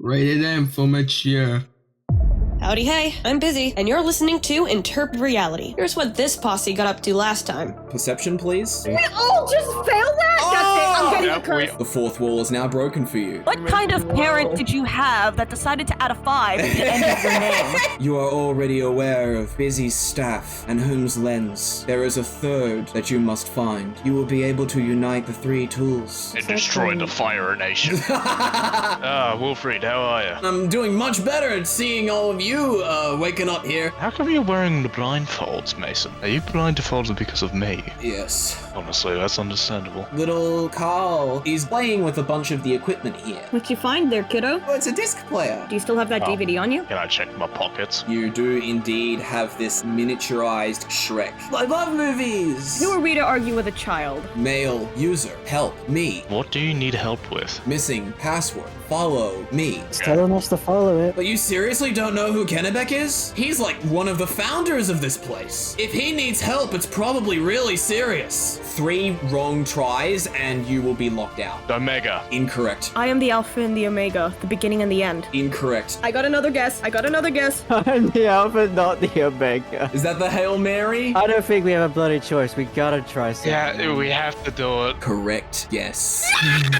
Rated M for mature. Howdy hey, I'm Bizzy, and you're listening to Interp'd Reality. Here's what this posse got up to last time. Perception, please. We all just failed that? That's it, I'm getting a curse. The fourth wall is now broken for you. What kind of parent did you have that decided to add a 5 at the end of your name? You are already aware of Bizzy's staff and Whom's lens. There is a third that you must find. You will be able to unite the three tools. And destroy the Fire Nation. Wilfried, how are you? I'm doing much better at seeing all of you waking up here. How come you're wearing the blindfolds, Mason? Are you blindfolded because of me? Yes. Honestly, that's understandable. Little Karl is playing with a bunch of the equipment here. What'd you find there, kiddo? Oh, it's a disc player. Do you still have that DVD on you? Can I check my pockets? You do indeed have this miniaturized Shrek. I love movies! Who are we to argue with a child? Male user, help me. What do you need help with? Missing password, follow me. It's telling us to follow it. But you seriously don't know who Kennebec is? He's like one of the founders of this place. If he needs help, it's probably really serious. 3 wrong tries and you will be locked out. Omega. Incorrect. I am the Alpha and the Omega, the beginning and the end. Incorrect. I got another guess. I'm the Alpha, not the Omega. Is that the Hail Mary? I don't think we have a bloody choice. We gotta try something. Yeah, we have to do it. Correct, yes.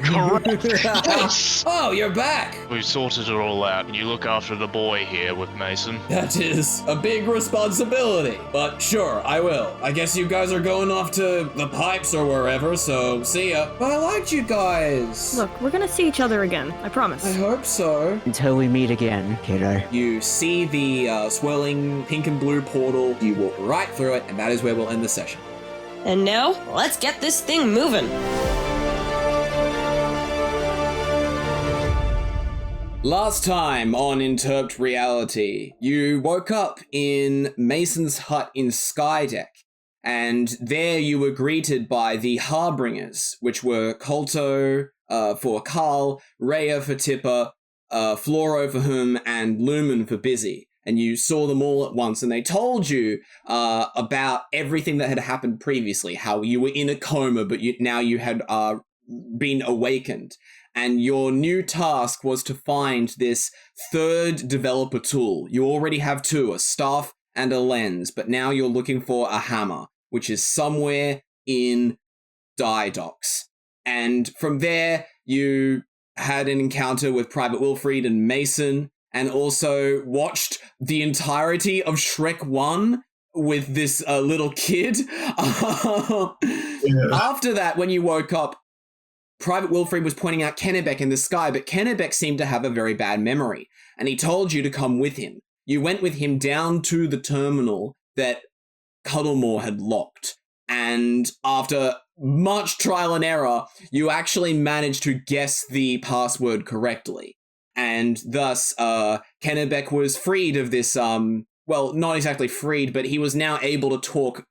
Correct. Yes. Oh, you're back! We've sorted it all out, and you look after the boy here with Mason. That is a big responsibility, but sure, I will. I guess you guys are going off to the pipes or wherever, so see ya. But I liked you guys. Look, we're gonna see each other again. I promise. I hope so. Until we meet again, kiddo. You see the swirling pink and blue portal, you walk right through it, and that is where we'll end the session. And now, let's get this thing moving. Last time on Interp'd Reality, you woke up in Mason's hut in Skydeck, and there you were greeted by the Harbingers, which were Kolto for Karl, Rhea for Tipper, Floro for Whom, and Lumen for Bizzy. And you saw them all at once, and they told you about everything that had happened previously, how you were in a coma, but now you had been awakened. And your new task was to find this third developer tool. You already have 2, a staff and a lens, but now you're looking for a hammer, which is somewhere in Diodox. And from there, you had an encounter with Private Wilfried and Mason, and also watched the entirety of Shrek 1 with this little kid. After that, when you woke up, Private Wilfried was pointing out Kennebec in the sky, but Kennebec seemed to have a very bad memory, and he told you to come with him. You went with him down to the terminal that Cuddlemore had locked, and after much trial and error, you actually managed to guess the password correctly. And thus, Kennebec was freed of this, well, not exactly freed, but he was now able to talk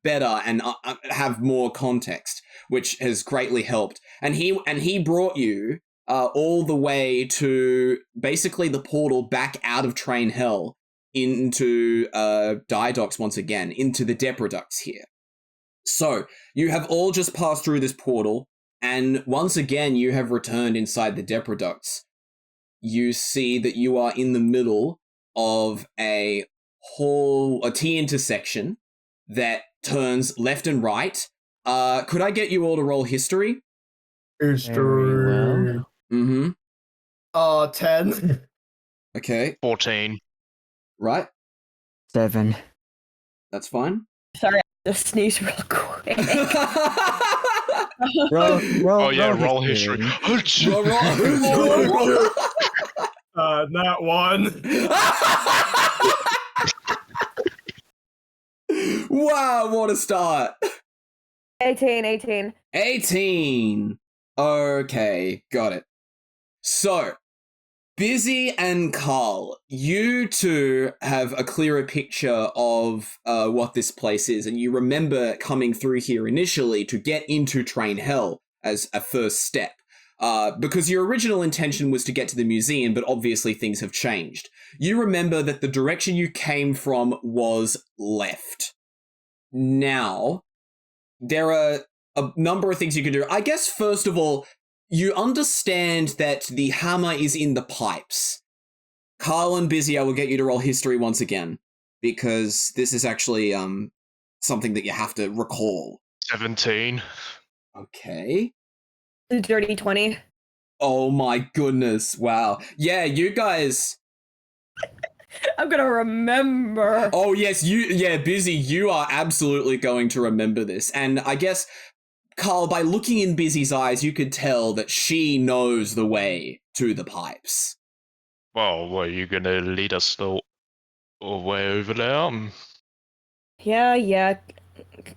better and have more context, which has greatly helped. And he brought you all the way to basically the portal back out of Train Hell into Diodox once again, into the Depreducts here. So, you have all just passed through this portal, and once again you have returned inside the Depreducts. You see that you are in the middle of a T-intersection that turns left and right. Could I get you all to roll history? History. Mm-hmm. 10. Okay. 14. Right. 7. That's fine. Sorry, I just sneezed real quick. Roll history. Not 1. Wow, what a start. 18. 18. Okay, got it. So, Bizzy and Karl, you two have a clearer picture of what this place is, and you remember coming through here initially to get into Train Hell as a first step. Because your original intention was to get to the museum, but obviously things have changed. You remember that the direction you came from was left. Now, there are a number of things you can do. I guess, first of all, You understand that the hammer is in the pipes. Karl and Bizzy, I will get you to roll history once again, because this is actually something that you have to recall. 17. Okay. The dirty 20. Oh my goodness, wow. Yeah, you guys... I'm gonna remember. Oh yes, Bizzy, you are absolutely going to remember this. And I guess, Karl, by looking in Bizzy's eyes, you could tell that she knows the way to the pipes. Well, what, are you gonna lead us the way over there? Yeah.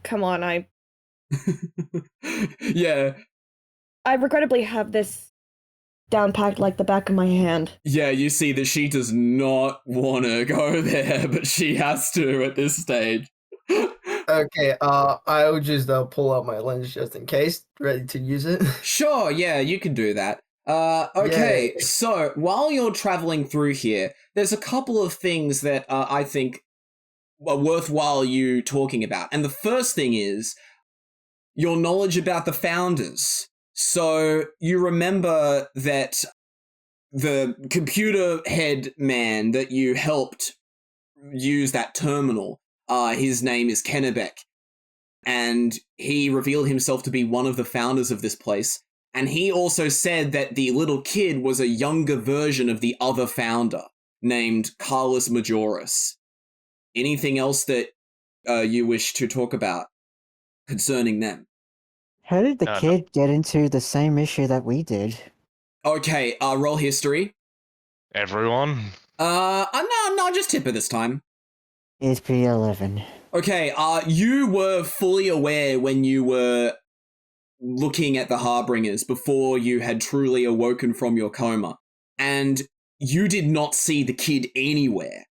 Come on, Yeah. I regrettably have this down packed like the back of my hand. Yeah, you see that she does not want to go there, but she has to at this stage. Okay, I'll just pull out my lens just in case, ready to use it. Sure, yeah, you can do that. Okay, Yay. so while you're traveling through here, there's a couple of things that I think are worthwhile you talking about. And the first thing is your knowledge about the founders. So you remember that the computer head man that you helped use that terminal, his name is Kennebec, and he revealed himself to be one of the founders of this place. And he also said that the little kid was a younger version of the other founder, named Carlus Majoris. Anything else that you wish to talk about concerning them? How did the No. kid get into the same issue that we did? Okay, roll history. Everyone? No, just Tipper this time. It's P11. Okay, you were fully aware when you were looking at the Harbingers before you had truly awoken from your coma, and you did not see the kid anywhere.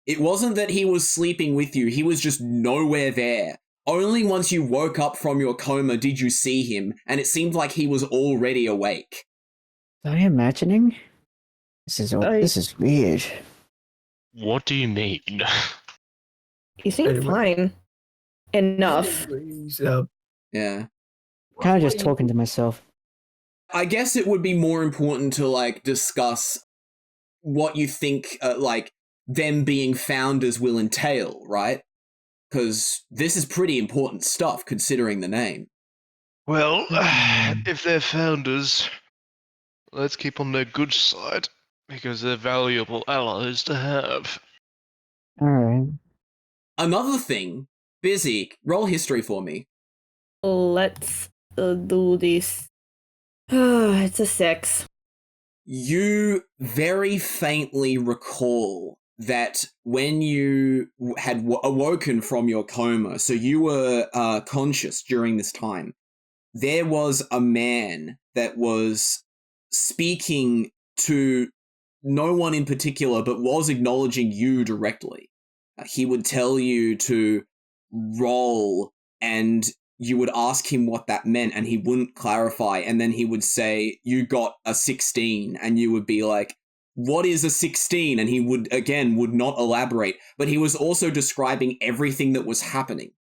It wasn't that he was sleeping with you, he was just nowhere there. Only once you woke up from your coma did you see him, and it seemed like he was already awake. Are you imagining? This is weird. What do you mean? You seem fine. Enough. Yeah. Kind of just talking to myself. I guess it would be more important to, discuss what you think, them being founders will entail, right? Because this is pretty important stuff, considering the name. Well, if they're founders, let's keep on their good side, because they're valuable allies to have. Alright. Another thing, Bizzy, roll history for me. Let's do this. It's a 6. You very faintly recall that when you had awoken from your coma, so you were conscious during this time, there was a man that was speaking to no one in particular, but was acknowledging you directly. He would tell you to roll, and you would ask him what that meant, and he wouldn't clarify, and then he would say, you got a 16, and you would be like, what is a 16? And he would not elaborate, but he was also describing everything that was happening.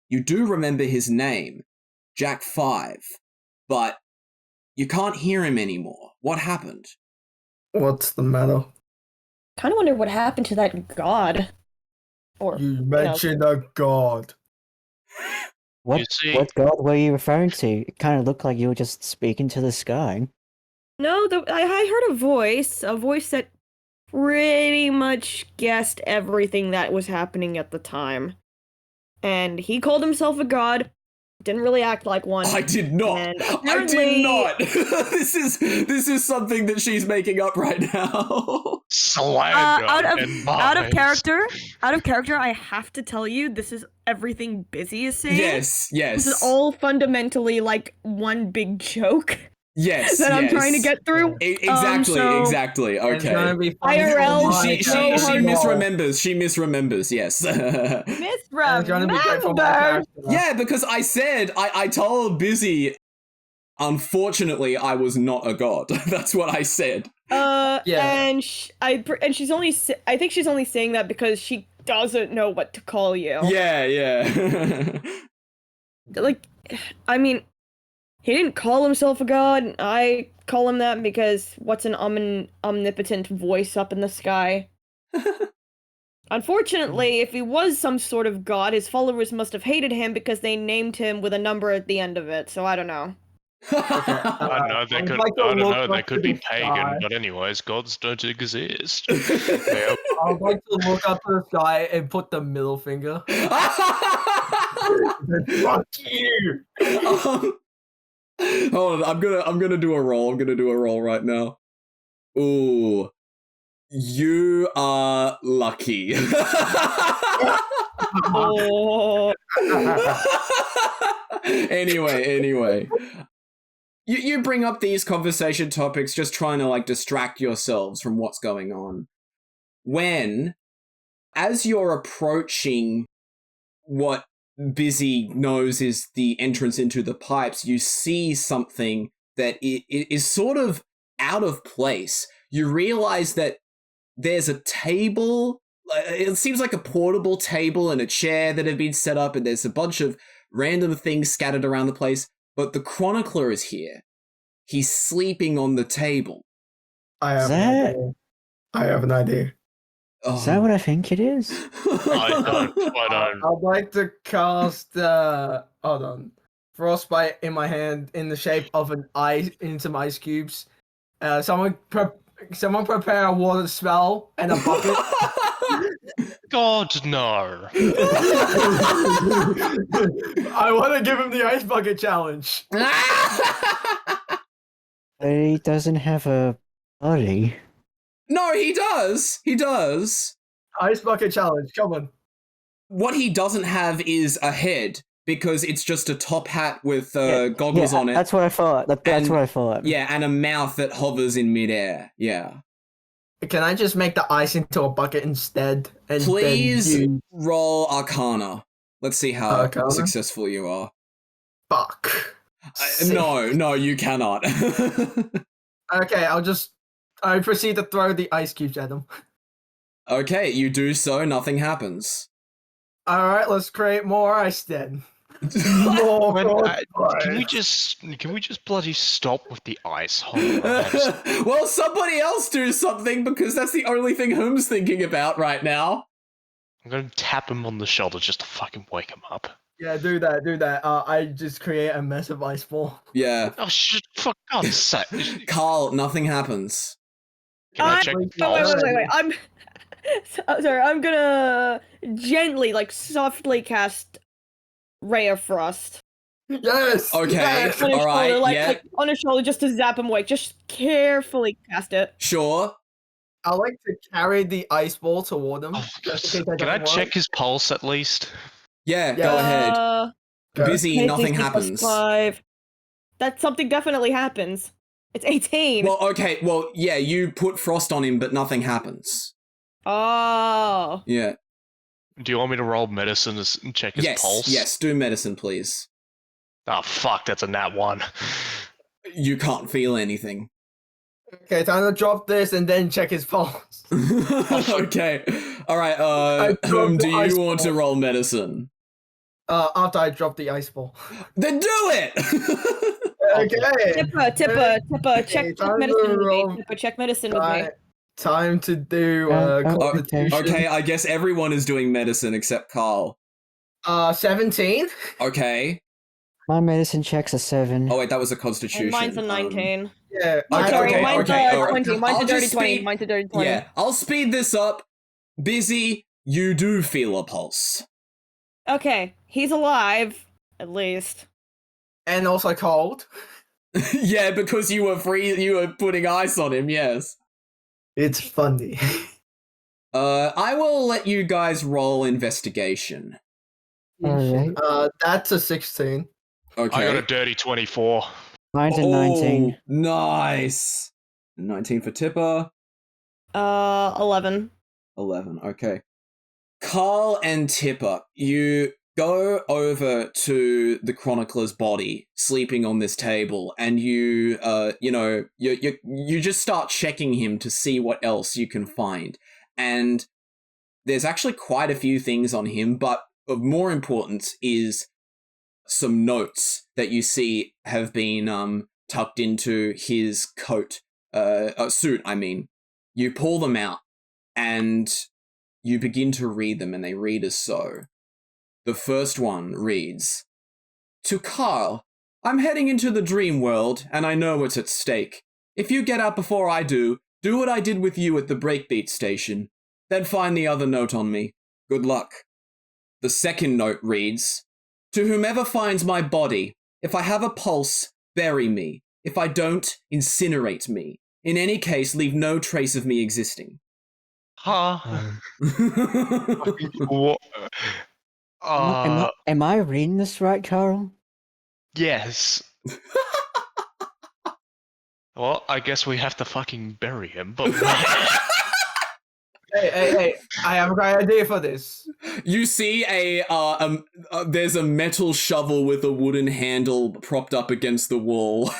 You do remember his name, Jack 5, but you can't hear him anymore. What happened? What's the matter? Kind of wonder what happened to that god. Or You mentioned a god. What see- what god were you referring to? It kind of looked like you were just speaking to the sky. No, I heard a voice that pretty much guessed everything that was happening at the time. And he called himself a god, didn't really act like one. I did not. And I did not. This is something that she's making up right now. Slander and out of lies. character, I have to tell you, this is everything Bizzy is saying. Yes. This is all fundamentally like one big joke Yes. that I'm trying to get through. Exactly. so- Exactly. I'm trying to Okay. be funny. IRL, She so hard. misremembers. She misremembers. Yes. I'm trying to be grateful for my character. Yeah, because I said I told Bizzy. Unfortunately, I was not a god. That's what I said. Yeah. And she's only I think she's only saying that because she doesn't know what to call you. Yeah. Like, I mean, He didn't call himself a god. I call him that because what's an omnipotent voice up in the sky? Unfortunately, if he was some sort of god, his followers must have hated him because they named him with a number at the end of it, so I don't know. I don't know. They I'd could. like to I don't look know. They up could to be the pagan, sky. but anyways, gods don't exist. Yep. I'd like to look up to the sky and put the middle finger. Fuck you! Hold on, I'm gonna do a roll. I'm gonna do a roll right now. Ooh, you are lucky. Oh. Anyway. You bring up these conversation topics just trying to like distract yourselves from what's going on. When, as you're approaching what Bizzy knows is the entrance into the pipes, you see something that is sort of out of place. You realize that there's a table. It seems like a portable table and a chair that have been set up, and there's a bunch of random things scattered around the place. But the Chronicler is here. He's sleeping on the table. I have Is an that- idea. I have an idea. Is that what I think it is? I don't. I'd like to cast hold on. Frostbite in my hand in the shape of an ice in some ice cubes. Someone prepare a water spell and a bucket. God no. I want to give him the ice bucket challenge. But he doesn't have a body. No, he does. He does. Ice bucket challenge. Come on. What he doesn't have is a head, because it's just a top hat with goggles on it. That's what I thought. That's And- what I thought. Yeah, and a mouth that hovers in midair. Yeah. Can I just make the ice into a bucket instead? And Please then roll Arcana. Let's see how Arcana? successful you are. fuck. No, you cannot. Okay, I proceed to throw the ice cubes at him. Okay, you do so, nothing happens. Alright, let's create more ice then. More Can we just bloody stop with the ice? Hold on. Well, somebody else do something, because that's the only thing Holmes thinking about right now. I'm gonna tap him on the shoulder just to fucking wake him up. Yeah, do that. I just create a massive ice ball. Yeah. Oh shit! For God's sake! Carl, nothing happens. Can I check the pulse? Wait. I'm sorry. I'm gonna gently, softly cast Ray of Frost. Yes! Okay. Yes! On his Alright, shoulder, yeah. on his shoulder, just to zap him awake. Just carefully cast it. Sure. I like to carry the ice ball toward him. Oh, just in case that can I doesn't check work. his pulse at least? Yeah, Yeah. go ahead. Go. Bizzy, Okay, nothing 60 plus happens. 5. That something definitely happens. It's 18. Well, okay, yeah, you put frost on him, but nothing happens. Oh. Yeah. Do you want me to roll medicine and check his pulse? Yes, do medicine, please. Oh fuck, that's a nat 1. You can't feel anything. Okay, time to drop this and then check his pulse. Okay. Alright, I whom dropped do the ice you want to ball. roll medicine? After I drop the ice ball. Then do it! Okay. Tipper, check time medicine to with roll. me. Tipper, check medicine with me. Time to do Okay. constitution. Okay, I guess everyone is doing medicine except Karl. 17. Okay. My medicine check's a 7. Oh wait, that was a constitution. And mine's a 19. Yeah. Okay, Sorry, okay, mine's okay, a alright. 20. Mine's I'll a dirty just 20. speed- Mine's a dirty 20. Yeah, I'll speed this up. Bizzy, you do feel a pulse. Okay, he's alive, at least. And also cold. Yeah, because you were putting ice on him, yes. It's funny. I will let you guys roll investigation. Alright. That's a 16. Okay. I got a dirty 24. Mine's a 19. Nice. 19 for Tipper. 11. 11. Okay. Karl and Tipper, you go over to the Chronicler's body, sleeping on this table, and you just start checking him to see what else you can find. And there's actually quite a few things on him, but of more importance is some notes that you see have been tucked into his suit, I mean. You pull them out, and you begin to read them, and they read as so. The first one reads, "To Karl, I'm heading into the dream world, and I know what's at stake. If you get out before I do what I did with you at the breakbeat station. Then find the other note on me. Good luck." The second note reads, "To whomever finds my body, if I have a pulse, bury me. If I don't, incinerate me. In any case, leave no trace of me existing." Huh? What? Am I reading this right, Karl? Yes. Well, I guess we have to fucking bury him, but... Hey, I have a great idea for this. You see there's a metal shovel with a wooden handle propped up against the wall.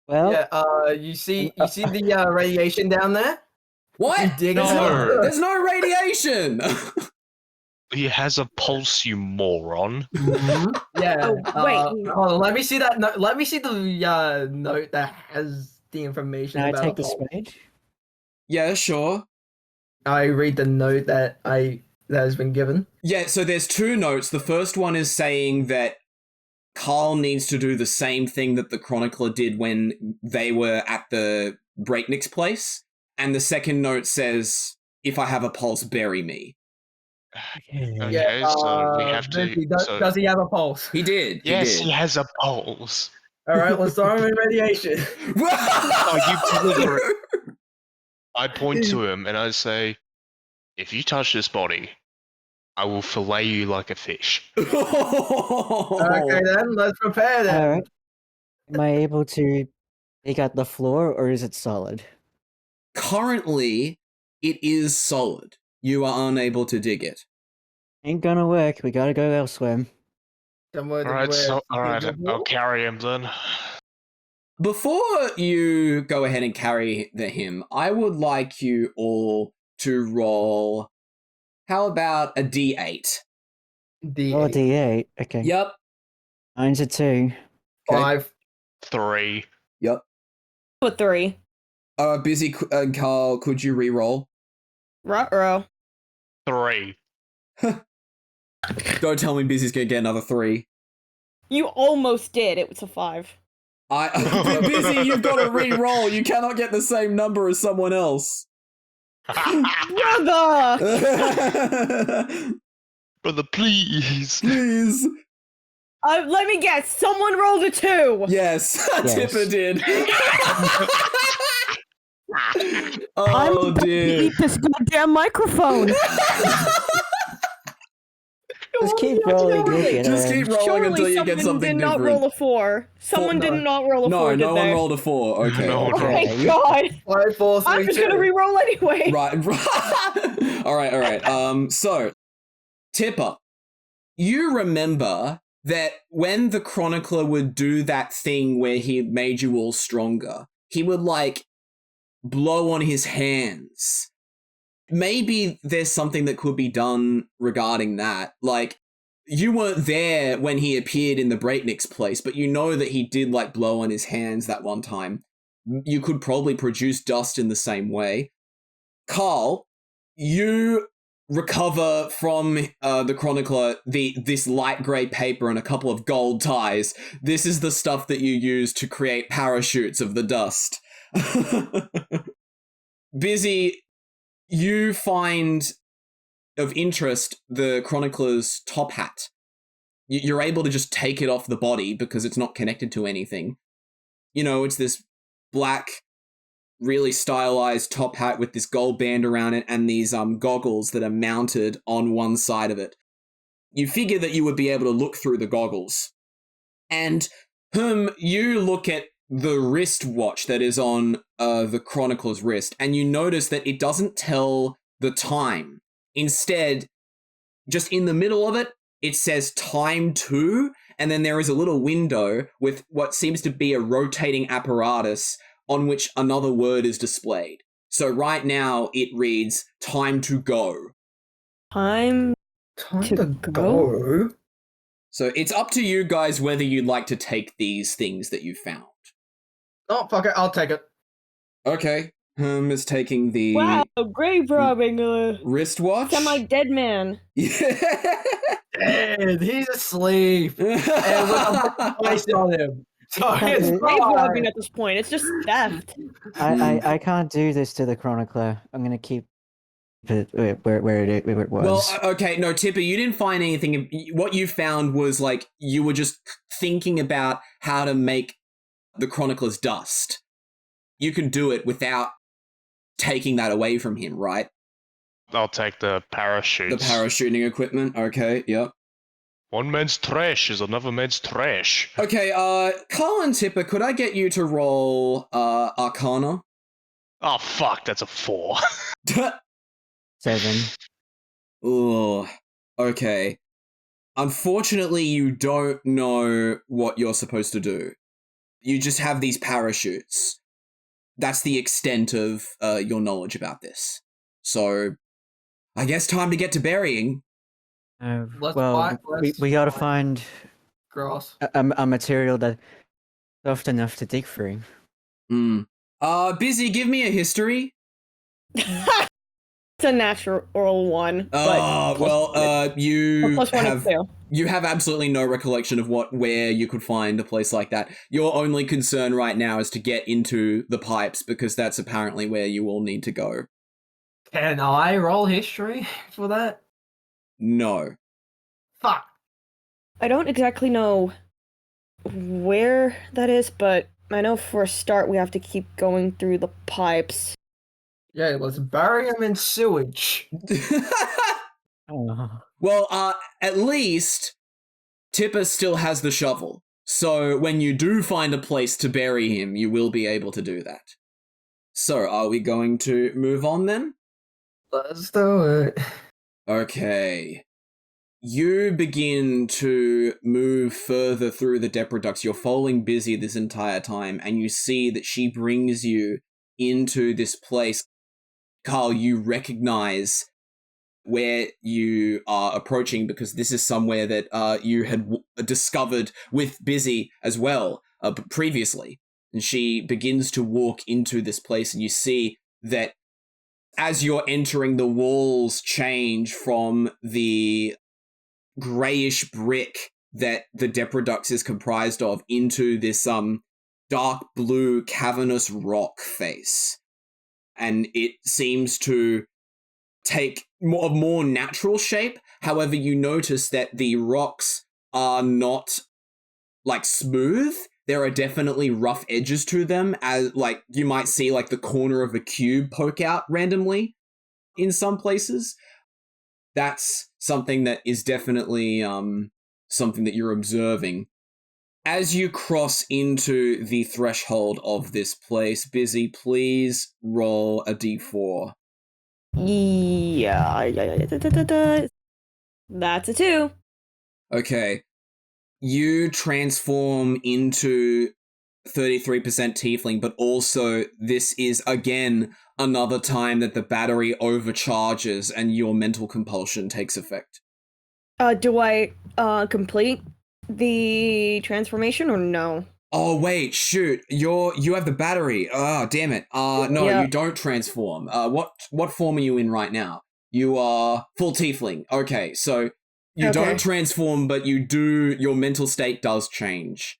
Well, Yeah, you see the radiation down there? What? Dig No. There's no radiation! He has a pulse, you moron. Yeah. Oh, wait. Hold on, let me see that. Let me see the note that has the information can I about. take this page? Yeah, sure. I read the note that has been given. Yeah, so there's two notes. The first one is saying that Karl needs to do the same thing that the Chronicler did when they were at the Breaknick's place. And the second note says, "If I have a pulse, bury me." Okay, Yeah, so we have to... Bizzy, so- does he have a pulse? He did. Yes, he has a pulse. All right, let's throw him in radiation. Oh, you deliver it. I point to him and I say, "If you touch this body, I will fillet you like a fish." Okay, then let's prepare then. Alright. Am I able to take out the floor, or is it solid? Currently, it is solid. You are unable to dig it. Ain't gonna work. We gotta go elsewhere. Alright, I'll carry him then. Before you go ahead and carry him, I would like you all to roll. How about a D8? Oh, D8. Okay. Yep. Mine's a 2. Okay. 5. 3. Yep. Put 3. Bizzy and Karl, could you re-roll? Ruh-roh. 3. Don't tell me Bizzy's gonna get another 3. You almost did. It was a 5. Bizzy, you've got to re-roll. You cannot get the same number as someone else. Brother! Brother, please. Please. Let me guess. Someone rolled a 2. Yes, Yes. Tipper did. I'm Oh about to dear. eat this goddamn microphone. Just keep rolling. You'll get Just it. keep rolling Surely until you get someone something did not different. roll a 4. Someone did not roll a 4, No, did no one they? rolled a 4. Okay. No one Oh my Okay. god! 5, 4, 3, I'm just 2. gonna re-roll anyway. Right. All right. So, Tipper, you remember that when the Chronicler would do that thing where he made you all stronger, he would, like, blow on his hands. Maybe there's something that could be done regarding that. Like, you weren't there when he appeared in the Breaknick's place, but you know that he did, like, blow on his hands that one time. You could probably produce dust in the same way. Karl, you recover from the Chronicler this light grey paper and a couple of gold ties. This is the stuff that you use to create parachutes of the dust. Bizzy, you find of interest the Chronicler's top hat. You're able to just take it off the body because it's not connected to anything. You know, it's this black, really stylized top hat with this gold band around it and these goggles that are mounted on one side of it. You figure that you would be able to look through the goggles. And you look at the wristwatch that is on the Chronicler's wrist, and you notice that it doesn't tell the time. Instead, just in the middle of it, it says time 2, and then there is a little window with what seems to be a rotating apparatus on which another word is displayed. So right now it reads time to go. Time Time to to go? go. So it's up to you guys whether you'd like to take these things that you found. Oh, fuck it, I'll take it. Okay. Is taking the Wow, grave robbing wristwatch. semi-dead man. Dead, he's asleep. And with a ice on him. So it's Grave robbing at this point. It's just theft. I can't do this to the chronicler. I'm gonna keep it where it was. Well, okay, no, Tipper, you didn't find anything. What you found was, like, you were just thinking about how to make the chronicler's dust. You can do it without taking that away from him, right? I'll take the parachutes. The parachuting equipment, okay, yep. One man's trash is another man's trash. Okay, Karl and Tipper, could I get you to roll Arcana? Oh, fuck, that's a 4. 7. Ugh, okay. Unfortunately, you don't know what you're supposed to do. You just have these parachutes. That's the extent of your knowledge about this. So, I guess time to get to burying. We gotta find Grass. a material that's soft enough to dig through. Bizzy, give me a history. It's a natural one. You have absolutely no recollection of where you could find a place like that. Your only concern right now is to get into the pipes, because that's apparently where you all need to go. Can I roll history for that? No. Fuck. I don't exactly know where that is, but I know for a start we have to keep going through the pipes. Yeah, let's bury him in sewage. Oh. Well, at least Tipper still has the shovel. So when you do find a place to bury him, you will be able to do that. So are we going to move on then? Let's do it. Okay. You begin to move further through the Depreducts. You're following Bizzy this entire time, and you see that she brings you into this place. Karl, you recognize where you are approaching, because this is somewhere that you had discovered with Bizzy as well previously. And she begins to walk into this place, and you see that as you're entering, the walls change from the grayish brick that the Depreducts is comprised of into this dark blue cavernous rock face. And it seems to take a more natural shape. However, you notice that the rocks are not, like, smooth. There are definitely rough edges to them, as, like, you might see, like, the corner of a cube poke out randomly in some places. That's something that is definitely something that you're observing. As you cross into the threshold of this place, Bizzy, please roll a d4. Yeah. That's a 2. Okay. You transform into 33% tiefling, but also this is, again, another time that the battery overcharges and your mental compulsion takes effect. Do I complete the transformation or no? Oh, wait, shoot. You have the battery. Oh, damn it. No, Yeah. You don't transform. What form are you in right now? You are full tiefling. Okay, so you don't transform, but your mental state does change.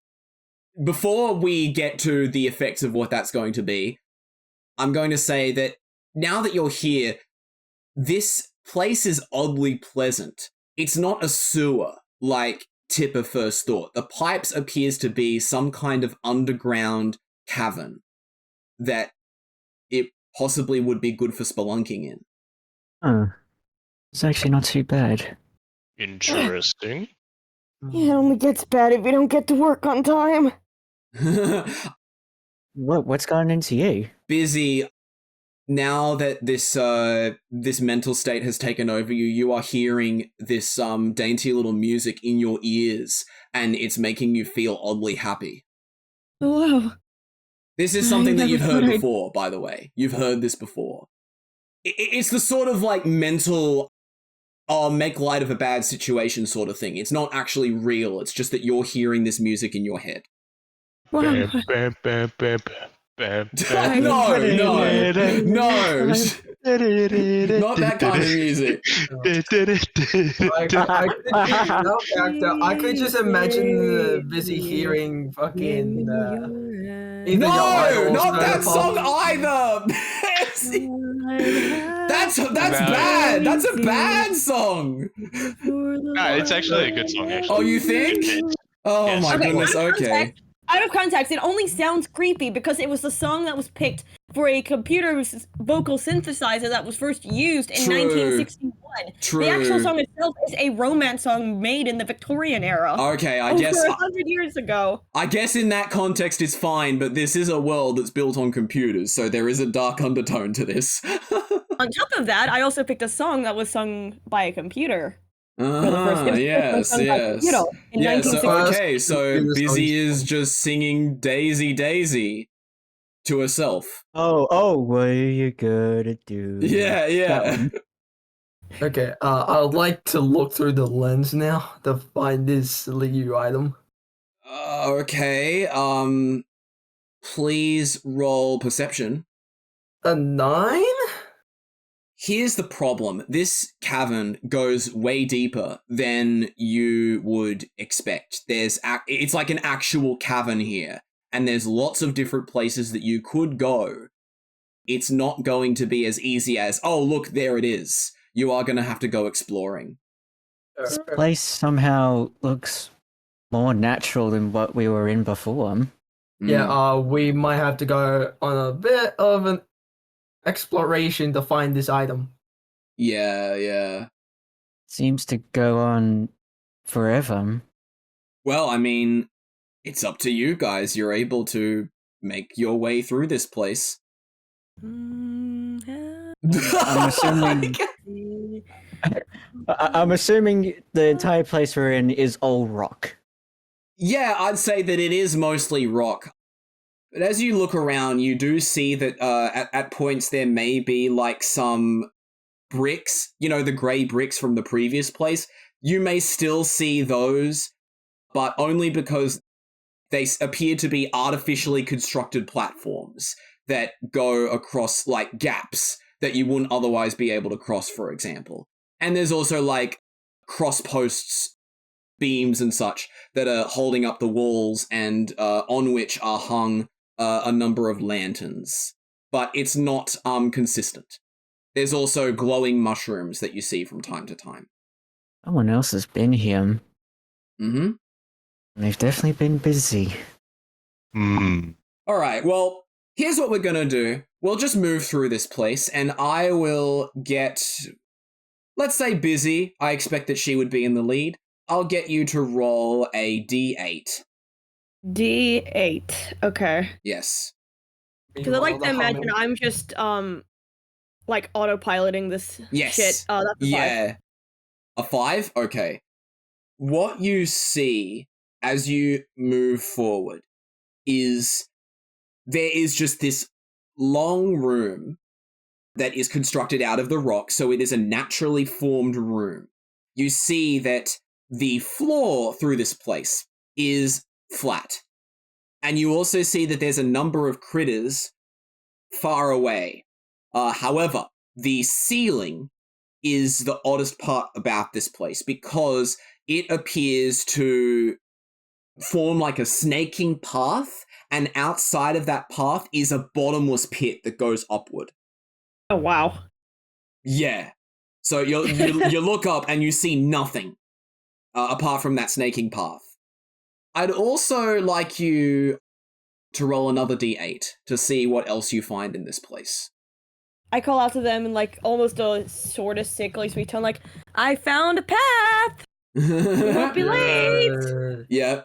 Before we get to the effects of what that's going to be, I'm going to say that now that you're here, this place is oddly pleasant. It's not a sewer like Tipper first thought. The pipes appears to be some kind of underground cavern that it possibly would be good for spelunking in. Oh. It's actually not too bad. Interesting. It only gets bad if you don't get to work on time. What's gotten into you? Bizzy, now that this mental state has taken over you, you are hearing this dainty little music in your ears, and it's making you feel oddly happy. Oh, wow. This is something that you've heard before, by the way. You've heard this before. It's the sort of, like, mental make light of a bad situation sort of thing. It's not actually real. It's just that you're hearing this music in your head. Wow. Bam, bam, bam, bam, bam, No, not that kind of music. I could just imagine Bizzy hearing fucking either your idol No, or not that Snowpop. song either. That's bad. That's a bad song. No, it's actually a good song, actually. Oh, you think? Oh Yes. my Okay, goodness. Okay. Out of context, it only sounds creepy because it was the song that was picked for a computer vocal synthesizer that was first used in True. 1961. True. The actual song itself is a romance song made in the Victorian era. Okay, I over guess 100 years ago. I guess in that context it's fine, but this is a world that's built on computers, so there is a dark undertone to this. On top of that, I also picked a song that was sung by a computer. For the first time. Yes. In Yeah, 1960. so Bizzy is just singing Daisy Daisy to herself. Oh, what are you gonna do? Yeah. That one. Okay, I would like to look through the lens now to find this Liu item. Okay, please roll perception. A 9? Here's the problem. This cavern goes way deeper than you would expect. It's like an actual cavern here, and there's lots of different places that you could go. It's not going to be as easy as, oh, look, there it is. You are going to have to go exploring. This place somehow looks more natural than what we were in before. Yeah, we might have to go on a bit of an exploration to find this item. Yeah. Seems to go on forever. Well, I mean, it's up to you guys. You're able to make your way through this place. I'm assuming. I'm assuming the entire place we're in is all rock. Yeah, I'd say that it is mostly rock. But as you look around, you do see that at points there may be like some bricks, the grey bricks from the previous place. You may still see those, but only because they appear to be artificially constructed platforms that go across like gaps that you wouldn't otherwise be able to cross, for example. And there's also like cross posts, beams and such that are holding up the walls and on which are hung a number of lanterns. But it's not consistent. There's also glowing mushrooms that you see from time to time. Someone else has been here. Mm-hmm. They've definitely been busy. All right, well, here's what we're going to do. We'll just move through this place, and I will get, let's say, Bizzy. I expect that she would be in the lead. I'll get you to roll a D8. D8. Okay. Yes. Because I like to imagine I'm just like autopiloting this Yes. shit. Oh, that's a 5. Yeah. A 5? Okay. What you see as you move forward is there is just this long room that is constructed out of the rock, so it is a naturally formed room. You see that the floor through this place is flat. And you also see that there's a number of critters far away. However, the ceiling is the oddest part about this place because it appears to form like a snaking path, and outside of that path is a bottomless pit that goes upward. Oh, wow. Yeah. So you look up and you see nothing apart from that snaking path. I'd also like you to roll another d8 to see what else you find in this place. I call out to them in like almost a sort of sickly sweet tone, like, I found a path! We won't be late! Yeah.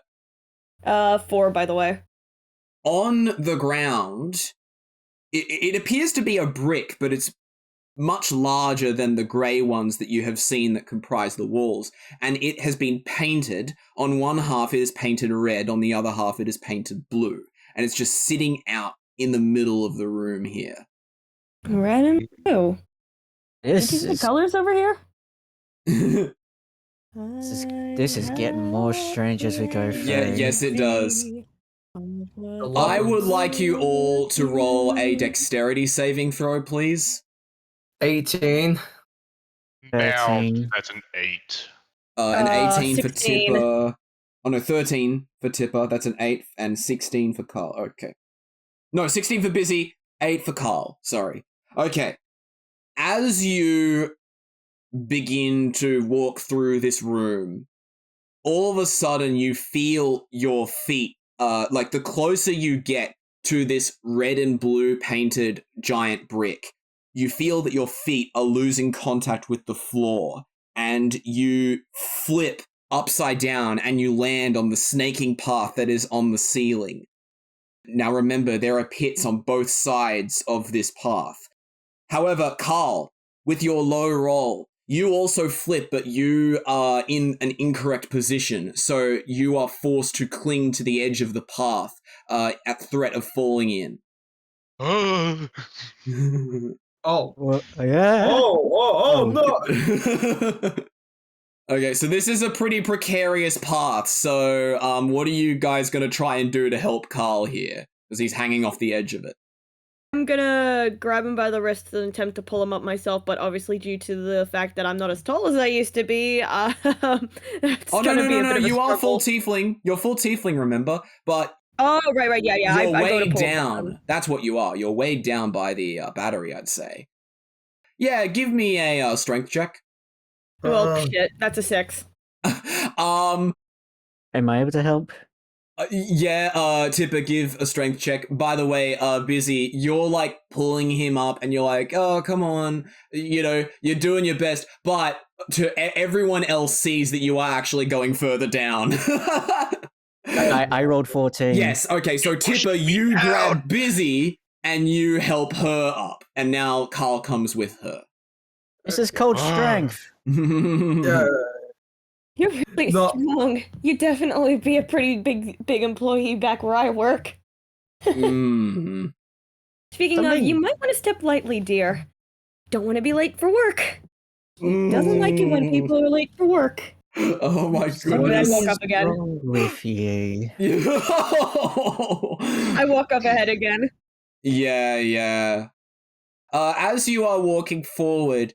4, by the way. On the ground, it appears to be a brick, but it's much larger than the grey ones that you have seen that comprise the walls. And it has been painted. On one half it is painted red, on the other half it is painted blue. And it's just sitting out in the middle of the room here. Red and blue. This Did you see is colors over here? This is getting more strange as we go through. Yes, it does. I would like you all to roll a dexterity saving throw, please. 18. Now 13. that's an 8. An 18 for 16. Tipper. Oh no, 13 for Tipper. That's an 8, and 16 for Karl. Okay. No, 16 for Bizzy, 8 for Karl. Sorry. Okay. As you begin to walk through this room, all of a sudden you feel your feet, like the closer you get to this red and blue painted giant brick, you feel that your feet are losing contact with the floor, and you flip upside down and you land on the snaking path that is on the ceiling. Now remember, there are pits on both sides of this path. However, Karl, with your low roll, you also flip, but you are in an incorrect position, so you are forced to cling to the edge of the path at threat of falling in. Oh, Oh. Yeah. No. Okay, so this is a pretty precarious path, so what are you guys going to try and do to help Karl here? Because he's hanging off the edge of it. I'm gonna grab him by the wrist and attempt to pull him up myself, but obviously due to the fact that I'm not as tall as I used to be, it's Oh, gonna be a bit of a you are full struggle. tiefling. You're full tiefling, remember? But Oh, right, yeah. you're I go to weighed pull him down. That's what you are. You're weighed down by the battery, I'd say. Yeah, give me a strength check. Well, shit, that's a 6. Am I able to help? Tipper, give a strength check. By the way, Bizzy, you're like pulling him up and you're like, oh, come on. You know, you're doing your best, but everyone else sees that you are actually going further down. I rolled 14. Yes, okay, so Tipper, you grab Bizzy and you help her up. And now Karl comes with her. This is cold strength. Yeah. You're really No. strong. You'd definitely be a pretty big employee back where I work. Mm. Speaking of, you might want to step lightly, dear. Don't want to be late for work. Doesn't like it when people are late for work. Oh my So then I goodness. woke up again. Wrong with you? I walk up ahead again. Yeah. As you are walking forward,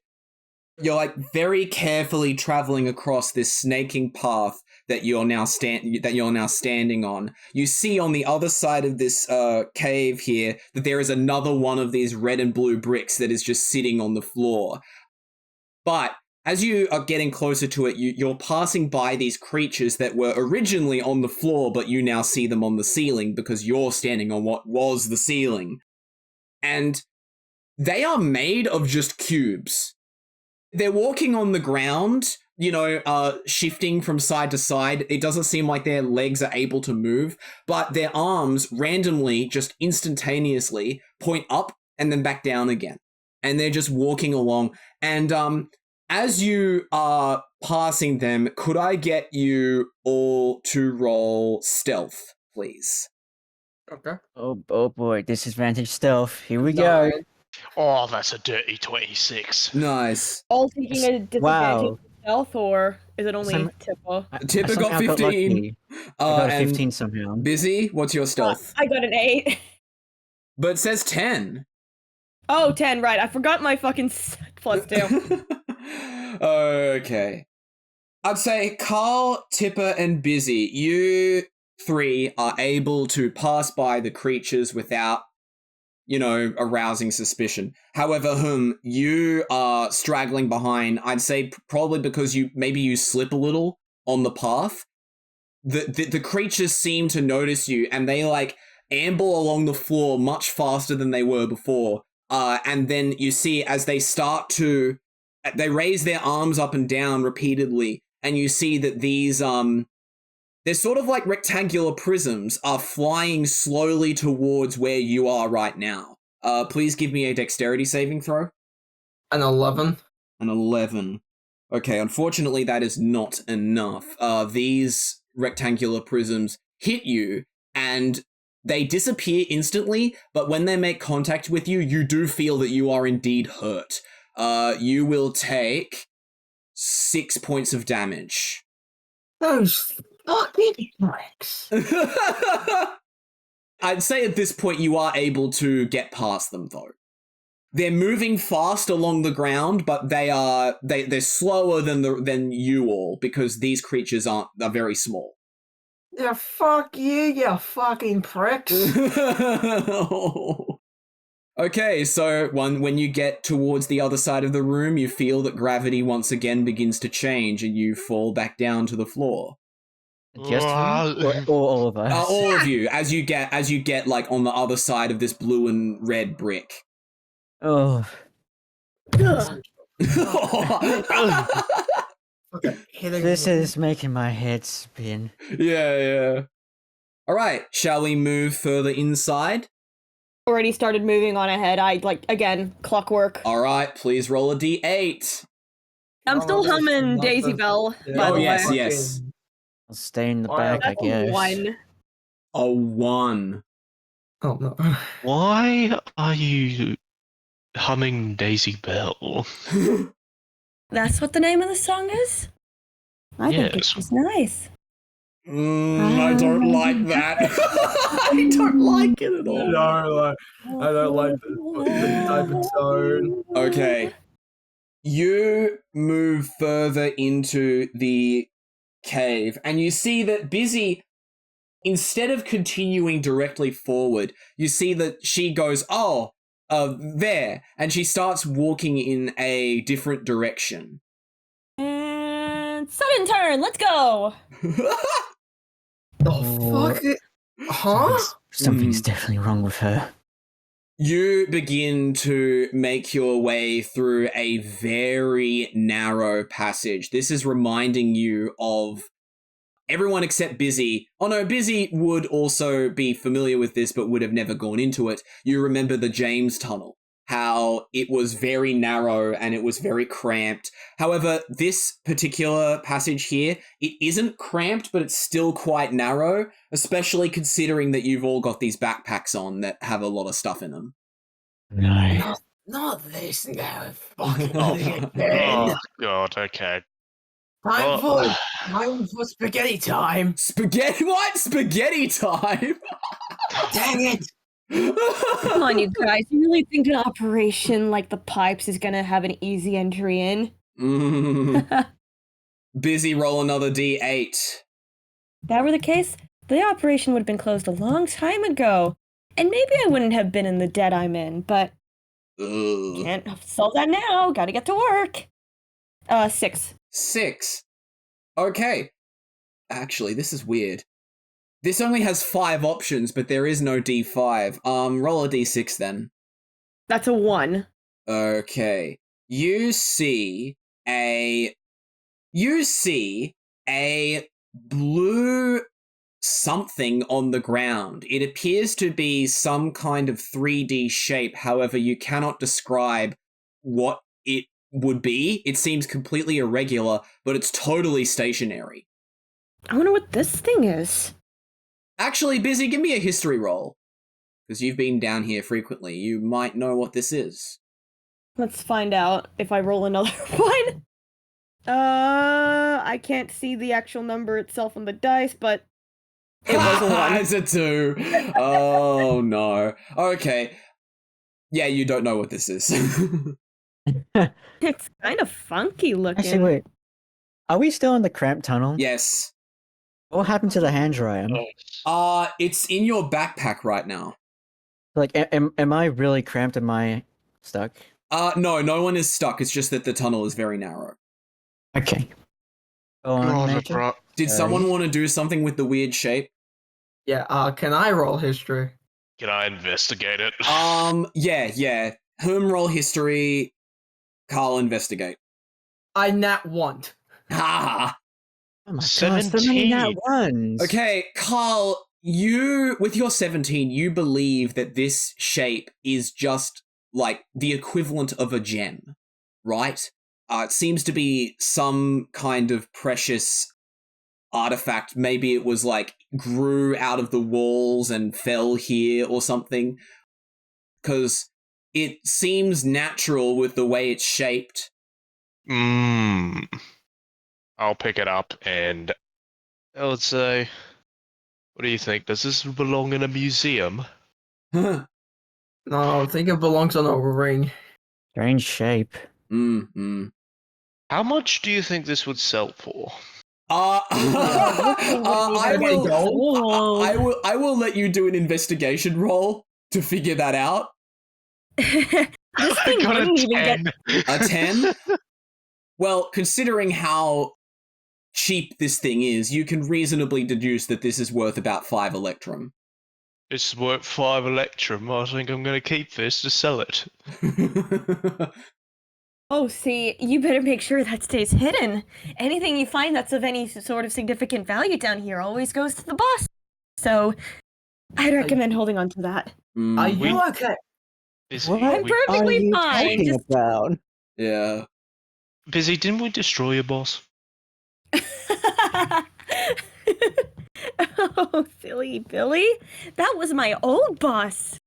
you're like very carefully traveling across this snaking path that you're now standing on. You see on the other side of this cave here that there is another one of these red and blue bricks that is just sitting on the floor. But as you are getting closer to it, you're passing by these creatures that were originally on the floor, but you now see them on the ceiling because you're standing on what was the ceiling. And they are made of just cubes. They're walking on the ground, shifting from side to side. It doesn't seem like their legs are able to move, but their arms randomly, just instantaneously, point up and then back down again. And they're just walking along. And as you are passing them, could I get you all to roll stealth, please? Okay. Oh boy, disadvantage stealth. Here we go. oh, that's a dirty 26. Nice. All taking a disadvantage Wow. stealth, or is it only Some- Tipper? Tipper I got somehow 15. lucky. I got a And 15 somehow. Bizzy, what's your stealth? I got an 8. But it says 10. Oh, 10, right. I forgot my fucking +2. Okay. I'd say Karl, Tipper, and Bizzy, you three are able to pass by the creatures without, arousing suspicion. However, you are straggling behind, I'd say probably because you slip a little on the path. The creatures seem to notice you and they amble along the floor much faster than they were before. And then you see as they raise their arms up and down repeatedly, and you see that these, they're sort of like rectangular prisms are flying slowly towards where you are right now. Please give me a dexterity saving throw. An 11. An 11. Okay, unfortunately that is not enough. These rectangular prisms hit you, and they disappear instantly, but when they make contact with you, you do feel that you are indeed hurt. You will take 6 points of damage. Those fucking pricks. I'd say at this point you are able to get past them, though. They're moving fast along the ground, but they're slower than you all because these creatures are very small. Yeah, fuck you fucking pricks. Okay, so when you get towards the other side of the room, you feel that gravity once again begins to change and you fall back down to the floor. Just him? Or all of us? All of you, as you get like on the other side of this blue and red brick. Oh. This is making my head spin. Yeah. All right, shall we move further inside? Already started moving on ahead. Again, clockwork. All right, please roll a d8. I'm still humming Daisy Bell, by the way. Yes. I'll stay in the back, I That's guess. 1. A 1. Oh no. Why are you humming Daisy Bell? That's what the name of the song is? I think it's just nice. I don't like that. I don't like it at all. No, I don't like the type of tone. Okay. You move further into the cave, and you see that Bizzy, instead of continuing directly forward, you see that she goes, there, and she starts walking in a different direction. And sudden turn, let's go! Oh, fuck it. Huh? Something's definitely wrong with her. You begin to make your way through a very narrow passage. This is reminding you of everyone except Bizzy. Oh no, Bizzy would also be familiar with this, but would have never gone into it. You remember the James Tunnel, how it was very narrow and it was very cramped. However, this particular passage here, it isn't cramped, but it's still quite narrow, especially considering that you've all got these backpacks on that have a lot of stuff in them. No. Not this now. Fucking Oh god, okay. Time for spaghetti time. Spaghetti? What? Spaghetti time? Dang it. Come on, you guys. You really think an operation like the pipes is gonna have an easy entry in? Bizzy, roll another d8. If that were the case, the operation would have been closed a long time ago. And maybe I wouldn't have been in the debt I'm in, but Ugh. can't solve that now. Gotta get to work. 6. 6. Okay. Actually, this is weird. This only has 5 options, but there is no d5. Roll a d6 then. That's a 1. Okay. You see a blue something on the ground. It appears to be some kind of 3D shape. However, you cannot describe what it would be. It seems completely irregular, but it's totally stationary. I wonder what this thing is. Actually, Bizzy, give me a history roll. Because you've been down here frequently. You might know what this is. Let's find out if I roll another 1. I can't see the actual number itself on the dice, but it was a 1. It's a 2. Oh, no. Okay. Yeah, you don't know what this is. It's kind of funky looking. Actually, wait. Are we still in the cramped tunnel? Yes. What happened to the hand dryer? It's in your backpack right now. Like, am I really cramped? Am I stuck? No one is stuck. It's just that the tunnel is very narrow. Okay. Go on, Major. Did someone want to do something with the weird shape? Yeah, can I roll history? Can I investigate it? Yeah. Home roll history. Karl, investigate. I nat 1. Ha! Oh my god, so many nat 1s. Okay, Karl, you, with your 17, you believe that this shape is just, like, the equivalent of a gem, right? It seems to be some kind of precious artifact. Maybe it was, like, grew out of the walls and fell here or something. Because it seems natural with the way it's shaped. I'll pick it up and I would say, what do you think? Does this belong in a museum? No, I think it belongs on a ring. Strange shape. How much do you think this would sell for? I Gold. will let you do an investigation roll to figure that out. This I thing got wouldn't a even get 10. A 10? Well, considering how cheap this thing is, you can reasonably deduce that this is worth about 5 electrum. It's worth 5 electrum. I think I'm going to keep this to sell it. Oh, see, you better make sure that stays hidden. Anything you find that's of any sort of significant value down here always goes to the boss. So, I'd recommend holding on to that. Are you okay? Bizzy, What I'm perfectly are you fine. talking Just about? Yeah. Bizzy, didn't we destroy your boss? Oh, silly Billy. That was my old boss.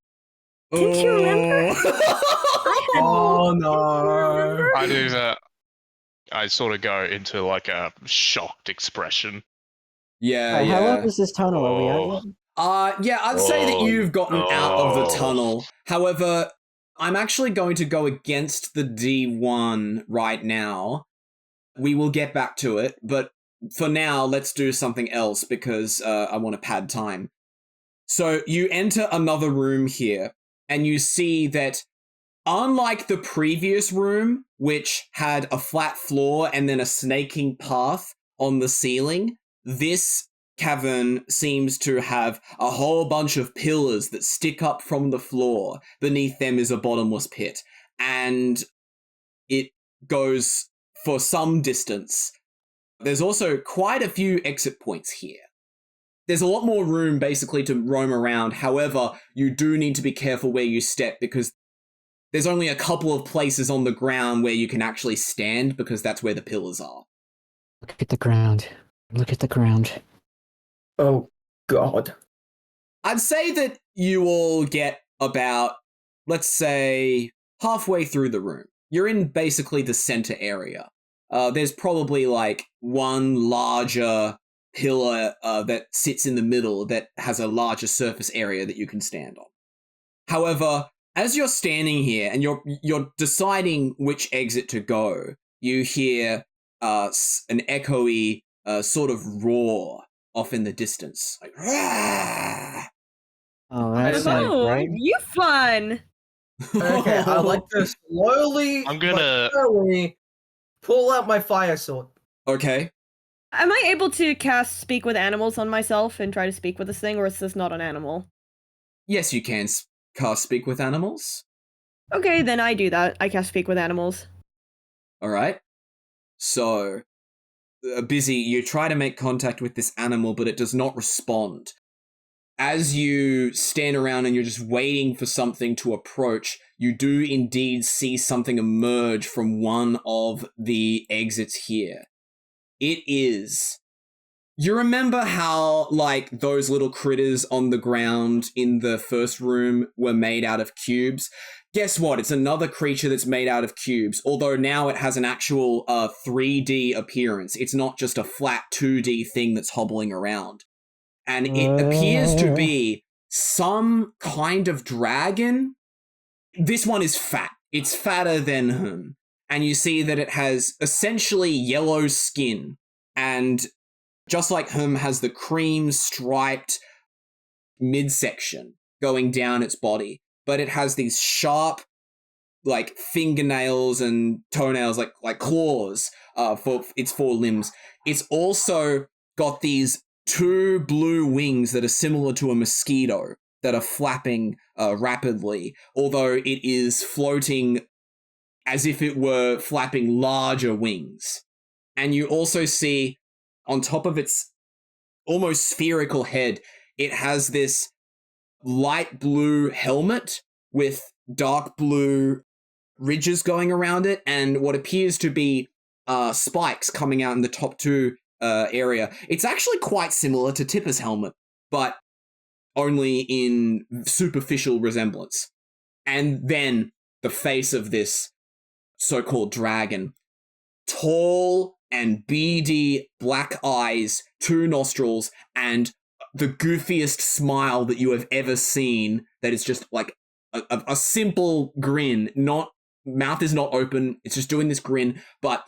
Didn't you remember? Oh no. I do that. I sort of go into like a shocked expression. Yeah, Alright, yeah. how long is this tunnel? Are we out yet? Yeah, I'd say that you've gotten out of the Oh. tunnel. However, I'm actually going to go against the D1 right now. We will get back to it, but for now, let's do something else because I want to pad time. So you enter another room here, and you see that unlike the previous room, which had a flat floor and then a snaking path on the ceiling, this cavern seems to have a whole bunch of pillars that stick up from the floor. Beneath them is a bottomless pit, and it goes for some distance. There's also quite a few exit points here. There's a lot more room basically to roam around. However, you do need to be careful where you step because there's only a couple of places on the ground where you can actually stand because that's where the pillars are. Look at the ground. Look at the ground. Oh god. I'd say that you all get about, let's say, halfway through the room. You're in basically the center area. There's probably like one larger pillar that sits in the middle that has a larger surface area that you can stand on. However, as you're standing here and you're deciding which exit to go, you hear an echoey sort of roar off in the distance, like "Rah!" Oh, that Oh, sounds Oh, great. you fun. Okay, I'd like to slowly I'm gonna- but slowly pull out my fire sword. Okay. Am I able to cast Speak with Animals on myself and try to speak with this thing, or is this not an animal? Yes, you can cast Speak with Animals. Okay, then I do that. I cast Speak with Animals. All right. So, Bizzy, you try to make contact with this animal, but it does not respond. As you stand around and you're just waiting for something to approach, you do indeed see something emerge from one of the exits here. It is... You remember how, like, those little critters on the ground in the first room were made out of cubes? Guess what? It's another creature that's made out of cubes, although now it has an actual 3D appearance. It's not just a flat 2D thing that's hobbling around. And it appears to be some kind of dragon. This one is fat. It's fatter than him. And you see that it has essentially yellow skin. And just like him, has the cream striped midsection going down its body. But it has these sharp, like, fingernails and toenails, like claws for its 4 limbs. It's also got these 2 blue wings that are similar to a mosquito that are flapping rapidly, although it is floating as if it were flapping larger wings. And you also see on top of its almost spherical head, it has this light blue helmet with dark blue ridges going around it and what appears to be spikes coming out in the top 2 area. It's actually quite similar to Tipper's helmet, but only in superficial resemblance. And then the face of this so-called dragon. tall and beady black eyes, 2 nostrils, and the goofiest smile that you have ever seen. That is just like a simple grin. Not mouth is not open. It's just doing this grin, but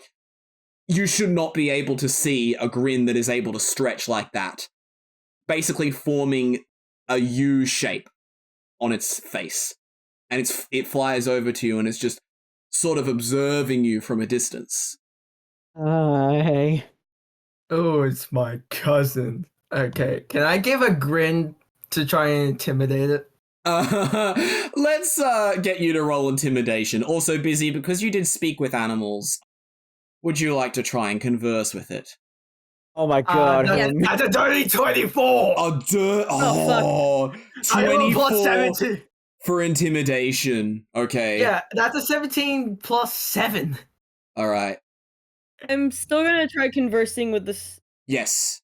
you should not be able to see a grin that is able to stretch like that. Basically forming a U shape on its face. And it flies over to you and it's just sort of observing you from a distance. Hey. Oh, it's my cousin. Okay, can I give a grin to try and intimidate it? Let's get you to roll intimidation. Also, Bizzy, because you did speak with animals, would you like to try and converse with it? Oh my god. That's a dirty 24! Oh, I rolled 24 plus 17. for intimidation. Okay. Yeah, that's a 17 plus 7. All right. I'm still gonna try conversing with this. Yes.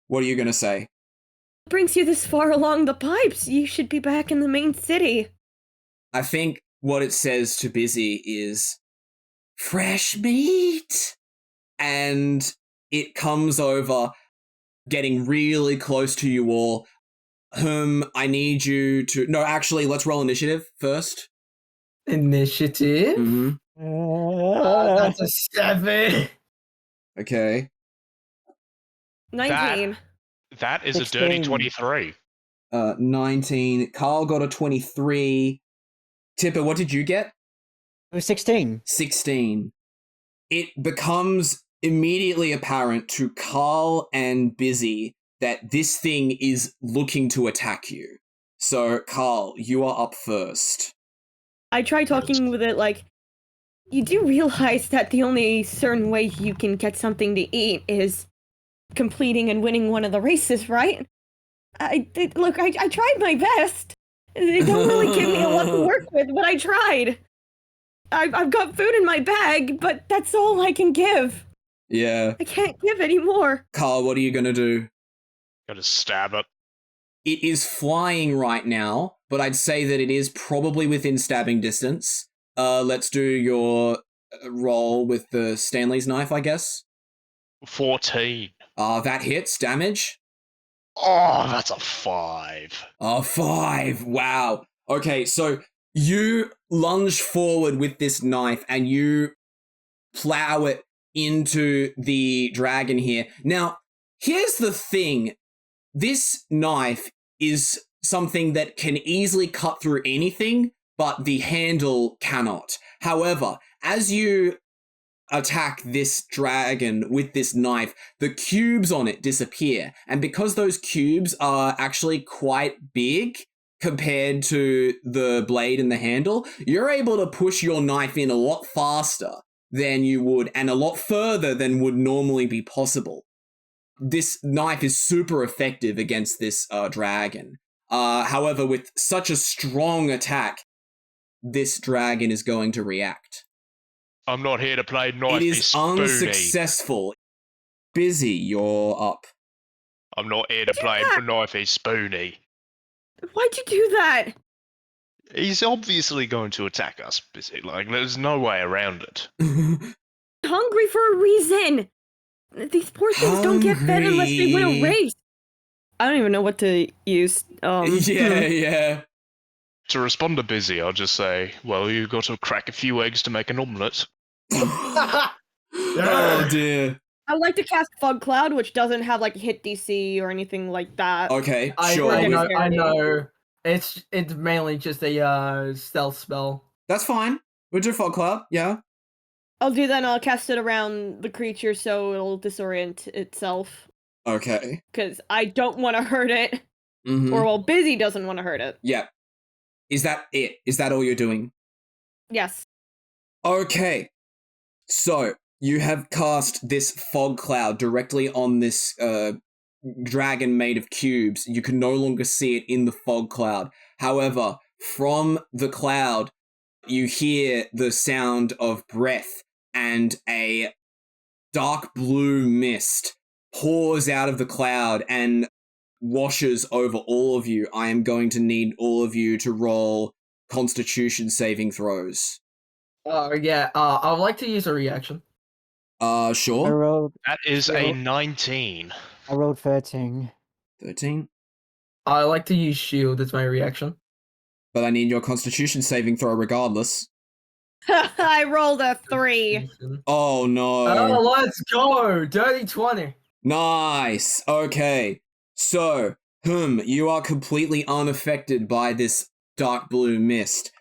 What are you going to say? What brings you this far along the pipes? You should be back in the main city. I think what it says to Bizzy is fresh meat. And it comes over, getting really close to you all. I need you to... No, actually, let's roll initiative first. Initiative? Mm-hmm. That's a 7. Okay. 19. That is 16. a dirty 23. 19. Karl got a 23. Tipper, what did you get? It was 16. 16. It becomes immediately apparent to Karl and Bizzy that this thing is looking to attack you. So, Karl, you are up first. I try talking with it like, you do realize that the only certain way you can get something to eat is completing and winning one of the races, right? I tried my best. They don't really give me a lot to work with, but I tried. I've got food in my bag, but that's all I can give. Yeah. I can't give any more. Karl, what are you going to do? Gotta stab it. It is flying right now, but I'd say that it is probably within stabbing distance. Let's do your roll with the Stanley's knife, I guess. 14. That hits. Damage? Oh, that's a 5. 5. Wow. Okay, so you lunge forward with this knife and you plow it into the dragon here. Now, here's the thing. This knife is something that can easily cut through anything, but the handle cannot. However, as you attack this dragon with this knife, the cubes on it disappear. And because those cubes are actually quite big compared to the blade and the handle, you're able to push your knife in a lot faster than you would, and a lot further than would normally be possible. This knife is super effective against this dragon. However, with such a strong attack, this dragon is going to react. I'm not here to play knife. It is unsuccessful. Bizzy, you're up. I'm not here to play knifey spoony. Why'd you do that? He's obviously going to attack us, Bizzy. Like, there's no way around it. Hungry for a reason. These poor things don't get fed unless they win a race. I don't even know what to use. Yeah. To respond to Bizzy, I'll just say, well, you've got to crack a few eggs to make an omelette. Oh dear. I like to cast Fog Cloud, which doesn't have like hit DC or anything like that. Okay, I sure. know. It's mainly just a stealth spell. That's fine. We'll do Fog Cloud, yeah. I'll do that and I'll cast it around the creature so it'll disorient itself. Okay. Because I don't want to hurt it. Mm-hmm. Or, well, Bizzy doesn't want to hurt it. Yeah. Is that it? Is that all you're doing? Yes. Okay. So, you have cast this fog cloud directly on this dragon made of cubes. You can no longer see it in the fog cloud. However, from the cloud, you hear the sound of breath and a dark blue mist pours out of the cloud and washes over all of you. I am going to need all of you to roll Constitution saving throws. Yeah, I would like to use a reaction. I Sure. rolled. That is a 19. I rolled 13. 13. I like to use shield as my reaction. But I need your constitution saving throw regardless. I rolled a 3. Oh no. Oh, let's go! Dirty 20. Nice. Okay. So, you are completely unaffected by this dark blue mist.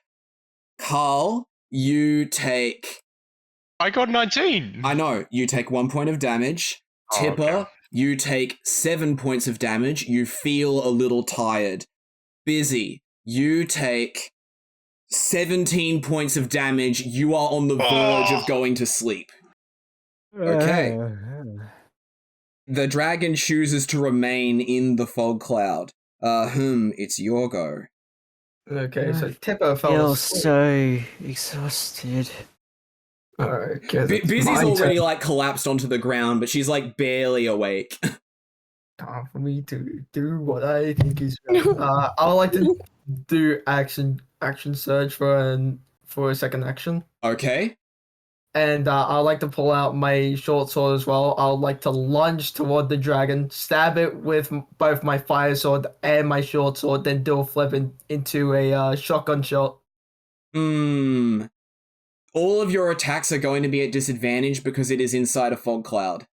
Karl, you take... I got 19. I know, you take 1 point of damage. Oh, Tipper, okay. you take 7 points of damage. You feel a little tired. Bizzy, you take 17 points of damage. You are on the verge of going to sleep. Okay. The dragon chooses to remain in the fog cloud. It's your go. Okay, so Tipper I fell feel asleep. so exhausted. Alright, guess it's Bizzy's my already turn. like collapsed onto the ground, but she's like barely awake. Time for me to do what I think is right. I would like to do action surge for a second action. Okay. And I'd like to pull out my short sword as well. I would like to lunge toward the dragon, stab it with both my fire sword and my short sword, then do a flip into a shotgun shot. All of your attacks are going to be at disadvantage because it is inside a fog cloud.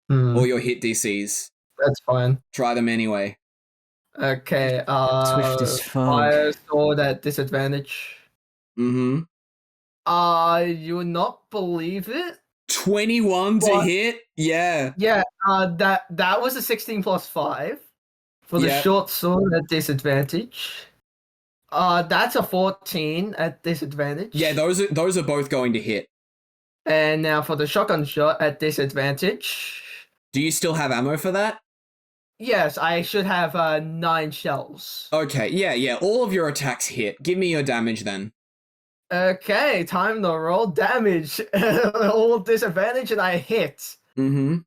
Or your hit DCs. That's fine. Try them anyway. Okay, Swift as fog. fire sword at disadvantage. Mm-hmm. You would not believe it? 21 to What? hit? Yeah. Yeah, that was a 16 plus 5 for the Yeah. short sword at disadvantage. That's a 14 at disadvantage. Yeah, those are both going to hit. And now for the shotgun shot at disadvantage. Do you still have ammo for that? Yes, I should have 9 shells. Okay, yeah, all of your attacks hit. Give me your damage then. Okay, time to roll damage. All disadvantage and I hit. Mm-hmm.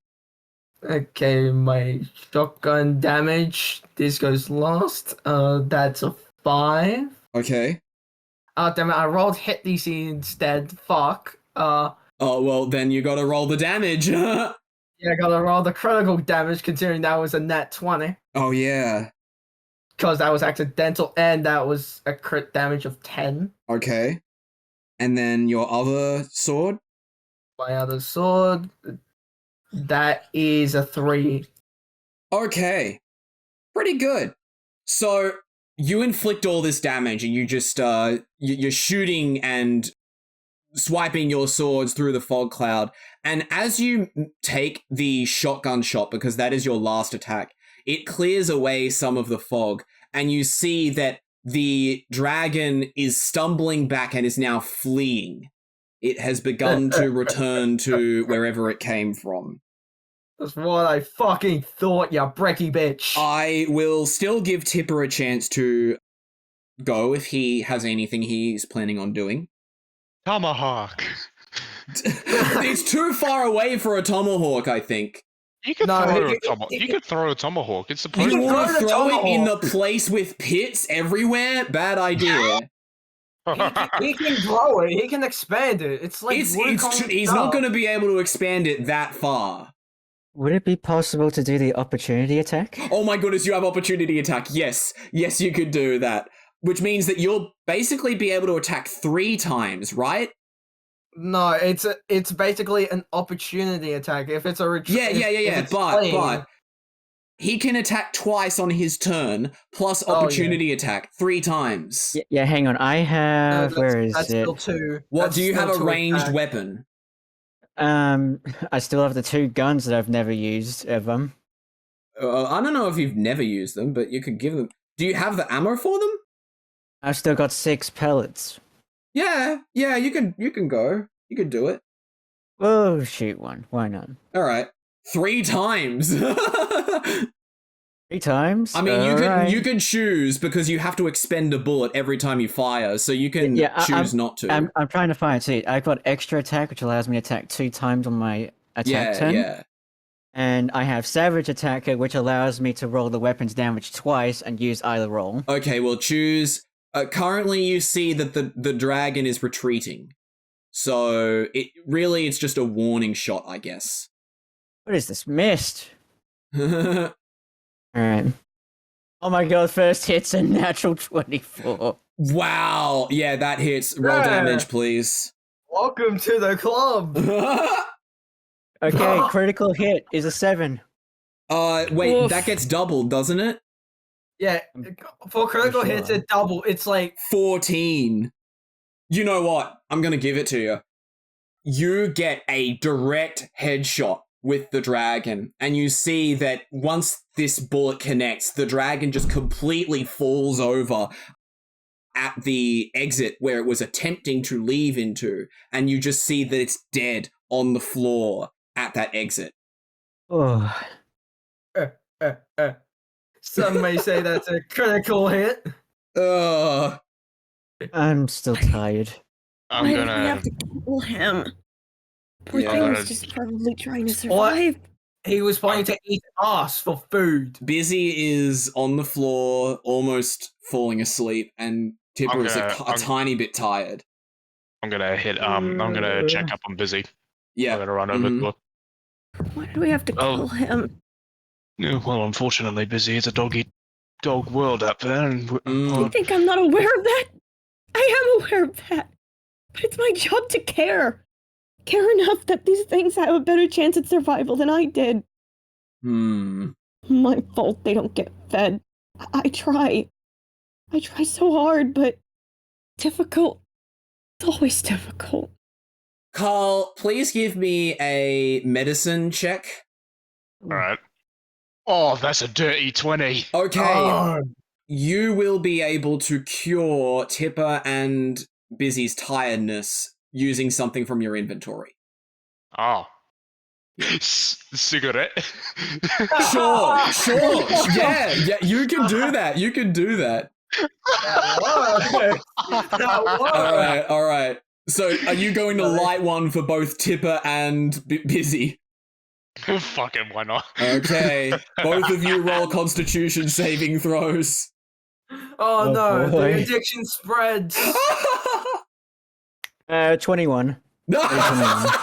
Okay, my shotgun damage. This goes last. That's a 5. Okay. Oh, damn it, I rolled hit DC instead. Fuck. Oh, well, then you gotta roll the damage. Yeah, I gotta roll the critical damage considering that was a nat 20. Oh, yeah. Because that was accidental and that was a crit damage of 10. Okay. And then your other sword? My other sword, that is a 3. Okay. Pretty good. So, you inflict all this damage and you just, you're shooting and swiping your swords through the fog cloud. And as you take the shotgun shot, because that is your last attack, it clears away some of the fog. And you see that the dragon is stumbling back and is now fleeing. It has begun to return to wherever it came from. That's what I fucking thought, you brekkie bitch. I will still give Tipper a chance to go if he has anything he's planning on doing. Tomahawk. It's too far away for a tomahawk, I think. You could No, throw he- a tomahawk. You could throw a tomahawk. It's You supposed to. want to throw the throw it in the tomahawk. place with pits everywhere? Bad idea. He can grow it. He can expand it. It's like He's not going to be able to expand it that far. Would it be possible to do the opportunity attack? Oh my goodness, you have opportunity attack. Yes, you could do that. Which means that you'll basically be able to attack 3 times, right? No, it's basically an opportunity attack. If it's a retreat, Yeah. But he can attack twice on his turn, plus opportunity attack 3 times. Yeah, hang on. I have. Where is that's it? Still 2. What, That's do you still have a 2 ranged attack. weapon? I still have the 2 guns that I've never used ever. I don't know if you've never used them, but you could give them. Do you have the ammo for them? I've still got 6 pellets. Yeah, you can go. You can do it. Oh, shoot one. Why not? All right. 3 times. 3 times? I mean, Alright. you can choose because you have to expend a bullet every time you fire, so you can choose not to. I'm trying to find it. I've got extra attack, which allows me to attack 2 times on my attack turn. Yeah. And I have Savage Attacker, which allows me to roll the weapon's damage twice and use either roll. Okay, well, choose. Currently, you see that the dragon is retreating. So it's just a warning shot, I guess. What is this? Missed. Alright. Oh my god, first hit's a natural 24. Wow. Yeah, that hits. Roll damage, please. Welcome to the club. Okay, critical hit is a 7. Wait, Oof. that gets doubled, doesn't it? Yeah, for critical sure. hits, it double. It's like 14. You know what? I'm going to give it to you. You get a direct headshot with the dragon, and you see that once this bullet connects, the dragon just completely falls over at the exit where it was attempting to leave into, and you just see that it's dead on the floor at that exit. Oh. some may say that's a critical hit. I'm still tired. I'm Why did we gonna. have to kill him? Poor Yeah. thing was just probably trying to survive. He was planning to eat us for food. Bizzy is on the floor, almost falling asleep, and Tipper is a tiny bit tired. I'm gonna hit. I'm gonna check up on Bizzy. Yeah. I'm gonna run over to her. Why did we have to kill him? Yeah, well, unfortunately, Bizzy, it's a dog world up there, and You think I'm not aware of that? I am aware of that. But it's my job to care. Care enough that these things have a better chance at survival than I did. My fault they don't get fed. I try. I try so hard, but difficult. It's always difficult. Karl, please give me a medicine check. all right. Oh, that's a dirty 20. Okay. Oh, You will be able to cure Tipper and Bizzy's tiredness using something from your inventory. Oh. Cigarette. Sure. Yeah, you can do that. You can do that. All right. So, are you going to light one for both Tipper and Bizzy? Fucking why not? Okay. Both of you roll Constitution saving throws. Oh no, boy. the addiction spreads. 21. No, I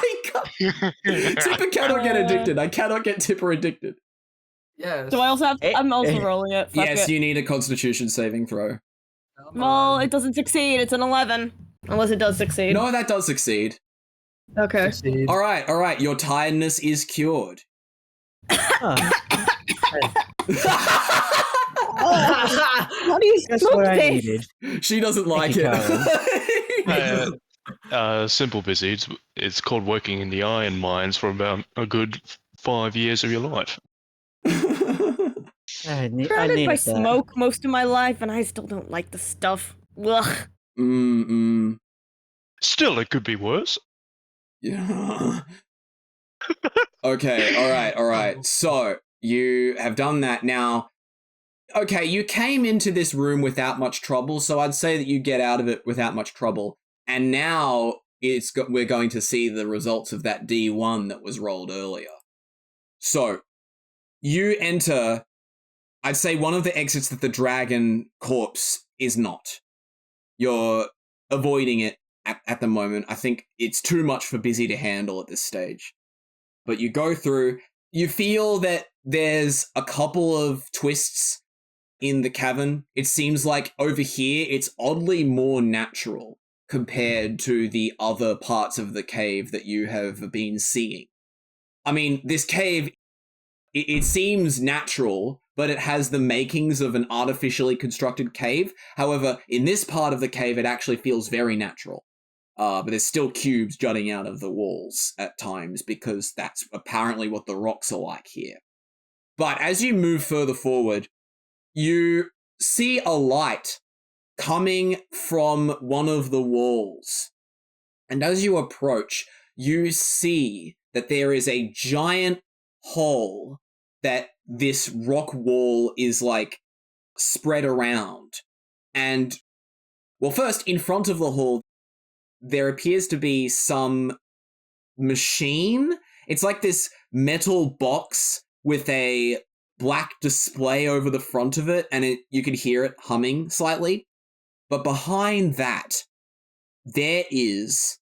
Tipper cannot get addicted. I cannot get Tipper addicted. Yes. Do I also have I'm also rolling it. Fuck Yes, it. you need a Constitution saving throw. Well, it doesn't succeed. It's an 11. Unless it does succeed. No, that does succeed. Okay. Succeed. All right. Your tiredness is cured. Huh. How do you That's smoke what I this? needed. She doesn't like you, it. Simple Bizzy. It's called working in the iron mines for about a good 5 years of your life. I Surrounded needed by that. smoke most of my life, and I still don't like the stuff. Ugh. Still, it could be worse. Yeah. Okay, all right. So, you have done that now. Okay, you came into this room without much trouble, so I'd say that you get out of it without much trouble. And now we're going to see the results of that D1 that was rolled earlier. So, you enter, I'd say one of the exits that the dragon corpse is not. You're avoiding it at the moment. I think it's too much for Bizzy to handle at this stage. But you go through, you feel that there's a couple of twists in the cavern. It seems like over here, it's oddly more natural compared to the other parts of the cave that you have been seeing. I mean, this cave, it seems natural, but it has the makings of an artificially constructed cave. However, in this part of the cave, it actually feels very natural. But there's still cubes jutting out of the walls at times because that's apparently what the rocks are like here. But as you move further forward, you see a light coming from one of the walls. And as you approach, you see that there is a giant hole that this rock wall is like spread around. And, well, first, in front of the hall, there appears to be some machine. It's like this metal box with a black display over the front of it, and you can hear it humming slightly. But behind that, there is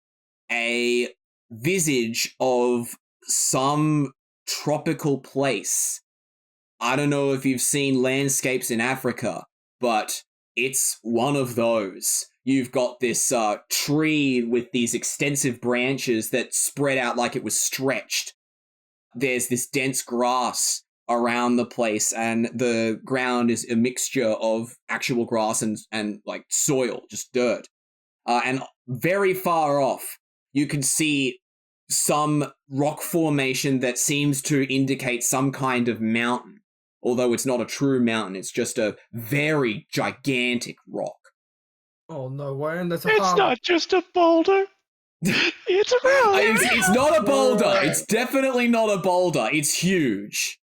a visage of some tropical place. I don't know if you've seen landscapes in Africa, but it's one of those. You've got this tree with these extensive branches that spread out like it was stretched. There's this dense grass around the place, and the ground is a mixture of actual grass and like soil, just dirt. And very far off, you can see some rock formation that seems to indicate some kind of mountain. Although it's not a true mountain, it's just a very gigantic rock. Oh no, we're in the It's Sahara. not just a boulder. It's a rock. It's not a boulder. It's definitely not a boulder. It's huge.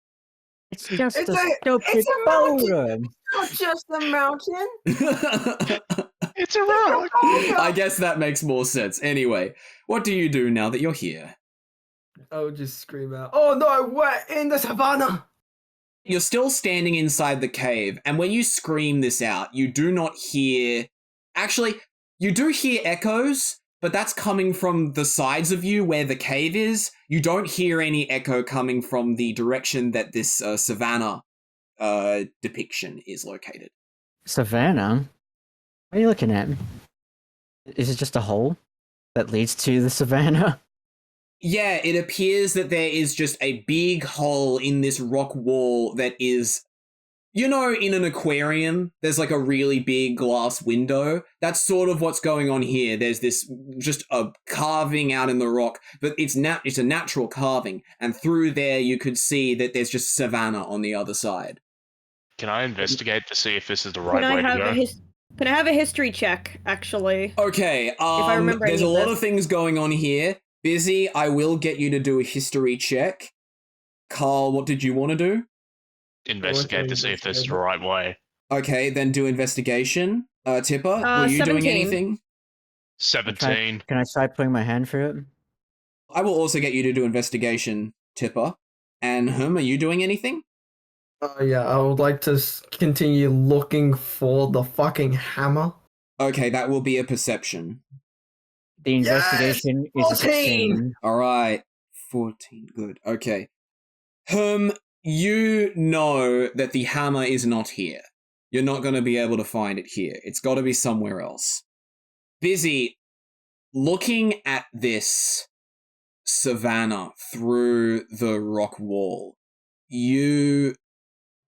It's just It's a a- stupid it's a mountain. boulder. Not just a mountain. It's a rock. I guess that makes more sense. Anyway, what do you do now that you're here? I would just scream out, "Oh no, we're in the savannah!" You're still standing inside the cave, and when you scream this out, you do not hear... Actually, you do hear echoes, but that's coming from the sides of you where the cave is. You don't hear any echo coming from the direction that this savannah depiction is located. Savannah? What are you looking at? Is it just a hole that leads to the savannah? Yeah, it appears that there is just a big hole in this rock wall that is... You know, in an aquarium, there's like a really big glass window. That's sort of what's going on here. There's this just a carving out in the rock, but it's a natural carving. And through there, you could see that there's just savannah on the other side. Can I investigate to see if this is the right Can I way to have go? Can I have a history check, actually? Okay, I remember there's any a of lot this. of things going on here. Bizzy, I will get you to do a history check. Karl, what did you want to do? Investigate to see if this is the right way. Okay, then do investigation. Tipper, were you doing 17. anything? 17. Can I try putting my hand through it? I will also get you to do investigation, Tipper. And are you doing anything? Yeah, I would like to continue looking for the fucking hammer. Okay, that will be a perception. The investigation is a 14! 16. Alright, 14, good. Okay. You know that the hammer is not here. You're not going to be able to find it here. It's got to be somewhere else. Bizzy, looking at this savannah through the rock wall, you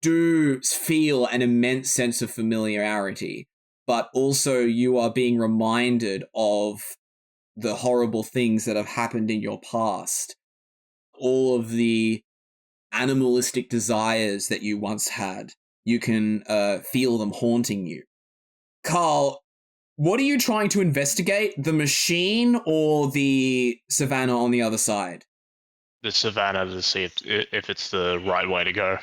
do feel an immense sense of familiarity, but also you are being reminded of the horrible things that have happened in your past. All of the animalistic desires that you once had. You can feel them haunting you. Karl, what are you trying to investigate? The machine or the savannah on the other side? The savannah to see if it's the right way to go.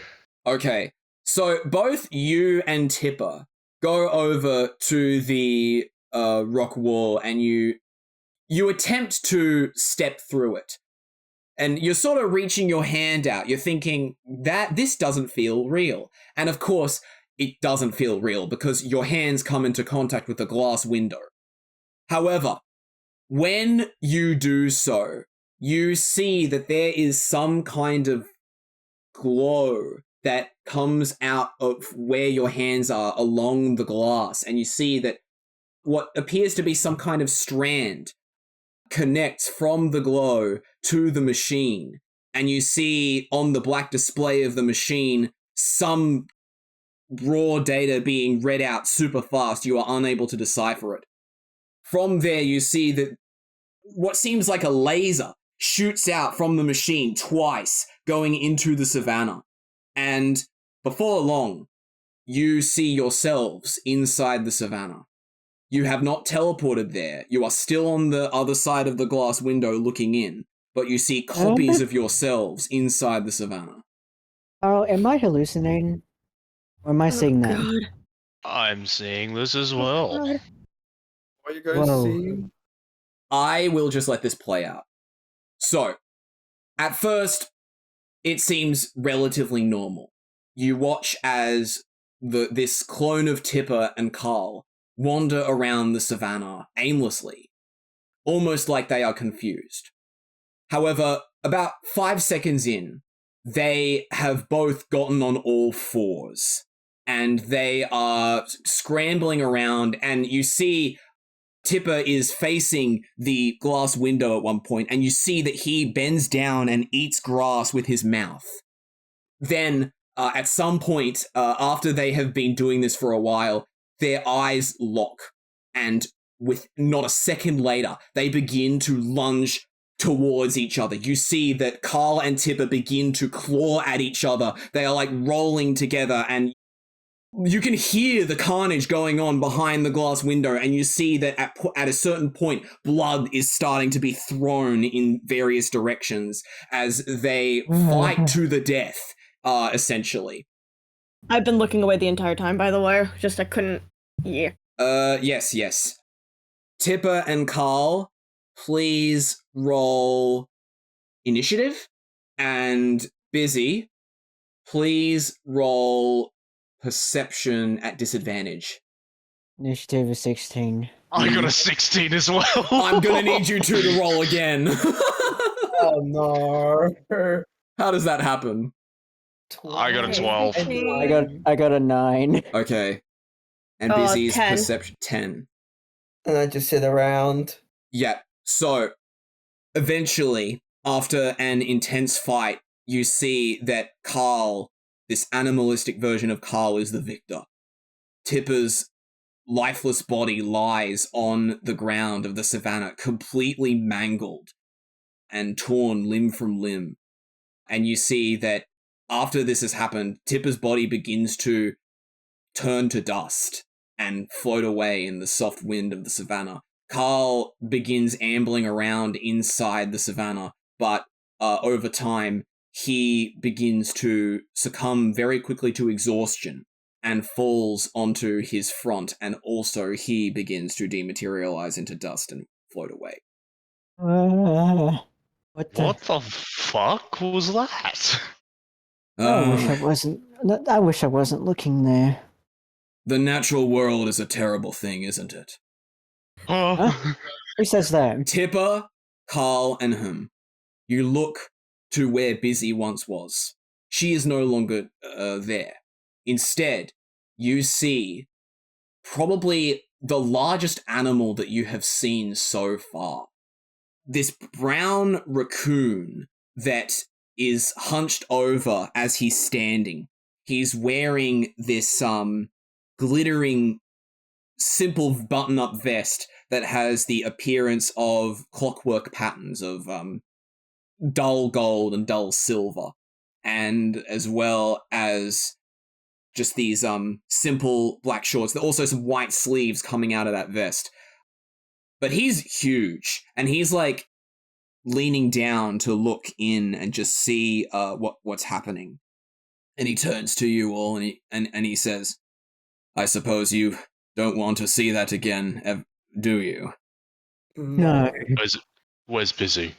Okay, so both you and Tipper go over to the rock wall and you attempt to step through it. And you're sort of reaching your hand out. You're thinking that this doesn't feel real. And of course, it doesn't feel real because your hands come into contact with the glass window. However, when you do so, you see that there is some kind of glow that comes out of where your hands are along the glass. And you see that what appears to be some kind of strand connects from the glow to the machine, and you see on the black display of the machine some raw data being read out super fast. You are unable to decipher it. From there, you see that what seems like a laser shoots out from the machine twice, going into the savannah. And before long, you see yourselves inside the savannah. You have not teleported there. You are still on the other side of the glass window looking in, but you see copies of yourselves inside the savannah. Oh, am I hallucinating? Or am I seeing that? God. I'm seeing this as well. God. What are you guys Whoa. seeing? I will just let this play out. So, at first, it seems relatively normal. You watch as this clone of Tipper and Karl wander around the savannah aimlessly. almost like they are confused. However, about 5 seconds in, they have both gotten on all fours, and they are scrambling around, and you see Tipper is facing the glass window at one point, and you see that he bends down and eats grass with his mouth. Then, at some point, after they have been doing this for a while, their eyes lock, and with not a second later, they begin to lunge towards each other. You see that Karl and Tipper begin to claw at each other. They are like rolling together, and you can hear the carnage going on behind the glass window, and you see that at a certain point, blood is starting to be thrown in various directions as they fight to the death, essentially. I've been looking away the entire time, by the way. Just I couldn't. Yeah. Yes. Tipper and Karl, please roll initiative. And Bizzy, please roll perception at disadvantage. Initiative is 16. I got a 16 as well. I'm gonna need you two to roll again. Oh no. How does that happen? I got a 12. I got a 9. Okay. And Bizzy's 10. perception 10. And I just sit around. Yeah. So, eventually, after an intense fight, you see that Karl, this animalistic version of Karl, is the victor. Tipper's lifeless body lies on the ground of the savannah, completely mangled and torn limb from limb. And you see that after this has happened, Tipper's body begins to turn to dust and float away in the soft wind of the savannah. Karl begins ambling around inside the savannah, but over time, he begins to succumb very quickly to exhaustion and falls onto his front, and also he begins to dematerialize into dust and float away. What What the fuck was that? I wish I wasn't looking there. The natural world is a terrible thing, isn't it? Oh. Who says that? Tipper, Karl, and him. You look to where Bizzy once was. She is no longer there. Instead, you see probably the largest animal that you have seen so far. This brown raccoon that is hunched over as he's standing. He's wearing this glittering, simple button-up vest that has the appearance of clockwork patterns of dull gold and dull silver, and as well as just these simple black shorts. There are also some white sleeves coming out of that vest. But he's huge, and he's like leaning down to look in and just see what's happening. And he turns to you all and he says, "I suppose you don't want to see that again, do you?" No. Where's Bizzy?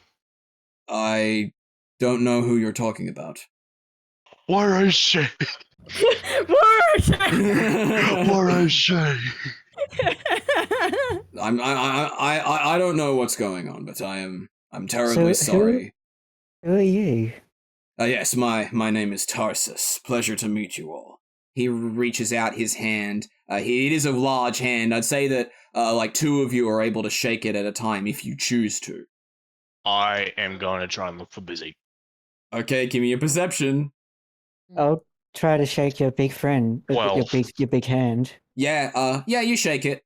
I don't know who you're talking about. Where is she? Where is it? Where is she? I don't know what's going on, but I'm terribly sorry. Who are you? Yes, my name is Tarsus. Pleasure to meet you all. He reaches out his hand. It is a large hand. I'd say that like two of you are able to shake it at a time if you choose to. I am going to try and look for Bizzy. Okay, give me a perception. I'll try to shake your big friend. Well. Your big hand. Yeah, you shake it.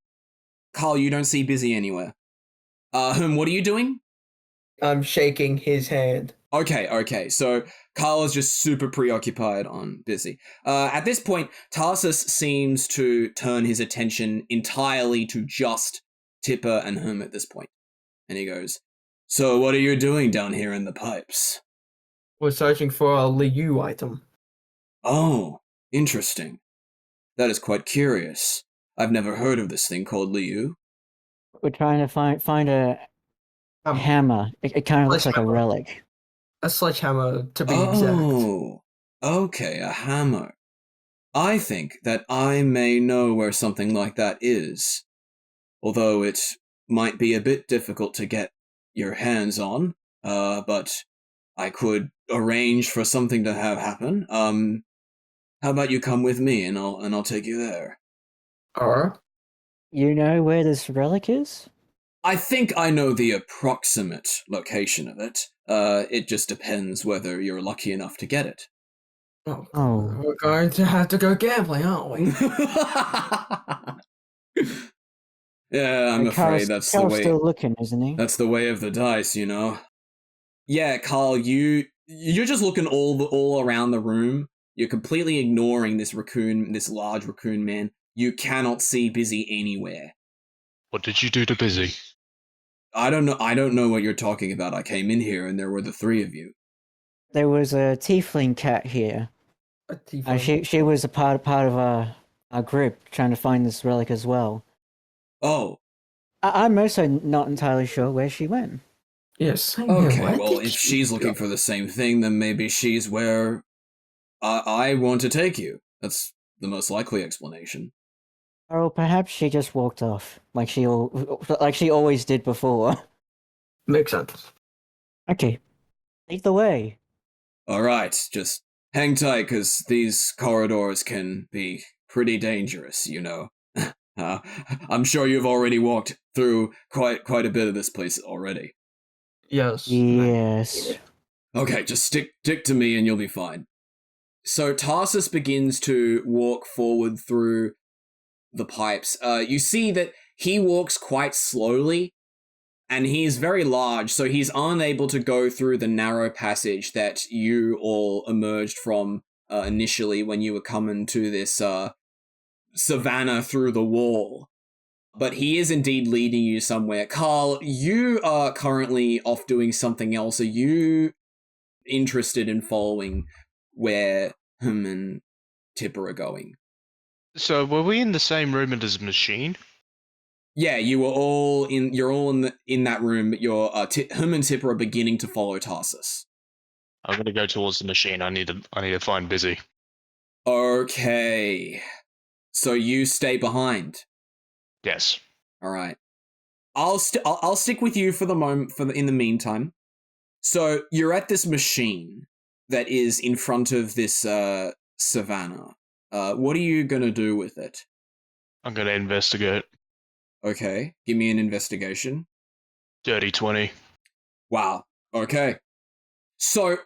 Karl, you don't see Bizzy anywhere. What are you doing? I'm shaking his hand. Okay, so Karl is just super preoccupied on Bizzy. At this point, Tarsus seems to turn his attention entirely to just Tipper and him at this point. And he goes, "So what are you doing down here in the pipes?" We're searching for a Liu item. Oh, interesting. That is quite curious. I've never heard of this thing called Liu. We're trying to find a hammer. It kind of looks like a relic. A sledgehammer, to be exact. Oh, okay, a hammer. I think that I may know where something like that is. Although it might be a bit difficult to get your hands on, but I could arrange for something to have happen. How about you come with me and I'll take you there? Alright. You know where this relic is? I think I know the approximate location of it. It just depends whether you're lucky enough to get it. Oh. We're going to have to go gambling, aren't we? Yeah, I'm afraid that's the Karl's way. still looking, isn't he? That's the way of the dice, you know. Yeah, Karl, you're just looking all around the room. You're completely ignoring this large raccoon man. You cannot see Bizzy anywhere. What did you do to Bizzy? I don't know what you're talking about. I came in here and there were the three of you. There was a tiefling cat here. A tiefling. She was a part of our group trying to find this relic as well. Oh. I'm also not entirely sure where she went. Yes. Okay, well, if she's looking for the same thing, then maybe she's where I want to take you. That's the most likely explanation. Or perhaps she just walked off, like she always did before. Makes sense. Okay, lead the way. All right, just hang tight, because these corridors can be pretty dangerous, you know. I'm sure you've already walked through quite a bit of this place already. Yes. Yes. Okay, just stick to me and you'll be fine. So Tarsus begins to walk forward through the pipes. You see that he walks quite slowly, and he's very large, so he's unable to go through the narrow passage that you all emerged from initially when you were coming to this savannah through the wall. But he is indeed leading you somewhere. Karl, you are currently off doing something else. Are you interested in following where him and Tipper are going? So were we in the same room as a machine? Yeah, you're all in that room, but him and Tipper are beginning to follow Tarsus. I'm gonna go towards the machine. I need to find Bizzy. Okay. So you stay behind. Yes. All right. I'll stick with you for the moment in the meantime. So you're at this machine that is in front of this savannah. What are you gonna do with it? I'm gonna investigate. Okay, give me an investigation. Dirty 20. Wow. Okay. So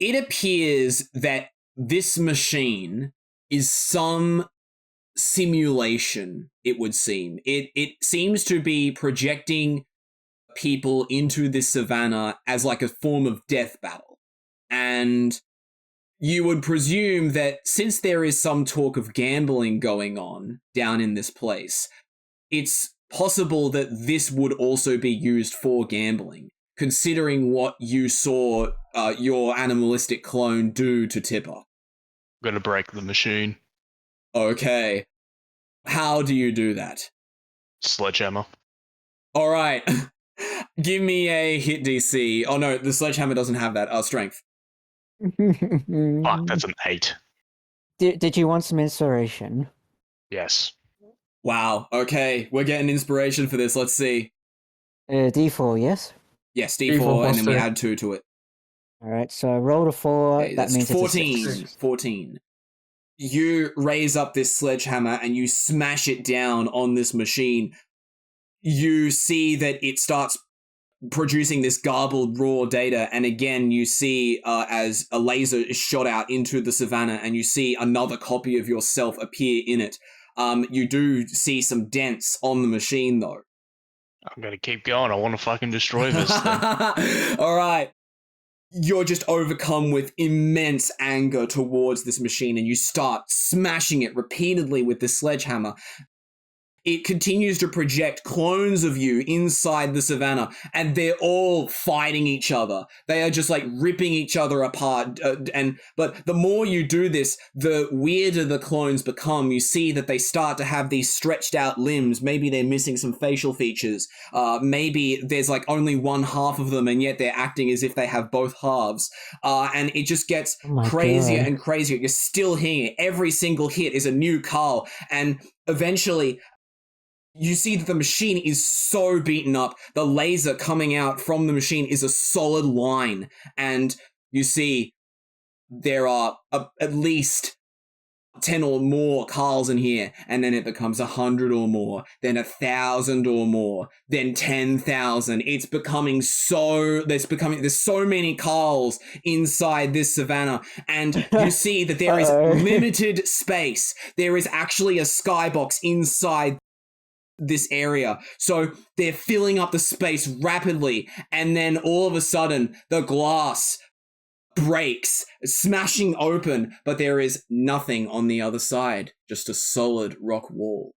it appears that this machine is some simulation, it would seem. It seems to be projecting people into this savannah as like a form of death battle. And you would presume that since there is some talk of gambling going on down in this place, it's possible that this would also be used for gambling, considering what you saw your animalistic clone do to Tipper. I'm gonna break the machine. Okay. How do you do that? Sledgehammer. All right. Give me a hit DC. Oh no, the sledgehammer doesn't have that. Strength. Fuck, that's an 8. Did you want some inspiration? Yes. Wow. Okay, we're getting inspiration for this. Let's see. D4, yes? Yes, D4, and then we +2. add 2 to it. Alright, so I rolled a 4, Okay, that that's means 14. it's a 6. 14. You raise up this sledgehammer and you smash it down on this machine. You see that it starts producing this garbled raw data, and again you see as a laser is shot out into the savannah, and you see another copy of yourself appear in it. You do see some dents on the machine, though. I'm gonna keep going. I want to fucking destroy this thing. All right. You're just overcome with immense anger towards this machine, and you start smashing it repeatedly with the sledgehammer. It continues to project clones of you inside the savannah, and they're all fighting each other. They are just like ripping each other apart. But the more you do this, the weirder the clones become. You see that they start to have these stretched out limbs. Maybe they're missing some facial features. Maybe there's like only one half of them, and yet they're acting as if they have both halves. And it just gets crazier and crazier. You're still hearing it. Every single hit is a new Karl, and eventually you see that the machine is so beaten up. The laser coming out from the machine is a solid line. And you see there are at least 10 or more Karls in here, and then it becomes 100 or more, then 1,000 or more, then 10,000. There's so many Karls inside this savannah, and you see that there is limited space. There is actually a skybox inside this area, so they're filling up the space rapidly, and then all of a sudden the glass breaks, smashing open, but there is nothing on the other side, just a solid rock wall.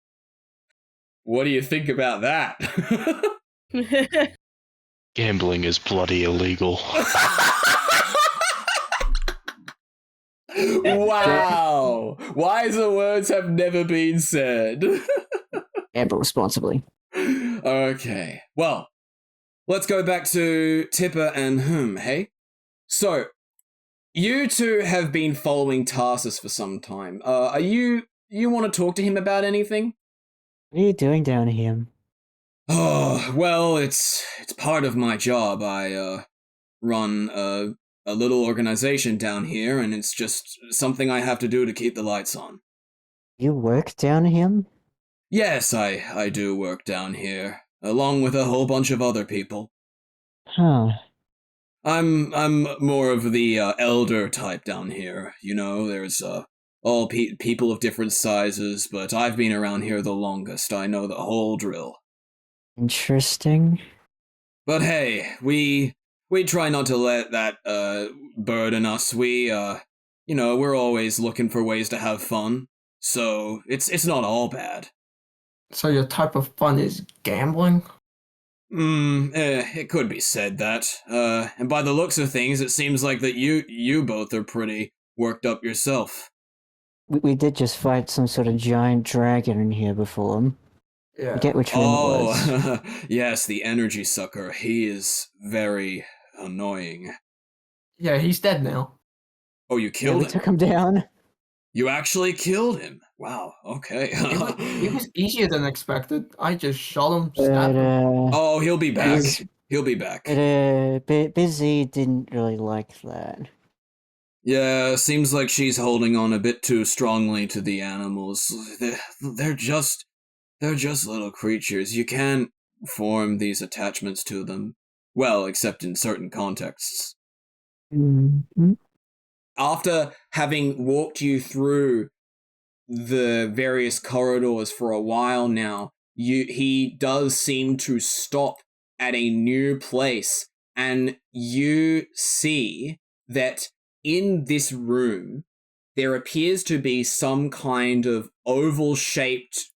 What do you think about that? Gambling is bloody illegal. Wow! Wiser words have never been said. Gamble responsibly. Okay, well, let's go back to Tipper and hey? So, you two have been following Tarsus for some time. You want to talk to him about anything? What are you doing down here? Oh, well, it's part of my job. I run a little organization down here, and it's just something I have to do to keep the lights on. You work down here? Yes, I do work down here, along with a whole bunch of other people. Huh. I'm more of the elder type down here. You know, there's all people of different sizes, but I've been around here the longest. I know the whole drill. Interesting. But hey, we try not to let that burden us. We're always looking for ways to have fun. So it's not all bad. So your type of fun is gambling? It could be said that. And by the looks of things, it seems like that you both are pretty worked up yourself. We did just fight some sort of giant dragon in here before. Yeah. I get which room it was. Oh, yes, the energy sucker. He is very annoying. Yeah, he's dead now. Oh, you Yeah, killed we him? took him down. You actually killed him? Wow, okay. It was easier than expected. I just shot him, But, stabbed him. Oh, he'll be back. Yes. He'll be back. Bizzy didn't really like that. Yeah, seems like she's holding on a bit too strongly to the animals. They're just little creatures. You can't form these attachments to them. Well, except in certain contexts. Mm-hmm. After having walked you through the various corridors for a while now, he does seem to stop at a new place, and you see that in this room there appears to be some kind of oval-shaped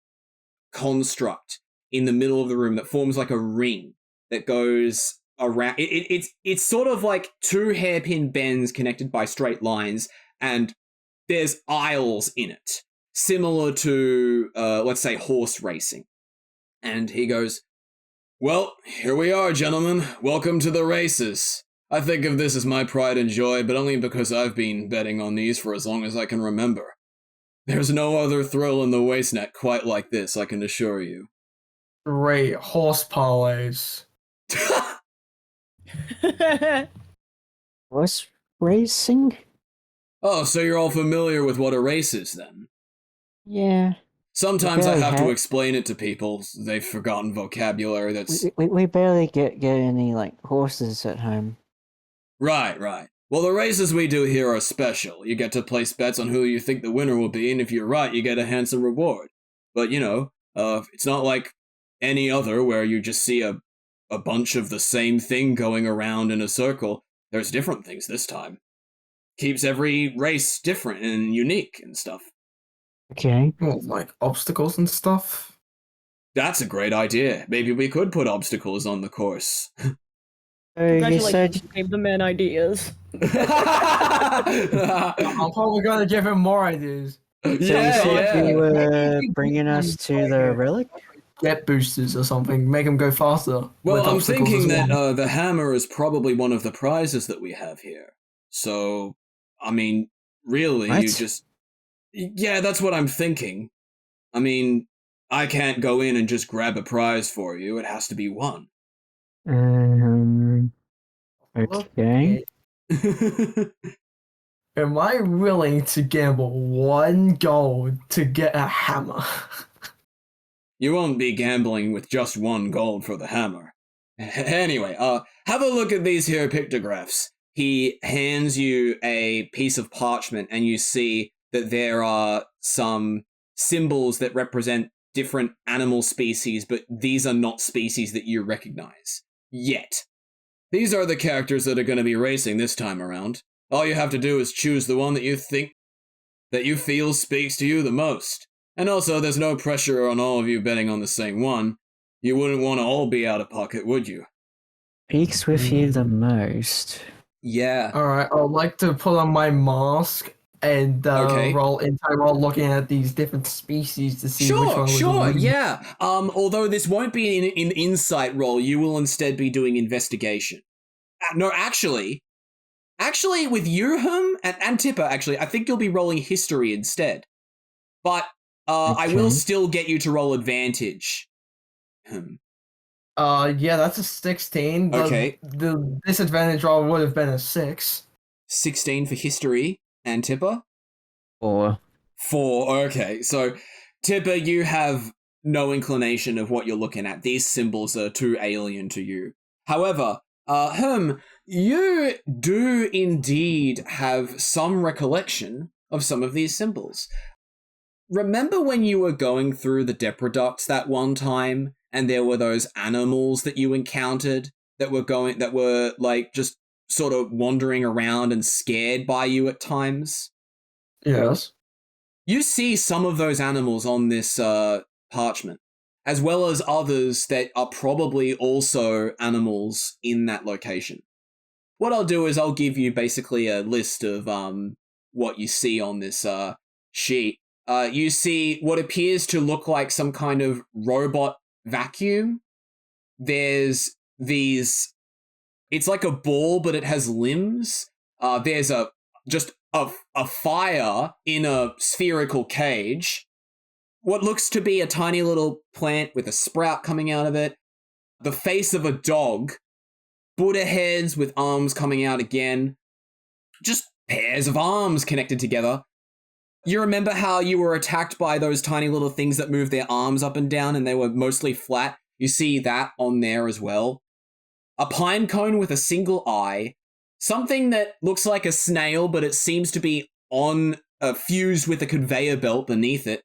construct in the middle of the room that forms like a ring that goes around. It's sort of like two hairpin bends connected by straight lines, and there's aisles in it, similar to let's say horse racing. And he goes, "Well, here we are, gentlemen. Welcome to the races. I think of this as my pride and joy, but only because I've been betting on these for as long as I can remember. There's no other thrill in the waste net quite like this, I can assure you." Great horse parlays. Horse racing? Oh, so you're all familiar with what a race is, then? Yeah. Sometimes I barely have to have- explain it to people. They've forgotten vocabulary that's... We barely get any, like, horses at home. Right. Well, the races we do here are special. You get to place bets on who you think the winner will be, and if you're right, you get a handsome reward. But, it's not like any other where you just see a bunch of the same thing going around in a circle. There's different things this time. Keeps every race different and unique and stuff. Okay. Well, like obstacles and stuff. That's a great idea. Maybe we could put obstacles on the course. You Congratulations, said you gave the man ideas. I'm probably gonna give him more ideas. you said you were bringing us to the relic? Get boosters or something. Make him go faster. Well, with I'm obstacles thinking as that well. the hammer is probably one of the prizes that we have here. So, I mean, really, What? you just... Yeah, that's what I'm thinking. I mean, I can't go in and just grab a prize for you. It has to be won. Okay. Am I willing to gamble 1 gold to get a hammer? You won't be gambling with just 1 gold for the hammer. Anyway, have a look at these here pictographs. He hands you a piece of parchment, and you see that there are some symbols that represent different animal species, but these are not species that you recognize. Yet. These are the characters that are going to be racing this time around. All you have to do is choose the one that you feel speaks to you the most. And also, there's no pressure on all of you betting on the same one. You wouldn't want to all be out of pocket, would you? Speaks with you the most. Yeah. Alright, I'd like to put on my mask and Okay. roll looking at these different species to see which one was Sure, the yeah. Although this won't be an insight roll, you will instead be doing investigation. No, actually, with Yurhum and Tipper, actually, I think you'll be rolling history instead. But I will Okay. still get you to roll advantage. Yeah, that's a 16. Okay. The disadvantage roll would have been a 6. 16 for history, and Tipper? 4. 4, okay. So, Tipper, you have no inclination of what you're looking at. These symbols are too alien to you. However, you do indeed have some recollection of some of these symbols. Remember when you were going through the Depreducts that one time, and there were those animals that you encountered that were like just sort of wandering around and scared by you at times? Yes. You see some of those animals on this parchment, as well as others that are probably also animals in that location. What I'll do is I'll give you basically a list of what you see on this sheet. You see what appears to look like some kind of robot vacuum. There's these... It's like a ball, but it has limbs. There's a fire in a spherical cage. What looks to be a tiny little plant with a sprout coming out of it. The face of a dog. Buddha heads with arms coming out again. Just pairs of arms connected together. You remember how you were attacked by those tiny little things that move their arms up and down and they were mostly flat? You see that on there as well. A pine cone with a single eye. Something that looks like a snail, but it seems to be fused with a conveyor belt beneath it.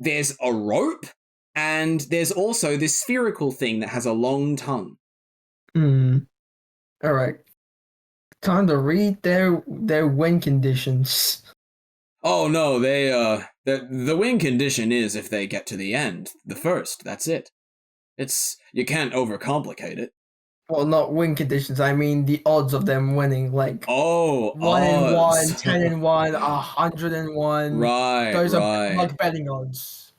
There's a rope, and there's also this spherical thing that has a long tongue. Alright. Time to read their win conditions. Oh no, the win condition is if they get to the end, the first, that's it. You can't overcomplicate it. Well, not win conditions, I mean the odds of them winning, like 1 in 1, 10 in 1, 100 in 1. Right, Those right. are like betting odds.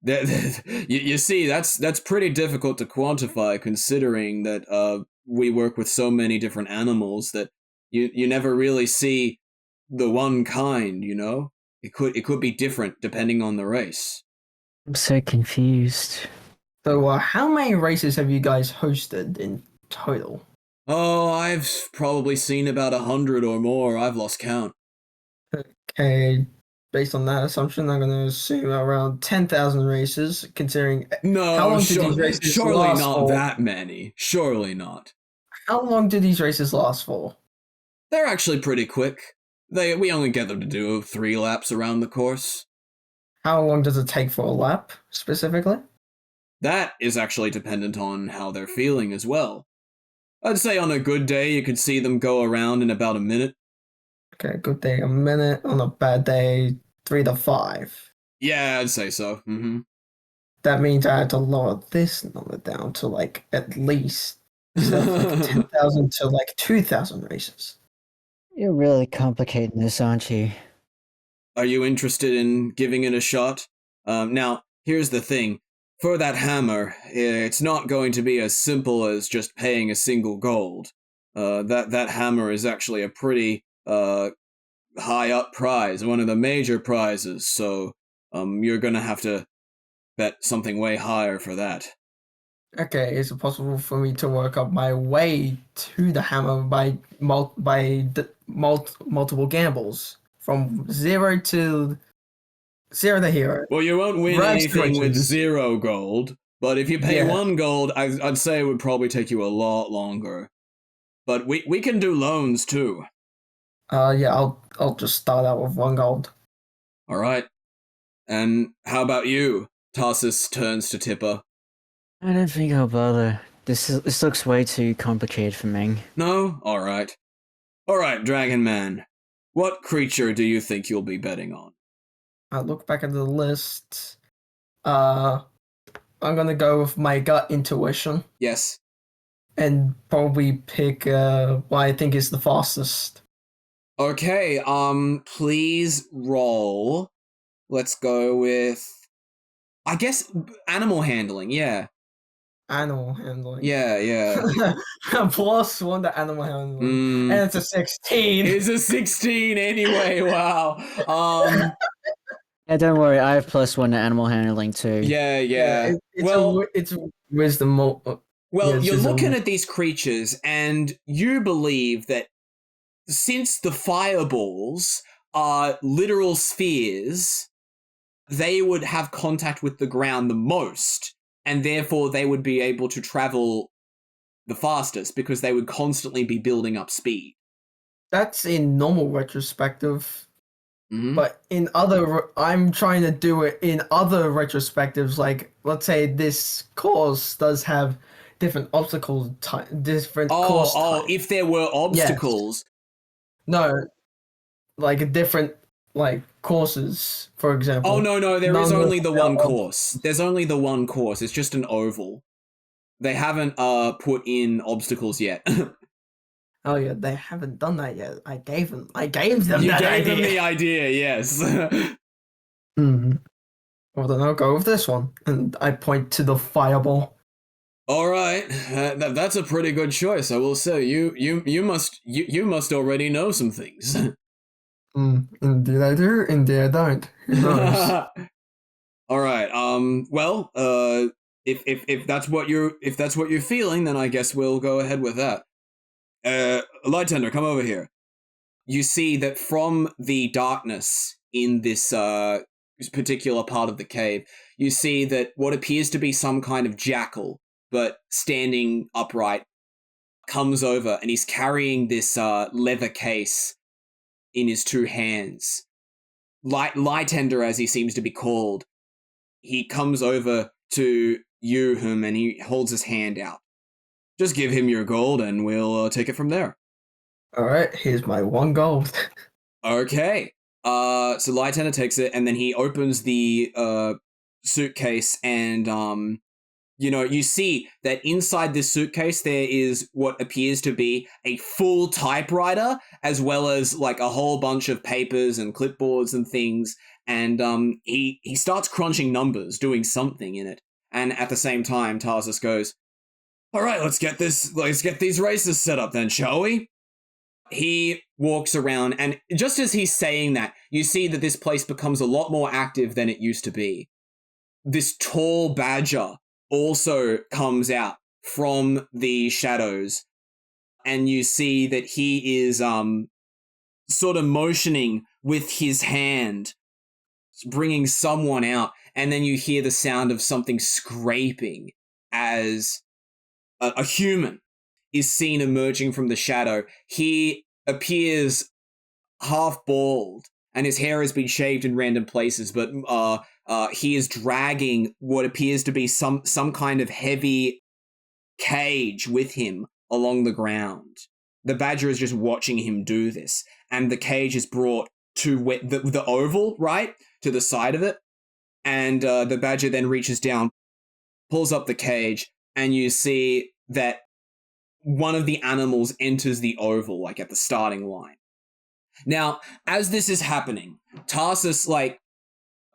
You see, that's pretty difficult to quantify, considering that we work with so many different animals that you never really see the one kind, you know? It could be different depending on the race. I'm so confused. So, how many races have you guys hosted in total? Oh, I've probably seen about 100 or more. I've lost count. Okay, based on that assumption, I'm going to assume around 10,000 races, considering... No, how long did these races surely last not for? that many. Surely not. How long do these races last for? They're actually pretty quick. We only get them to do 3 laps around the course. How long does it take for a lap, specifically? That is actually dependent on how they're feeling as well. I'd say on a good day, you could see them go around in about a minute. Okay, good day, a minute. On a bad day, 3 to 5. Yeah, I'd say so. Mm-hmm. That means I had to lower this number down to, like, at least instead of, like, 10,000 to, like, 2,000 races. You're really complicating this, aren't you? Are you interested in giving it a shot? Now, here's the thing. For that hammer, it's not going to be as simple as just paying a single gold. That hammer is actually a pretty high up prize, one of the major prizes. So you're gonna have to bet something way higher for that. Okay, is it possible for me to work up my way to the hammer by multiple gambles from 0 to hero? Well, you won't win Rags to anything with riches. 0 gold, but if you pay Yeah. 1 gold, I'd say it would probably take you a lot longer. But we can do loans too. Yeah, I'll just start out with 1 gold. All right. And how about you? Tarsus turns to Tipper. I don't think I'll bother. This looks way too complicated for me. No? All right. All right, Dragon Man. What creature do you think you'll be betting on? I look back at the list. I'm gonna go with my gut intuition Yes. and probably pick what I think is the fastest. Okay, please roll. Let's go with, I guess, animal handling, yeah. Animal handling. Yeah. +1 to animal handling. And it's a 16. It's a 16 anyway, wow. Yeah, don't worry, I have +1 to animal handling too. Yeah. It's wisdom. Well, yeah, you're looking at these creatures, and you believe that since the fireballs are literal spheres, they would have contact with the ground the most, and therefore they would be able to travel the fastest because they would constantly be building up speed. That's in normal retrospective, Mm-hmm. but in other, I'm trying to do it in other retrospectives. Like, let's say this course does have different obstacles, different course types. If there were obstacles. No, like different courses, for example. Oh no, there is None only the one of- course. There's only the one course. It's just an oval. They haven't put in obstacles yet. Oh yeah, they haven't done that yet. I gave them You that gave idea. them the idea, yes. Mm-hmm. Well, then I'll go with this one, and I point to the fireball. All right, that's a pretty good choice, I will say. You must already know some things. Indeed I do. Indeed I don't. Who knows? All right. Well, if that's what you're feeling, then I guess we'll go ahead with that. Light Tender, come over here. You see that from the darkness in this particular part of the cave, you see that what appears to be some kind of jackal, but standing upright, comes over and he's carrying this leather case in his 2 hands. Light Tender, as he seems to be called, he comes over to you, and he holds his hand out. Just give him your gold and we'll take it from there. Alright, here's my 1 gold. Okay. So Light Tender takes it, and then he opens the suitcase, and you see that inside this suitcase there is what appears to be a full typewriter, as well as like a whole bunch of papers and clipboards and things. And he starts crunching numbers, doing something in it. And at the same time, Tarsus goes, "All right, let's get these races set up then, shall we?" He walks around, and just as he's saying that, you see that this place becomes a lot more active than it used to be. This tall badger also comes out from the shadows, and you see that he is sort of motioning with his hand, bringing someone out, and then you hear the sound of something scraping as a human is seen emerging from the shadow. He appears half bald, and his hair has been shaved in random places, but he is dragging what appears to be some kind of heavy cage with him along the ground. The badger is just watching him do this, and the cage is brought to the oval, right, to the side of it, and the badger then reaches down, pulls up the cage, and you see that one of the animals enters the oval, like at the starting line. Now, as this is happening, Tarsus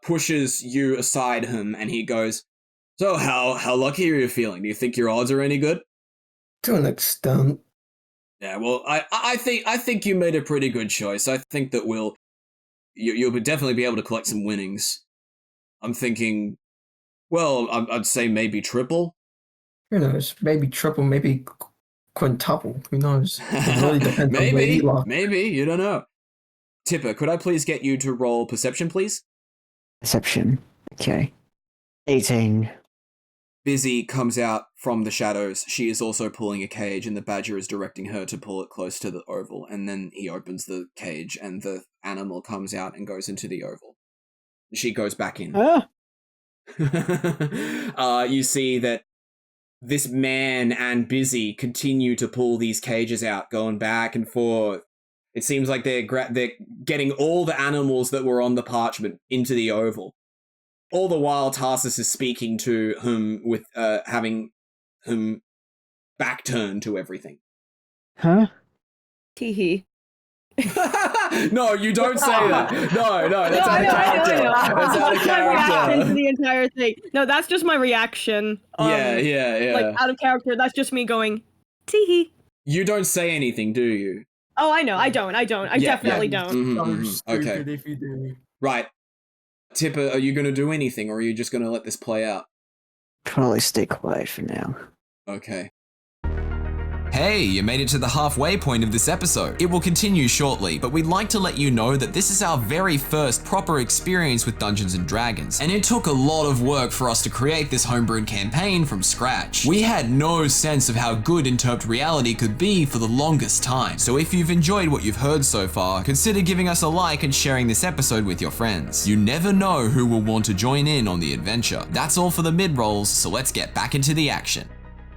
pushes you aside him, and he goes, "So how lucky are you feeling? Do you think your odds are any good?" To an extent. Yeah, well, I think you made a pretty good choice. I think that you'll definitely be able to collect some winnings. I'm thinking Well, I'd say maybe triple. Who knows? Maybe triple, maybe quintuple. Who knows? It really depends on lady luck. Maybe, you don't know. Tipper, could I please get you to roll perception, please? Perception. Okay. 18. Bizzy comes out from the shadows. She is also pulling a cage, and the badger is directing her to pull it close to the oval. And then he opens the cage, and the animal comes out and goes into the oval. She goes back in. Ah! You see that this man and Bizzy continue to pull these cages out, going back and forth. It seems like they're getting all the animals that were on the parchment into the oval. All the while, Tarsus is speaking to him with having him back turned to everything. Huh? Teehee. No, you don't say that. No, that's out of character. That's out of That's my reaction to character. the entire thing. No, that's just my reaction. Yeah. Like, out of character, that's just me going, teehee. You don't say anything, do you? Oh, I know. I don't. I definitely don't. Mhm, So mhm. stupid Okay. if you do. Right. Tipper, are you going to do anything, or are you just going to let this play out? Probably stay quiet for now. Okay. Hey, you made it to the halfway point of this episode. It will continue shortly, but we'd like to let you know that this is our very first proper experience with Dungeons & Dragons, and it took a lot of work for us to create this homebrewed campaign from scratch. We had no sense of how good interp'd reality could be for the longest time, so if you've enjoyed what you've heard so far, consider giving us a like and sharing this episode with your friends. You never know who will want to join in on the adventure. That's all for the mid-rolls, so let's get back into the action.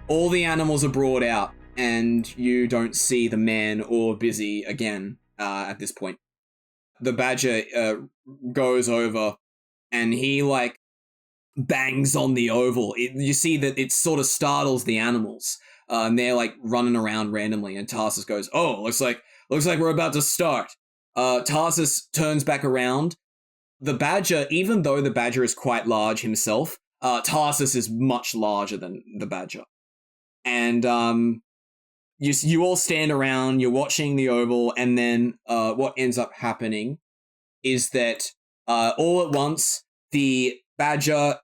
All the animals are brought out, and you don't see the man or Bizzy again at this point. The badger goes over, and he, like, bangs on the oval. You see that it sort of startles the animals, and they're, like, running around randomly, and Tarsus goes, "Oh, looks like we're about to start." Tarsus turns back around. The badger, even though the badger is quite large himself, Tarsus is much larger than the badger. And you all stand around, you're watching the oval, and then what ends up happening is that all at once, the badger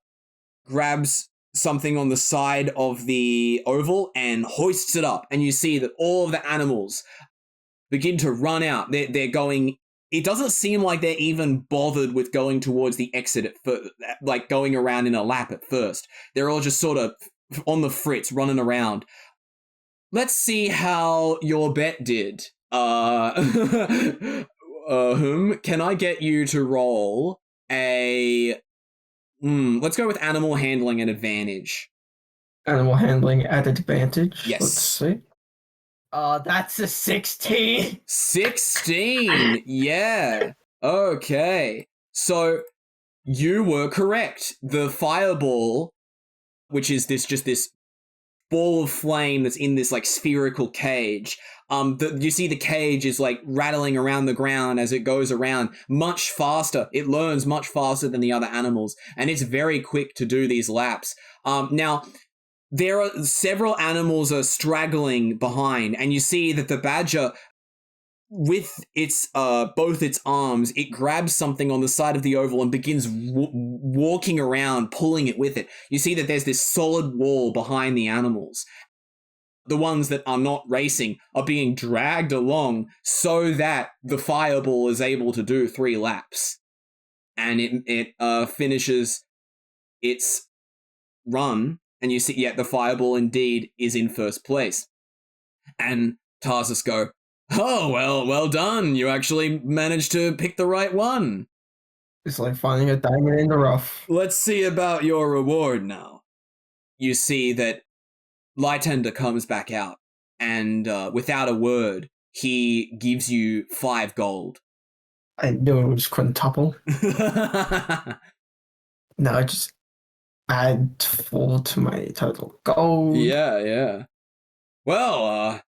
grabs something on the side of the oval and hoists it up, and you see that all of the animals begin to run out. They're going... It doesn't seem like they're even bothered with going towards the exit at first, like going around in a lap at first. They're all just sort of on the fritz, running around. Let's see how your bet did. Can I get you to roll a... let's go with animal handling and advantage. Animal handling at advantage. Yes. Let's see. That's a 16. 16! Yeah. Okay. So, you were correct. The fireball, which is this ball of flame that's in this, like, spherical cage. You see the cage is, like, rattling around the ground as it goes around much faster. It learns much faster than the other animals, and it's very quick to do these laps. Now, there are several animals are straggling behind, and you see that the badger, with its both its arms, it grabs something on the side of the oval and begins walking around, pulling it with it. You see that there's this solid wall behind the animals. The ones that are not racing are being dragged along so that the fireball is able to do 3 laps. And it finishes its run, and you see, the fireball indeed is in first place. And Tarsus go, "Oh, well done. You actually managed to pick the right one. It's like finding a diamond in the rough." Let's see about your reward now." You see that Lightender comes back out, and without a word, he gives you 5 gold. I knew it was quintuple. No, I just add 4 to my total gold. Yeah. Well,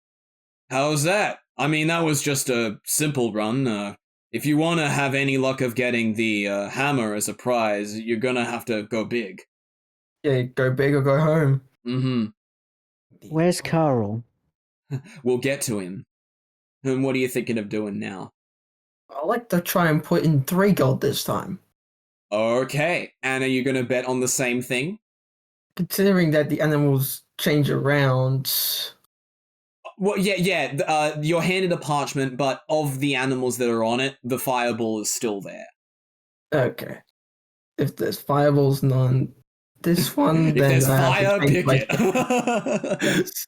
how's that? I mean, that was just a simple run. If you want to have any luck of getting the hammer as a prize, you're gonna have to go big. Yeah, go big or go home. Mm-hmm. Where's Karl? We'll get to him. And what are you thinking of doing now? I like to try and put in 3 gold this time. Okay. And are you going to bet on the same thing? Considering that the animals change around. Well, yeah. You're handed a parchment, but of the animals that are on it, the fireball is still there. Okay. If there's fireballs on this one, If then there's I have fire, to change pick my- it. Yes.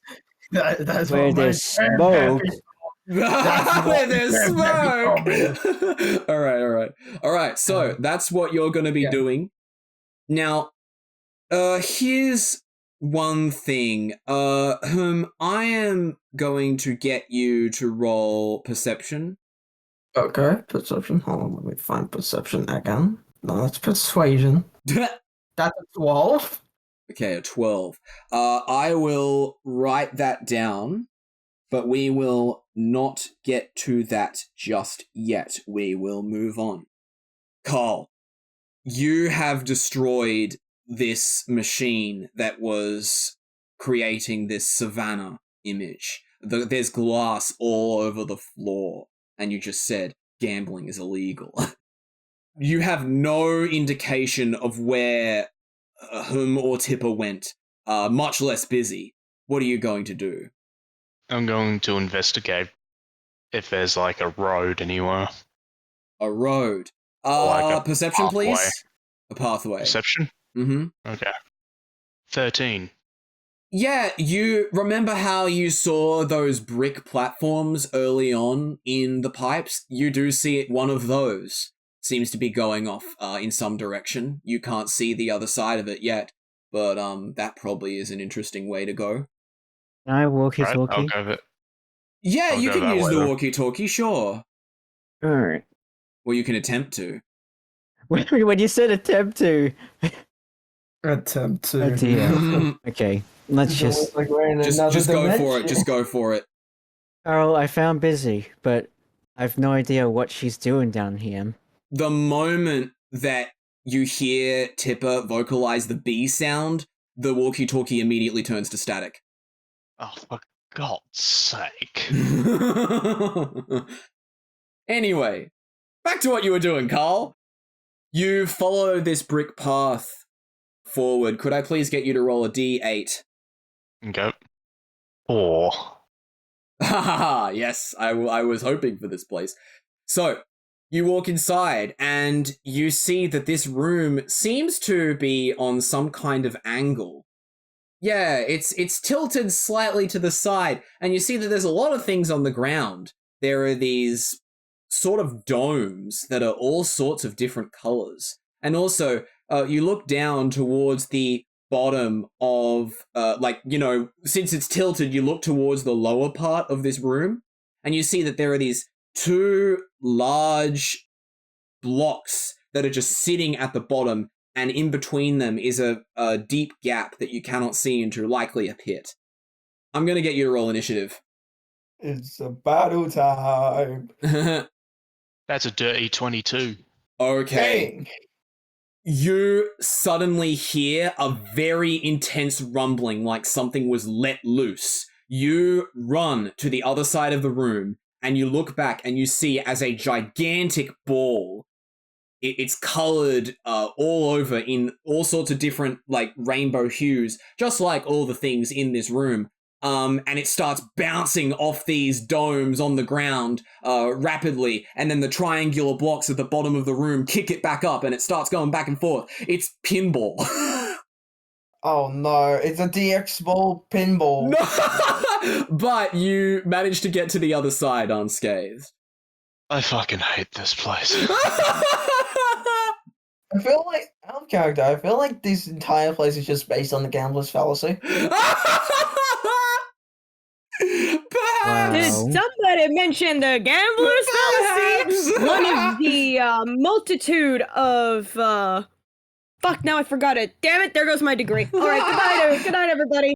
That's Where what my there's smoke. Where there's grandpappy smoke. All right. So that's what you're going to be doing. Now, here's one thing. I am going to get you to roll perception. Okay, perception. Hold on, let me find perception again. No, that's persuasion. That's a 12. Okay, a 12. I will write that down, but we will not get to that just yet. We will move on. Karl, you have destroyed this machine that was creating this savannah image. There's glass all over the floor, and you just said gambling is illegal. You have no indication of where whom or Tipper went, much less Bizzy. What are you going to do? I'm going to investigate if there's like a road anywhere. A road. Like a Perception, pathway. please. A pathway. Perception? Mm-hmm. Okay. 13. Yeah, you remember how you saw those brick platforms early on in the pipes? You do see it. One of those seems to be going off in some direction. You can't see the other side of it yet, but that probably is an interesting way to go. Can I walkie Right, talkie? I'll go with it. Yeah, I'll you go can that use way the then. walkie-talkie, sure. Alright. Or you can attempt to. When you said attempt to. Attempt to. Oh dear. Okay, let's just. Like we're in Just another go for it. dimension. Just go for it. Carl, I found Bizzy, but I've no idea what she's doing down here. The moment that you hear Tipper vocalize the B sound, the walkie-talkie immediately turns to static. Oh, for God's sake. Anyway, back to what you were doing, Karl. You follow this brick path forward. Could I please get you to roll a D8? Okay. 4. Haha, yes, I was hoping for this place. So, you walk inside and you see that this room seems to be on some kind of angle. Yeah, it's tilted slightly to the side, and you see that there's a lot of things on the ground. There are these sort of domes that are all sorts of different colors. And also, you look down towards the bottom of, since it's tilted, you look towards the lower part of this room, and you see that there are these 2 large blocks that are just sitting at the bottom, and in between them is a deep gap that you cannot see into, likely a pit. I'm going to get you to roll initiative. It's a battle time. That's a dirty 22. Okay. Dang. You suddenly hear a very intense rumbling like something was let loose. You run to the other side of the room and you look back and you see as a gigantic ball. It's colored all over in all sorts of different like rainbow hues, just like all the things in this room. And it starts bouncing off these domes on the ground rapidly, and then the triangular blocks at the bottom of the room kick it back up, and it starts going back and forth. It's pinball. Oh no, it's a DX ball pinball. No! But you managed to get to the other side unscathed. I fucking hate this place. I feel like, out of character, I feel like this entire place is just based on the gambler's fallacy. Perhaps. Did somebody mention the gambler's fallacy? Perhaps. One of the multitude of fuck, now I forgot it. Damn it, there goes my degree. Alright, good night, everybody.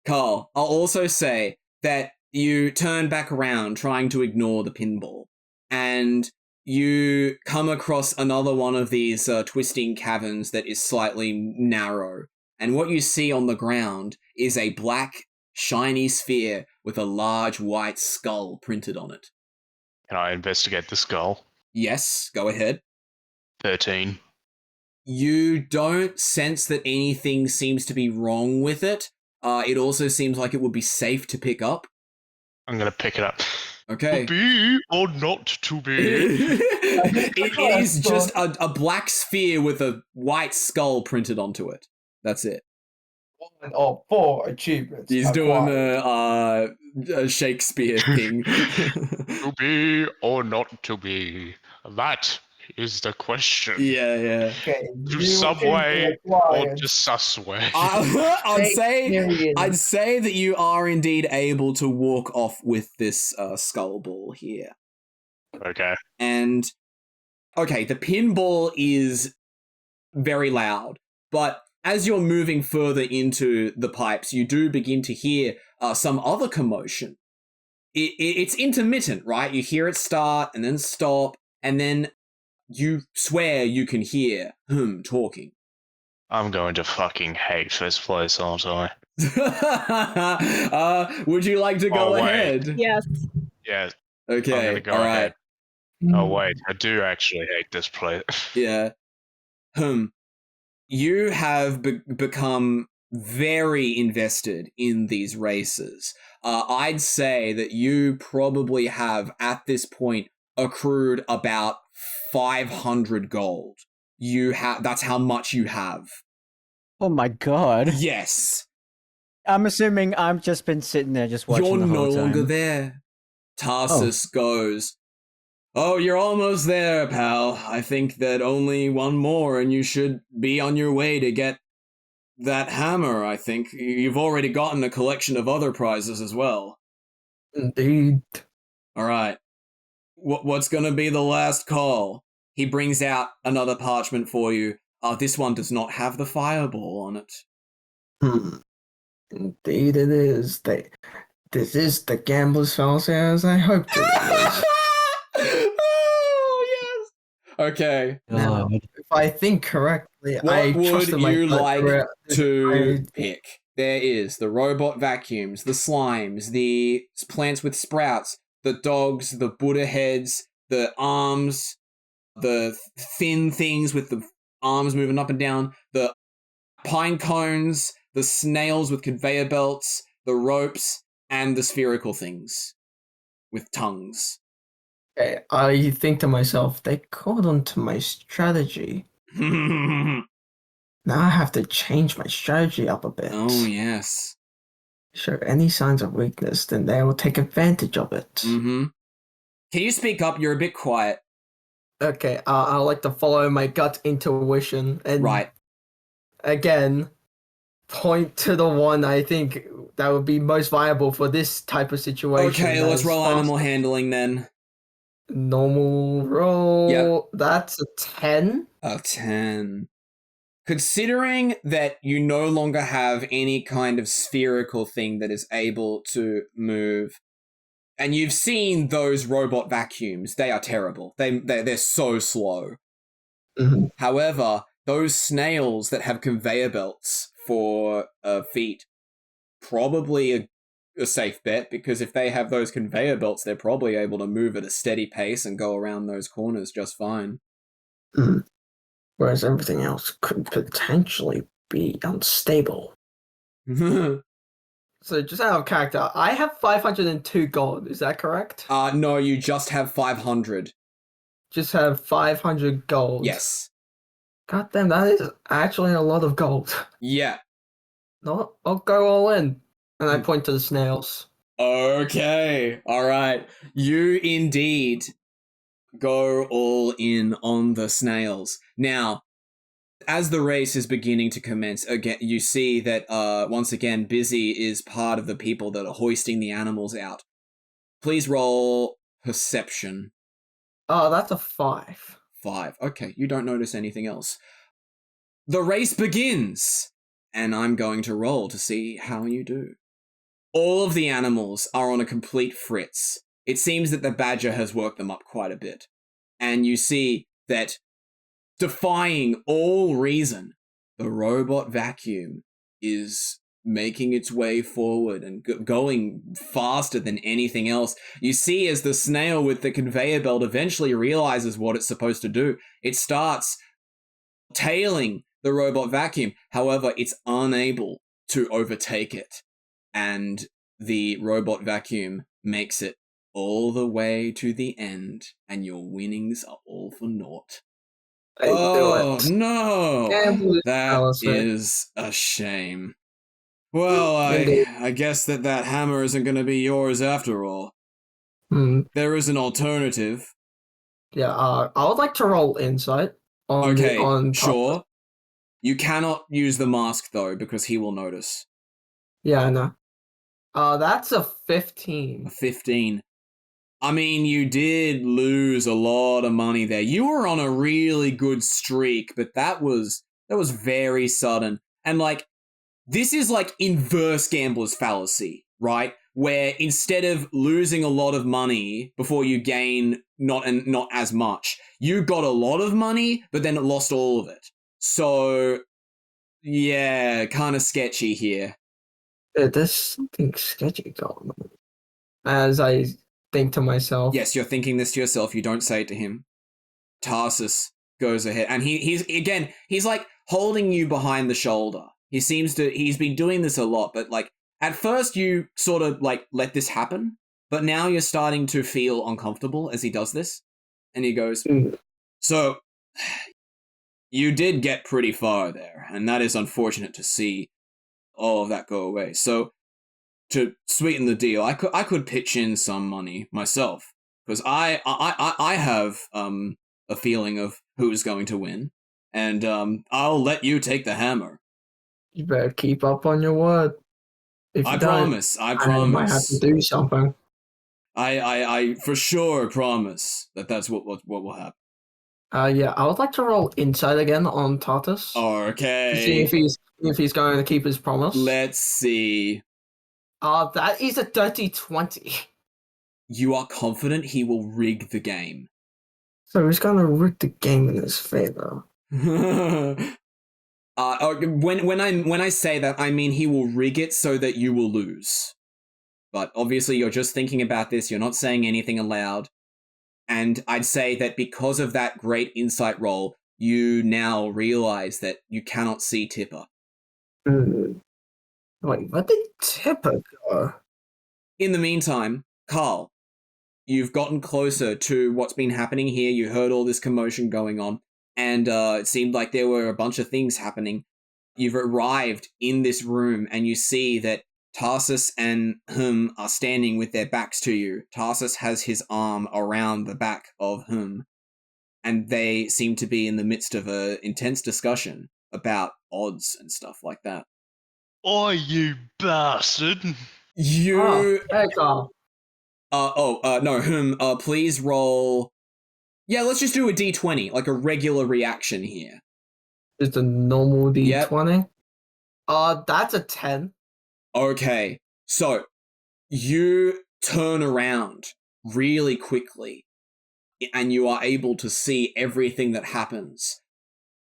Karl, I'll also say that you turn back around trying to ignore the pinball, and you come across another one of these twisting caverns that is slightly narrow, and what you see on the ground is a black, shiny sphere with a large white skull printed on it. Can I investigate the skull? Yes, go ahead. 13. You don't sense that anything seems to be wrong with it. It also seems like it would be safe to pick up. I'm gonna pick it up. Okay. To be or not to be? It is just a black sphere with a white skull printed onto it. That's it. 1 of 4 achievements. He's doing acquired. a Shakespeare thing. To be or not to be? That is the question. Yeah. Okay, To new Subway info or acquired. to Susway? I'd say that you are indeed able to walk off with this skull ball here. Okay. And okay, the pinball is very loud, but as you're moving further into the pipes, you do begin to hear some other commotion. It's intermittent, right? You hear it start and then stop, and then you swear you can hear him talking. I'm going to fucking hate this place, aren't I? Would you like to go wait. ahead? Yes. Yeah. Okay, I'm gonna go all right. ahead. Oh wait, I do actually hate this place. Yeah. You have become very invested in these races. I'd say that you probably have, at this point, accrued about 500 gold. That's how much you have. Oh my god. Yes. I'm assuming I've just been sitting there just watching You're the whole no time. longer there. Tarsus goes, "Oh, you're almost there, pal. I think that only one more and you should be on your way to get that hammer, I think. You've already gotten a collection of other prizes as well." Indeed. All right. What's going to be the last call? He brings out another parchment for you. This one does not have the fireball on it. Indeed it is. This is the gambler's fallacy as I hoped it was. Oh, yes. Okay. Now, if I think correctly, I What would trusted my you gut like for to pick? There is the robot vacuums, the slimes, the plants with sprouts, the dogs, the Buddha heads, the arms, the thin things with the arms moving up and down, the pine cones, the snails with conveyor belts, the ropes, and the spherical things with tongues. Okay, I think to myself, they caught on to my strategy. Now I have to change my strategy up a bit. Oh, yes. Show any signs of weakness, then they will take advantage of it. Mm-hmm. Can you speak up? You're a bit quiet. Okay, I like to follow my gut intuition and Right. again, point to the one I think that would be most viable for this type of situation. Okay, let's roll animal handling then. Normal roll. Yep. That's a 10. A 10. Considering that you no longer have any kind of spherical thing that is able to move, and you've seen those robot vacuums, they are terrible. They're so slow. Mhm. However, those snails that have conveyor belts for feet, probably a safe bet, because if they have those conveyor belts, they're probably able to move at a steady pace and go around those corners just fine. Mhm. Whereas everything else could potentially be unstable. So just out of character, I have 502 gold. Is that correct? No, you just have 500. Just have 500 gold. Yes. God damn, that is actually a lot of gold. Yeah. No, I'll go all in. And I point to the snails. Okay. All right. You indeed go all in on the snails. Now, as the race is beginning to commence, again, you see that once again, Bizzy is part of the people that are hoisting the animals out. Please roll perception. Oh, that's a 5. 5. Okay, you don't notice anything else. The race begins, and I'm going to roll to see how you do. All of the animals are on a complete fritz. It seems that the badger has worked them up quite a bit. And you see that, defying all reason, the robot vacuum is making its way forward and going faster than anything else. You see as the snail with the conveyor belt eventually realizes what it's supposed to do. It starts tailing the robot vacuum. However, it's unable to overtake it. And the robot vacuum makes it all the way to the end, and your winnings are all for naught. Oh, no! That is a shame. Well, I guess that hammer isn't going to be yours after all. There is an alternative. Yeah, I would like to roll insight. Sure. You cannot use the mask, though, because he will notice. Yeah, I know. That's a 15. A 15. I mean, you did lose a lot of money there. You were on a really good streak, but that was very sudden. And like, this is like inverse gambler's fallacy, right? Where instead of losing a lot of money before you gain not as much, you got a lot of money, but then lost all of it. So, yeah, kind of sketchy here. There's something sketchy going on. As I think to myself. Yes, you're thinking this to yourself. You don't say it to him. Tarsus goes ahead, and he's like holding you behind the shoulder. He's been doing this a lot, but like at first you sort of like let this happen, but now you're starting to feel uncomfortable as he does this. And he goes, So you did get pretty far there, and that is unfortunate to see all of that go away. So to sweeten the deal, I could pitch in some money myself, because I have a feeling of who's going to win, and I'll let you take the hammer. You better keep up on your word. I promise. I might have to do something. I for sure promise that's what will happen. Yeah, I would like to roll insight again on Tartus. Okay. To see if he's going to keep his promise. Let's see. That is a dirty 20. You are confident he will rig the game. So he's going to rig the game in his favor. When I say that, I mean he will rig it so that you will lose. But obviously you're just thinking about this, you're not saying anything aloud. And I'd say that because of that great insight roll, you now realize that you cannot see Tipper. Wait, where did Tipper go? In the meantime, Karl, you've gotten closer to what's been happening here. You heard all this commotion going on, and it seemed like there were a bunch of things happening. You've arrived in this room, and you see that Tarsus and Hum are standing with their backs to you. Tarsus has his arm around the back of Hum, and they seem to be in the midst of an intense discussion about odds and stuff like that. Oh, you bastard! You... Hey, Karl. No, Hum, please roll... Yeah, let's just do a d20, like a regular reaction here. Just a normal d20? Yep. That's a 10. Okay, so you turn around really quickly, and you are able to see everything that happens.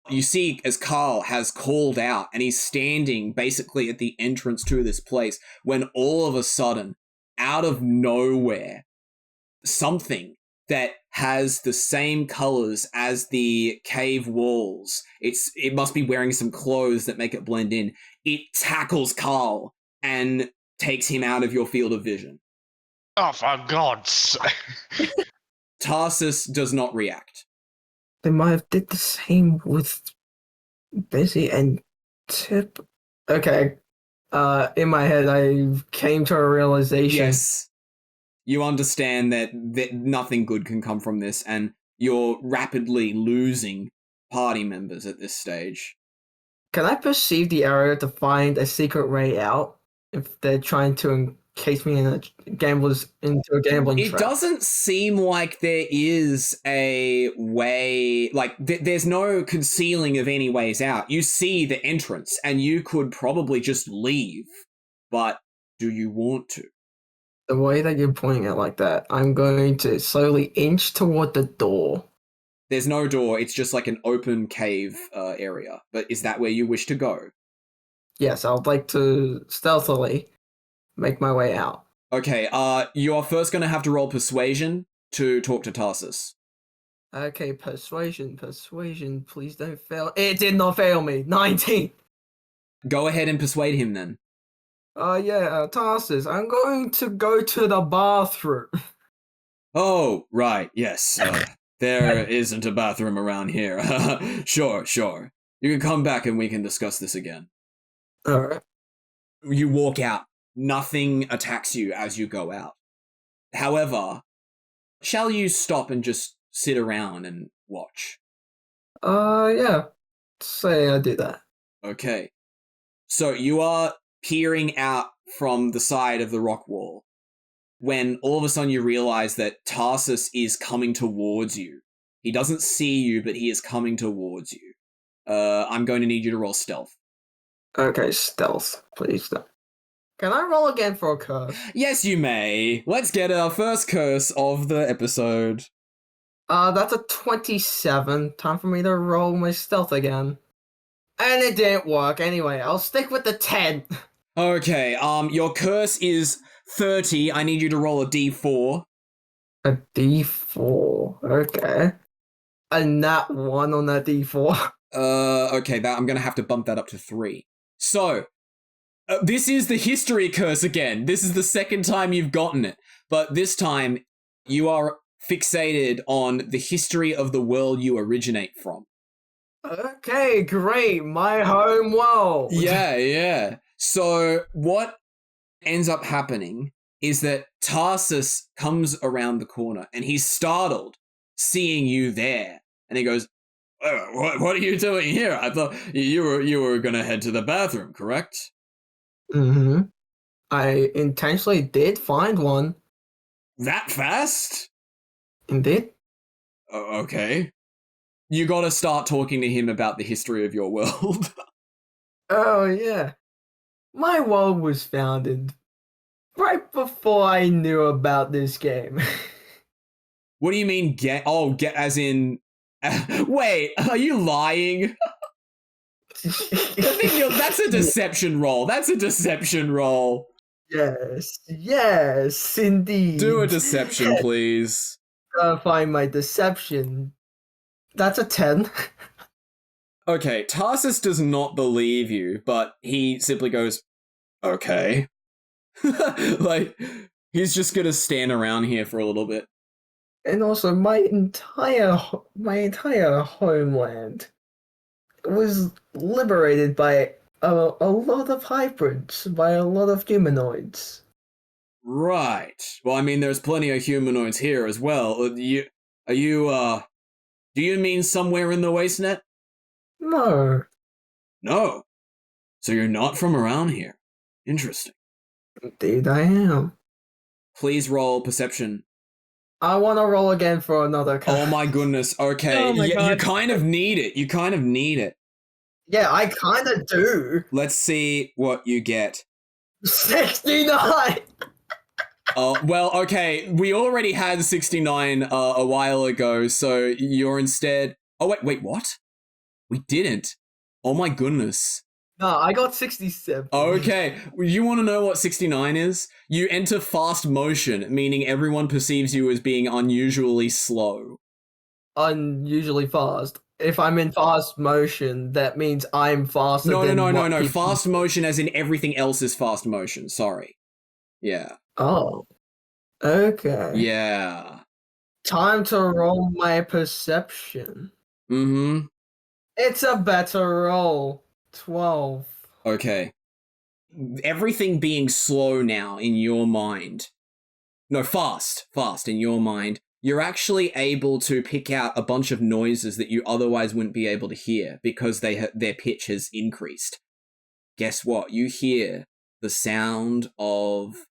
You see as Karl has called out, and he's standing basically at the entrance to this place, when all of a sudden, out of nowhere, something that has the same colors as the cave walls, it must be wearing some clothes that make it blend in, it tackles Karl and takes him out of your field of vision. Oh, for God's sake. Tarsus does not react. They might have did the same with Bizzy and Tip. Okay. In my head, I came to a realization. Yes. You understand that nothing good can come from this, and you're rapidly losing party members at this stage. Can I perceive the area to find a secret way out if they're trying to encase me into a gambling It trap? doesn't seem like there is a way, like there's no concealing of any ways out. You see the entrance, and you could probably just leave, but do you want to? The way that you're pointing it like that, I'm going to slowly inch toward the door. There's no door, it's just like an open cave area. But is that where you wish to go? Yes, I would like to stealthily make my way out. Okay, you are first going to have to roll persuasion to talk to Tarsus. Okay, persuasion. Please don't fail. It did not fail me. 19. Go ahead and persuade him then. Tarsus, I'm going to go to the bathroom. Oh, right, yes. There isn't a bathroom around here. Sure. You can come back and we can discuss this again. Alright. You walk out. Nothing attacks you as you go out. However, shall you stop and just sit around and watch? Yeah. Say I do that. Okay. So you are peering out from the side of the rock wall when all of a sudden you realize that Tarsus is coming towards you. He doesn't see you, but he is coming towards you. I'm going to need you to roll stealth. Okay, stealth. Please don't. Can I roll again for a curse? Yes, you may. Let's get our first curse of the episode. That's a 27. Time for me to roll my stealth again. And it didn't work. Anyway, I'll stick with the 10. Okay, your curse is 30. I need you to roll a d4. A D4. Okay. A nat 1 on that D4. Okay, I'm gonna have to bump that up to 3. So, this is the history curse again. This is the second time you've gotten it. But this time, you are fixated on the history of the world you originate from. Okay, great. My home world. Yeah. So, what ends up happening is that Tarsus comes around the corner and he's startled seeing you there. And he goes, what are you doing here? I thought you were gonna head to the bathroom, correct? Mm-hmm. I intentionally did find one. That fast? Indeed. Okay. You gotta start talking to him about the history of your world. Oh, yeah. My world was founded right before I knew about this game. What do you mean get as in... wait, are you lying? That's a deception roll. Yes, indeed. Do a deception, please. Find my deception. That's a 10. Okay, Tarsus does not believe you, but he simply goes, okay. Like, he's just gonna stand around here for a little bit. And also, my entire homeland was liberated by a lot of hybrids, by a lot of humanoids. Right. Well, I mean, there's plenty of humanoids here as well. Do you mean somewhere in the wastenet? No. No. So you're not from around here. Interesting. Indeed I am. Please roll perception. I want to roll again for another curse. Oh my goodness. Okay. Oh my God. You kind of need it. Yeah, I kind of do. Let's see what you get. 69! Well, okay. We already had 69 a while ago, so you're instead... Oh, wait, what? We didn't. Oh my goodness. No, I got 67. Okay, you want to know what 69 is? You enter fast motion, meaning everyone perceives you as being unusually slow. Unusually fast. If I'm in fast motion, that means I'm faster than No. Fast motion as in everything else is fast motion. Sorry. Yeah. Oh. Okay. Yeah. Time to roll my perception. Mm-hmm. It's a better roll. 12. Okay. Everything being slow now in your mind. No, fast in your mind. You're actually able to pick out a bunch of noises that you otherwise wouldn't be able to hear because their pitch has increased. Guess what? You hear the sound of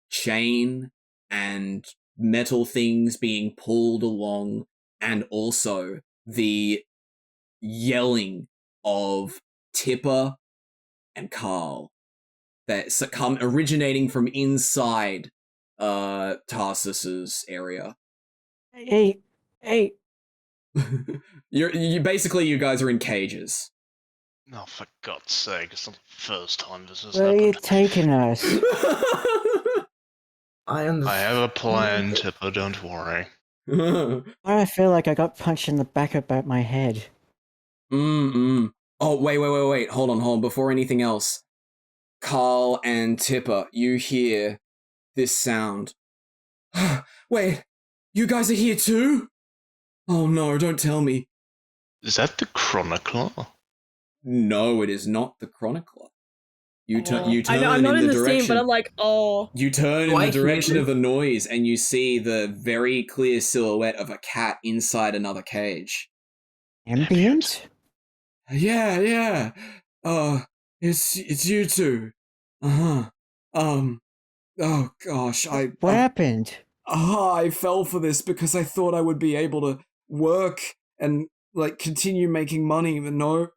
chain and metal things being pulled along, and also the yelling of Tipper and Karl that come originating from inside Tarsus's area. Hey. You basically, you guys are in cages. Oh, for God's sake, it's not the first time this has Where are you happened. taking us? I understand. I have a plan, Tipper, don't worry. Why do I feel like I got punched in the back of my head? Oh, wait. Hold on. Before anything else, Karl and Tipper, you hear this sound. Wait, you guys are here too? Oh no, don't tell me. Is that the Chronicler? No, it is not the Chronicler. You turn I know, I'm not in the direction. scene, but I'm like, oh. You turn in the direction of the noise, and you see the very clear silhouette of a cat inside another cage. Ambient? Yeah. It's you two. Oh gosh, What happened? I fell for this because I thought I would be able to work and like continue making money, but no.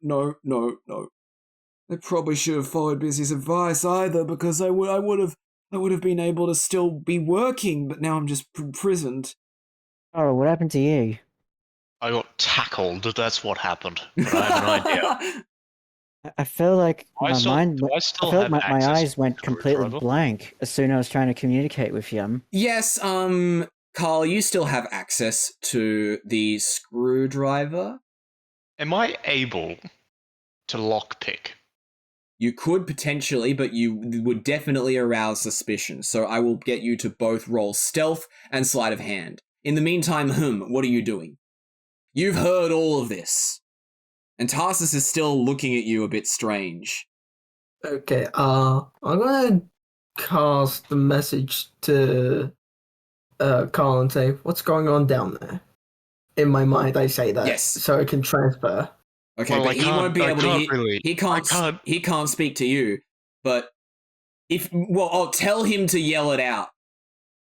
I probably should have followed Bizzy's advice either, because I would have been able to still be working, but now I'm just imprisoned. Oh, what happened to you? I got tackled, that's what happened. But I have an idea. I feel like my mind. do I I still feel have like my access eyes to went the completely screwdriver? blank as soon as I was trying to communicate with you. Yes, Karl, you still have access to the screwdriver. Am I able to lockpick? You could potentially, but you would definitely arouse suspicion, so I will get you to both roll stealth and sleight of hand. In the meantime, what are you doing? You've heard all of this. And Tarsus is still looking at you a bit strange. Okay, I'm gonna cast the message to Karl and say, "What's going on down there?" In my mind, I say that, Yes. so it can transfer. Okay, Well, but he won't be able to. He can't speak to you. But I'll tell him to yell it out.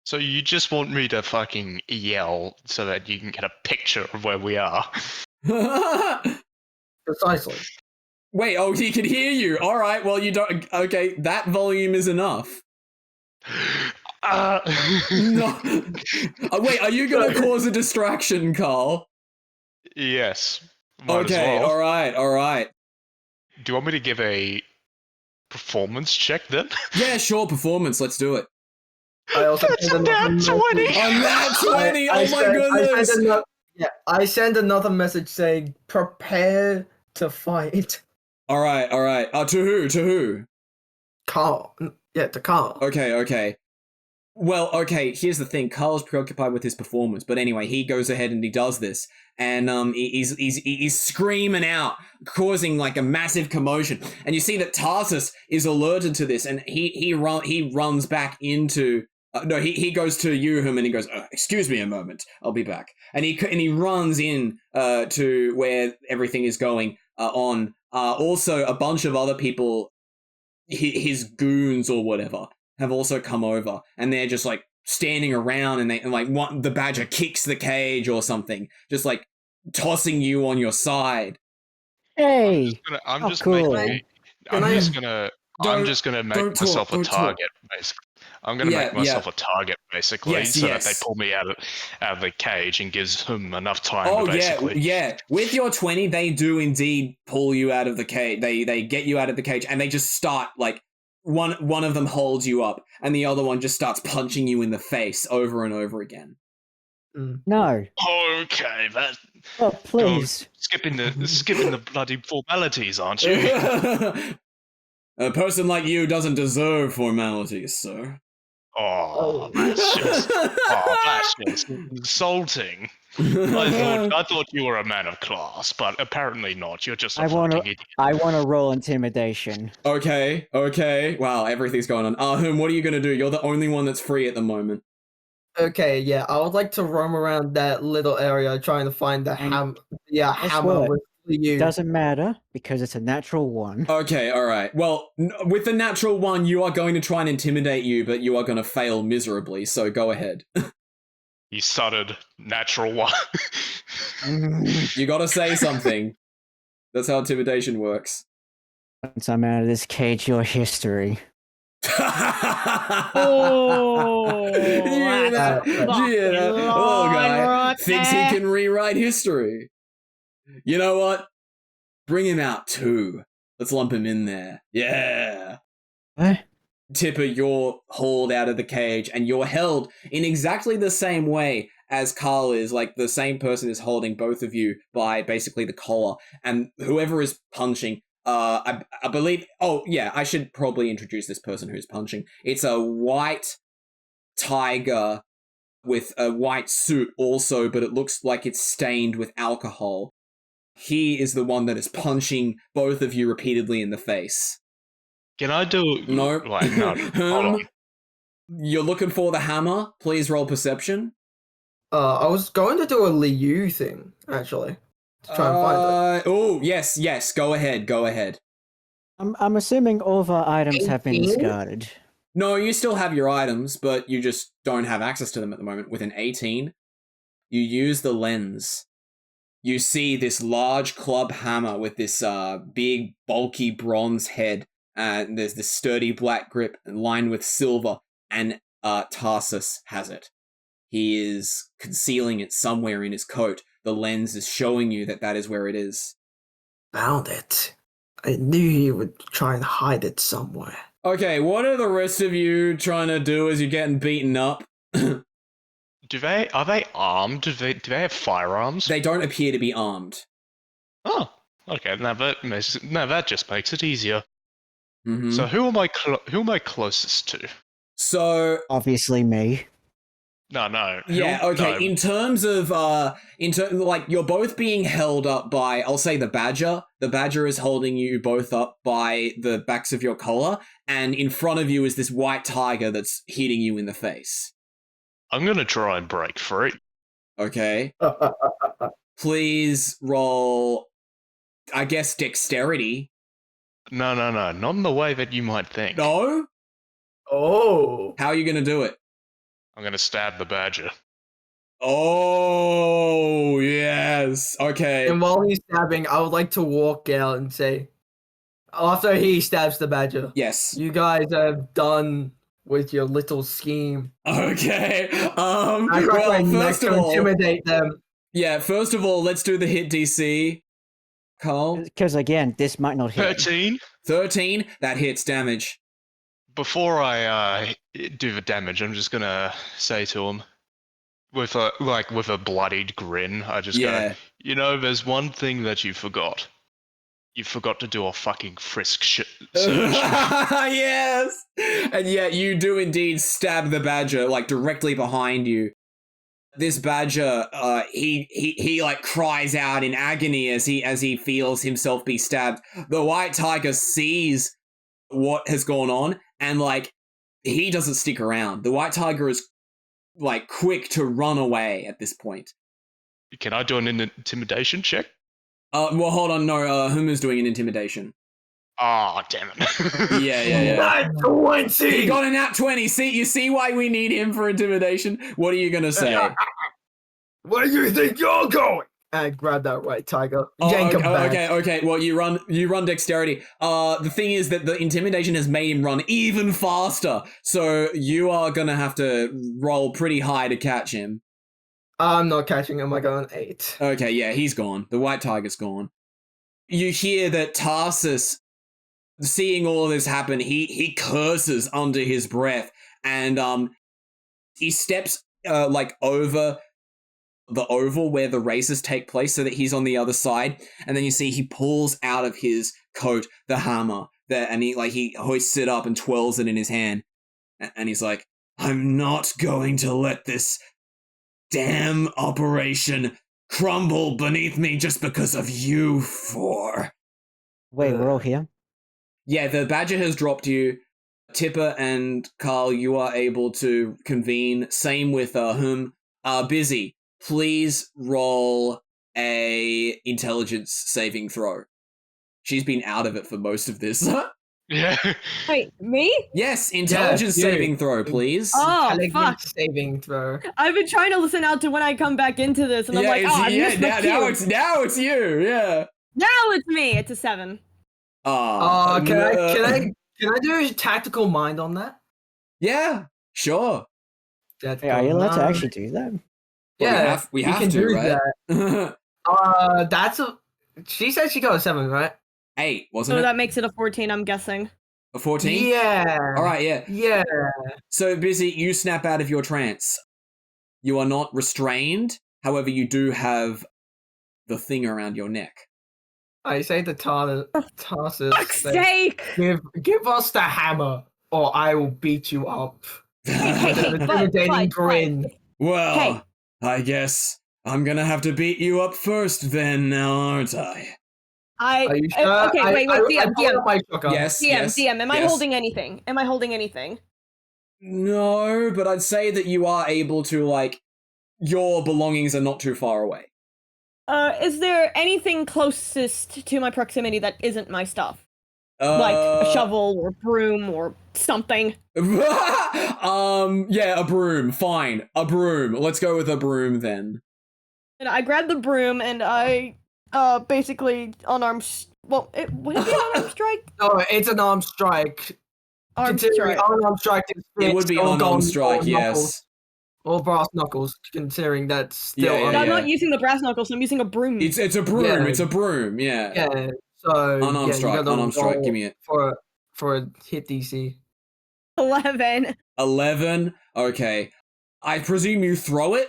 So you just want me to fucking yell so that you can get a picture of where we are? Precisely. Wait, he can hear you. All right, well, you don't. Okay, that volume is enough. No. Wait, are you going to cause a distraction, Karl? Yes. Might Okay, as well. all right. Do you want me to give a performance check then? Yeah, sure, performance. Let's do it. I also That's send a another nat 20! message. A nat 20! Oh my goodness! I send another message saying, "Prepare to fight." All right. To who? Karl. Yeah, to Karl. Okay. Well, okay, here's the thing. Karl's preoccupied with his performance, but anyway, he goes ahead and he does this, and he's screaming out, causing like a massive commotion. And you see that Tarsus is alerted to this, and he runs back into. He goes to Yuhum and he goes, "Excuse me a moment, I'll be back." And he runs in to where everything is going on. Also, a bunch of other people, his goons or whatever, have also come over, and they're just like standing around, and the badger kicks the cage or something, just like tossing you on your side. Hey, I'm just cool. gonna make myself a target, basically. I'm gonna make myself a target, basically, so that they pull me out of the cage and gives him enough time. Yeah. With your 20, they do indeed pull you out of the cage. They get you out of the cage, and they just start like one of them holds you up, and the other one just starts punching you in the face over and over again. No. Okay, that. Oh, please. Skipping the bloody formalities, aren't you? A person like you doesn't deserve formalities, sir. Oh, that's just insulting. I thought you were a man of class, but apparently not. You're just a fucking idiot. I want to roll intimidation. Okay. Wow, everything's going on. What are you gonna do? You're the only one that's free at the moment. Okay, yeah, I would like to roam around that little area trying to find the hammer. Yeah, hammer what? with you. Doesn't matter because it's a natural one. Okay, all right. Well, with the natural one, you are going to try and intimidate you, but you are going to fail miserably. So go ahead. You stuttered. Natural one. You got to say something. That's how intimidation works. Once I'm out of this cage, your history. Oh, Yeah. Oh, guy thinks he can rewrite history. You know what? Bring him out too. Let's lump him in there. Yeah. What? Tipper, you're hauled out of the cage, and you're held in exactly the same way as Karl is, like, the same person is holding both of you by basically the collar, and whoever is punching, I believe, oh yeah, I should probably introduce this person who's punching. It's a white tiger with a white suit also, but it looks like it's stained with alcohol. He is the one that is punching both of you repeatedly in the face. Can I do... No. Like, no. Hold on. You're looking for the hammer? Please roll perception. I was going to do a Liu thing, actually. To try and find it. Oh, yes, go ahead. I'm assuming all of our items have been 18? discarded. No, you still have your items, but you just don't have access to them at the moment. With an 18, you use the lens. You see this large club hammer with this big, bulky bronze head. There's this sturdy black grip lined with silver, and Tarsus has it. He is concealing it somewhere in his coat. The lens is showing you that is where it is. Found it. I knew he would try and hide it somewhere. Okay, what are the rest of you trying to do as you're getting beaten up? Are they armed? Do they have firearms? They don't appear to be armed. Oh, okay. Now that just makes it easier. Mm-hmm. So who am I closest to? So Obviously me. No. yeah, okay. No. In terms of like you're both being held up by, I'll say, the badger. The badger is holding you both up by the backs of your collar, and in front of you is this white tiger that's hitting you in the face. I'm gonna try and break free. Okay. Please roll, I guess, dexterity. No, not in the way that you might think. No? Oh. How are you going to do it? I'm gonna stab the badger. Oh, yes. Okay. And while he's stabbing, I would like to walk out and say, after he stabs the badger, Yes. you guys are done with your little scheme. Okay. I got my neck to intimidate them. Yeah, first of all, let's do the hit DC. Karl? Because again, this might not hit. 13. 13, that hits damage. Before I do the damage, I'm just gonna say to him, with a bloodied grin, I just go, there's one thing that you forgot. You forgot to do a fucking frisk search. Yes! And yeah, you do indeed stab the badger, like, directly behind you. This badger, he like cries out in agony as he feels himself be stabbed. The white tiger sees what has gone on, and like he doesn't stick around. The white tiger is like quick to run away at this point. Can I do an intimidation check? Well, hold on. No, Huma's doing an intimidation. Oh, damn it. Yeah. Nat 20! He got a nat 20. You see why we need him for intimidation? What are you going to say? Where do you think you're going? And grab that white tiger. Yank him back. Okay. Well, you run dexterity. The thing is that the intimidation has made him run even faster. So you are going to have to roll pretty high to catch him. I'm not catching him. I got an 8. Okay, yeah, he's gone. The white tiger's gone. You hear that Tarsus, seeing all of this happen, he curses under his breath, and he steps like over the oval where the races take place so that he's on the other side, and then you see he pulls out of his coat the hammer there, and he hoists it up and twirls it in his hand, and he's like, I'm not going to let this damn operation crumble beneath me just because of you four. Wait, we're all here? Yeah, the badger has dropped you. Tipper and Karl, you are able to convene. Same with Bizzy. Please roll a intelligence saving throw. She's been out of it for most of this. Yeah. Wait, me? Yes, intelligence saving throw, please. Oh, Intelligence fuck. saving throw. I've been trying to listen out to when I come back into this, and I'm like, I missed the cue. Now it's you, yeah. Now it's me. It's a 7. Can I do a tactical mind on that? Yeah, sure. Hey, are you allowed to actually do that? Yeah, we you have can to, do right? that. That's a. She said she got a 7, right? 8, wasn't So it? that makes it a 14, I'm guessing. A 14? Yeah. All right, yeah. Yeah. So, Bizzy, you snap out of your trance. You are not restrained. However, you do have the thing around your neck. I say to Tarsus, Fuck's sake! give us the hammer, or I will beat you up. Hey, An intimidating grin. Well, Hey. I guess I'm gonna have to beat you up first then, now, aren't I? Are you sure? Okay, wait, I DM, pulled DM. up my shotgun. Yes, DM, yes. DM, am I yes. holding anything? Am I holding anything? No, but I'd say that you are able to, like, your belongings are not too far away. Is there anything closest to my proximity that isn't my stuff? Like a shovel or broom or something? Yeah, a broom. Fine. A broom. Let's go with a broom then. And I grab the broom and I, basically unarmed. Would it be an unarmed strike? No, it's an armed strike. Armed Considering strike. unarmed strike is It would be or an gold unarmed strike, or yes. knuckles, or brass knuckles. Considering that's still Yeah, But I'm yeah. not using the brass knuckles, I'm using a broom. It's a broom. Yeah. It's a broom, yeah. Yeah. So Unarmed yeah, strike, you gotta unarmed strike, roll give me it. for a hit DC. 11. 11? Okay. I presume you throw it?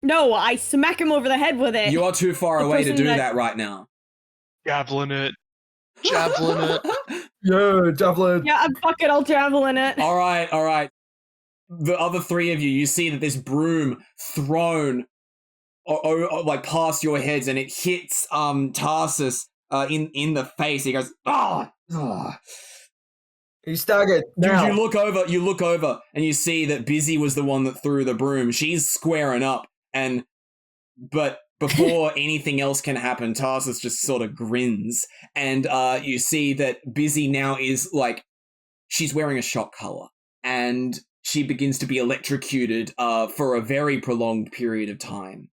No, I smack him over the head with it. You are too far The away to person do that- that right now. Javelin it. Javelin it. Yeah, javelin. Yeah, fuck it, I'll javelin it. All right. The other three of you see that this broom thrown like past your heads, and it hits Tarsus in the face. He goes, "Ah!" He's staggered. Now. You look over, and you see that Bizzy was the one that threw the broom. She's squaring up, but before anything else can happen, Tarsus just sort of grins, and you see that Bizzy now is like, she's wearing a shock collar, and she begins to be electrocuted for a very prolonged period of time.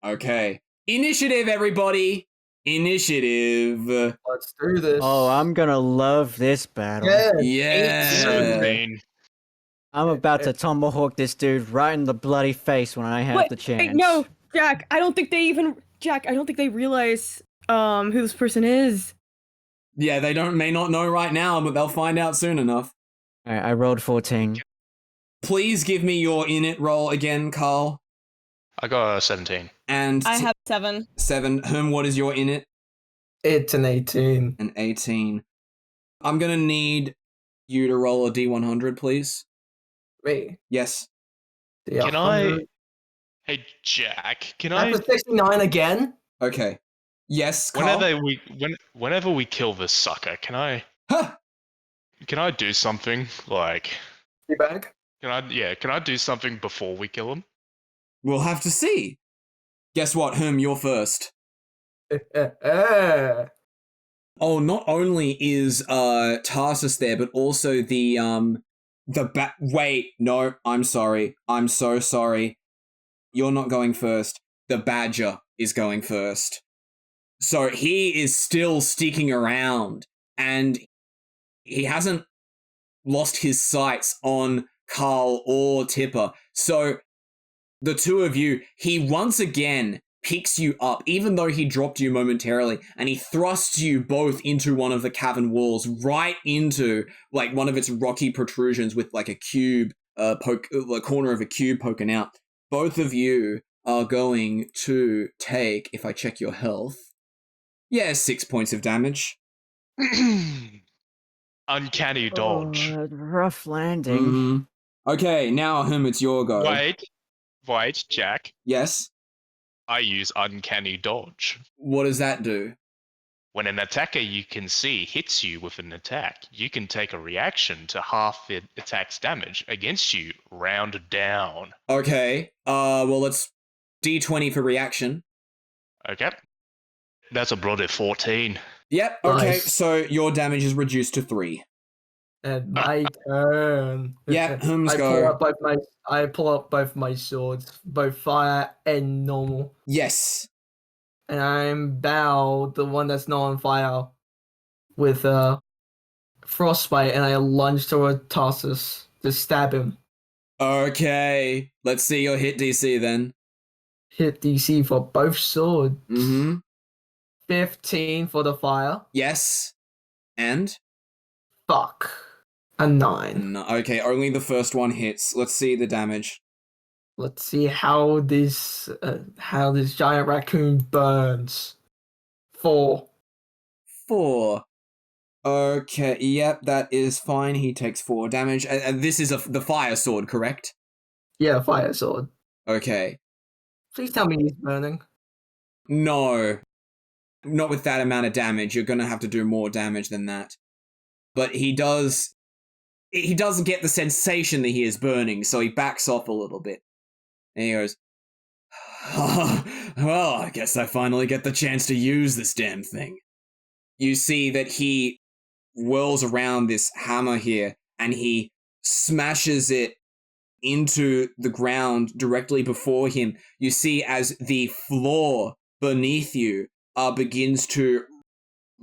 Okay. Initiative, everybody! Initiative. Let's do this. Oh, I'm gonna love this battle. Yeah. Yeah. 17. I'm about to tomahawk this dude right in the bloody face when I have the chance. Wait, no, Jack, I don't think they realize who this person is. Yeah, they may not know right now, but they'll find out soon enough. Alright, I rolled 14. Please give me your init roll again, Karl. I got a 17. And I have 7. 7. What is your init? It's an 18. An 18. I'm gonna need you to roll a D100, please. Wait. Yes. Can I? Hey, Jack, can I? That's a 69 again? Okay. Yes, Karl? Whenever we kill this sucker, can I? Huh! Can I do something like? Teabag? Can I do something before we kill him? We'll have to see. Guess what, you're first. Oh, not only is Tarsus there, but also wait, no, I'm sorry. I'm so sorry. You're not going first. The Badger is going first. So he is still sticking around, and he hasn't lost his sights on Karl or Tipper. So the two of you, he once again picks you up, even though he dropped you momentarily, and he thrusts you both into one of the cavern walls, right into like one of its rocky protrusions with like a cube, the corner of a cube poking out. Both of you are going to take, if I check your health, 6 points of damage. Uncanny dodge. Rough landing. Mm-hmm. Okay, now it's your go. Wait, Jack. Yes? I use uncanny dodge. What does that do? When an attacker you can see hits you with an attack, you can take a reaction to half the attack's damage against you, rounded down. Okay, well, it's D20 for reaction. Okay. That's a bloody 14. Yep, okay, Nice. so your damage is reduced to 3. And my turn. Yeah, Holmes I go. pull up both my swords, both fire and normal. Yes. And I'm Bow, the one that's not on fire, with frostbite, and I lunge toward Tarsus to stab him. Okay, let's see your hit DC then. Hit DC for both swords. Mm-hmm. 15 for the fire. Yes. And? Fuck. A 9. No, okay, only the first one hits. Let's see the damage. Let's see how this giant raccoon burns. 4. 4. Okay, yep, that is fine. He takes 4 damage. And this is the fire sword, correct? Yeah, fire sword. Okay. Please tell me he's burning. No. Not with that amount of damage. You're gonna have to do more damage than that. But he doesn't get the sensation that he is burning, so he backs off a little bit. And he goes, well, I guess I finally get the chance to use this damn thing. You see that he whirls around this hammer here, and he smashes it into the ground directly before him. You see as the floor beneath you begins to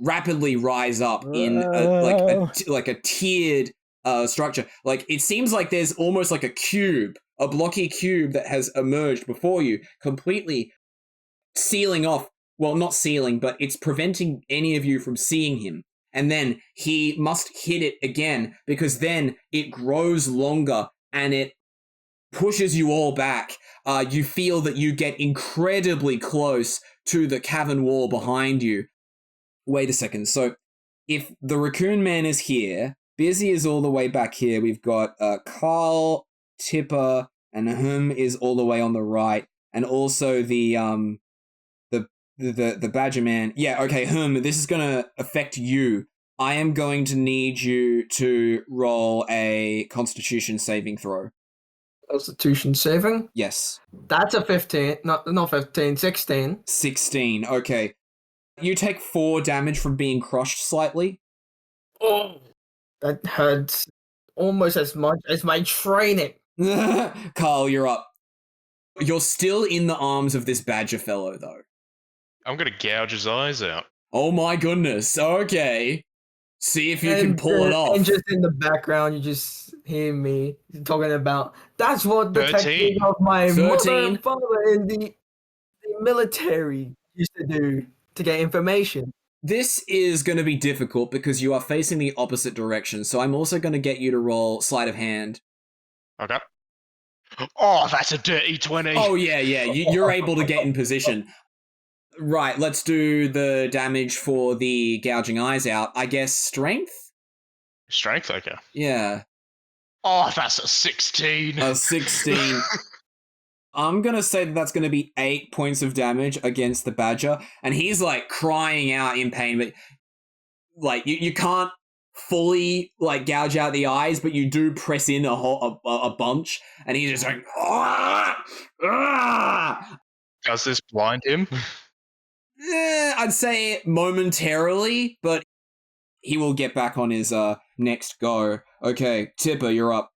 rapidly rise up in like a tiered structure. Like, it seems like there's almost like a cube, a blocky cube that has emerged before you, completely sealing off. Well, not sealing, but it's preventing any of you from seeing him. And then he must hit it again, because then it grows longer and it pushes you all back. You feel that you get incredibly close to the cavern wall behind you. Wait a second. So if the raccoon man is here, Bizzy is all the way back here. We've got Karl, Tipper, and Hum is all the way on the right. And also the badger man. Yeah, okay, Hum, this is gonna affect you. I am going to need you to roll a Constitution saving throw. Constitution saving? Yes. That's a 15. Not 15, 16. 16, okay. You take 4 damage from being crushed slightly. Oh, that hurts almost as much as my training. Karl, you're up. You're still in the arms of this badger fellow, though. I'm gonna gouge his eyes out. Oh my goodness, okay. See if you can pull it off. And just in the background, you just hear me talking about, that's what the 13. technique of my 13. mother and father in the military used to do to get information. This is going to be difficult because you are facing the opposite direction, so I'm also going to get you to roll sleight of hand. Okay. Oh, that's a dirty 20. Oh, yeah, you're able to get in position. Right, let's do the damage for the gouging eyes out. I guess strength? Strength, okay. Yeah. Oh, that's a 16. A 16. I'm going to say that that's going to be 8 points of damage against the badger. And he's, like, crying out in pain. But, like, you can't fully, like, gouge out the eyes, but you do press in a bunch. And he's just like, ah! Ah! Does this blind him? I'd say momentarily, but he will get back on his next go. Okay, Tipper, you're up.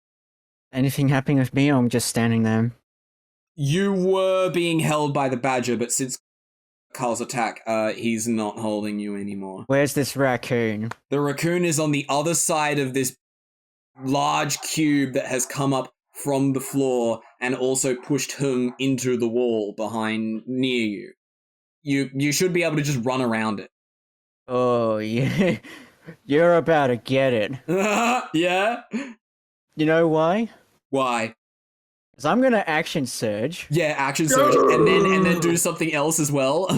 Anything happening with me, or I'm just standing there? You were being held by the badger, but since Karl's attack, he's not holding you anymore. Where's this raccoon? The raccoon is on the other side of this large cube that has come up from the floor and also pushed him into the wall behind near you. You should be able to just run around it. Oh, yeah. You're about to get it. Yeah? You know why? Why? Because I'm going to action surge. Yeah, action surge, and then do something else as well.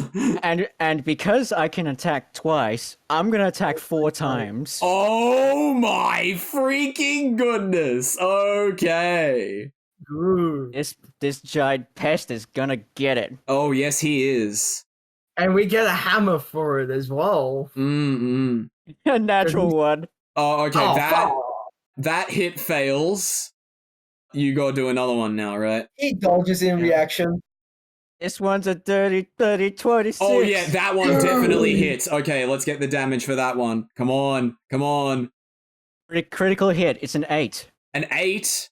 and because I can attack twice, I'm going to attack 4 times. Oh my freaking goodness. Okay. This giant pest is gonna get it. Oh, yes, he is. And we get a hammer for it as well. Mm-mm. A natural one. Oh, okay, Oh, that hit fails. You gotta do another one now, right? he dodges in reaction. This one's a dirty 26. Oh, yeah, that one definitely hits. Okay, let's get the damage for that one. Come on. Critical hit. It's an 8. An 8?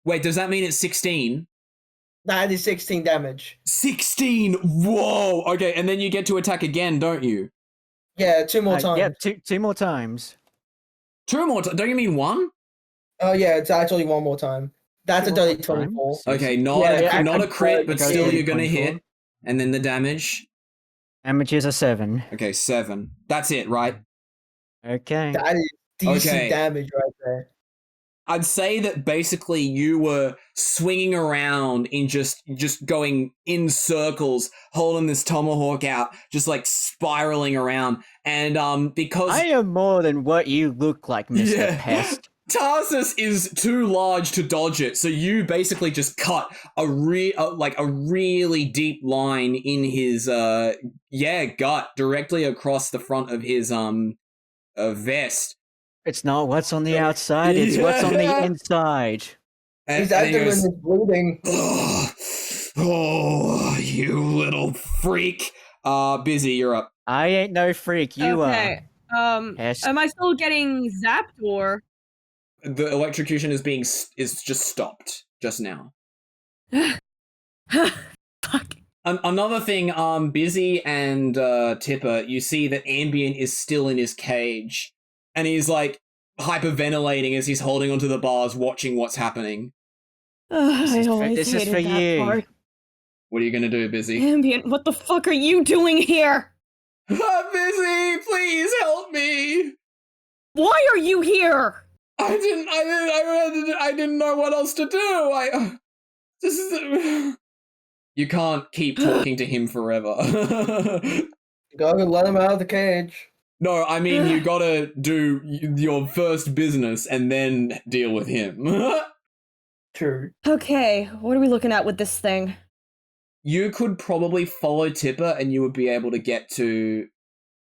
Wait, does that mean it's 16? That is 16 damage. 16! Whoa! Okay, and then you get to attack again, don't you? Yeah, 2 more times. Yep, two more times. 2 more times? Don't you mean 1? Oh, yeah, it's actually 1 more time. That's a dirty 24. Okay, not a crit, but still you're gonna hit. And then the damage. Damages are 7. Okay, 7. That's it, right? Okay. That is decent Okay. damage right there. I'd say that basically you were swinging around in just going in circles, holding this tomahawk out, just like spiraling around. And because I am more than what you look like, Mr. Yeah. Pest. Tarsus is too large to dodge it, so you basically just cut a really deep line in his gut directly across the front of his vest. It's not what's on the outside, it's what's on the inside. His abdomen is bleeding. Oh, you little freak. Bizzy, you're up. I ain't no freak, you okay. Pest. Am I still getting zapped or? The electrocution is just stopped just now. Fuck. Another thing, Bizzy and Tipper, you see that Ambient is still in his cage, and he's like hyperventilating as he's holding onto the bars, watching what's happening. I always this is hated for that you. part. What are you gonna do, Bizzy? Ambient, what the fuck are you doing here? Bizzy, please help me! Why are you here? I didn't know what else to do. This is. You can't keep talking to him forever. You gotta let him out of the cage. No, I mean, you gotta do your first business and then deal with him. True. Okay, what are we looking at with this thing? You could probably follow Tipper and you would be able to get to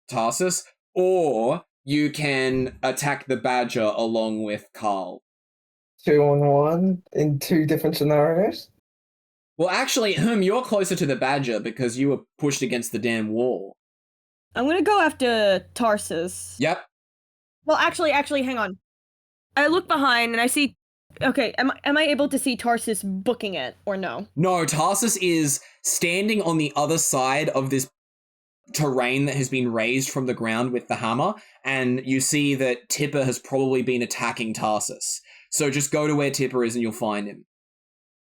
Tarsus, or you can attack the Badger along with Karl. 2-on-1 in 2 different scenarios. Well, actually, you're closer to the Badger because you were pushed against the damn wall. I'm gonna go after Tarsus. Yep. Well, actually, hang on. I look behind and I see. Okay, am I able to see Tarsus booking it or no? No, Tarsus is standing on the other side of this terrain that has been raised from the ground with the hammer, and you see that Tipper has probably been attacking Tarsus. So just go to where Tipper is and you'll find him.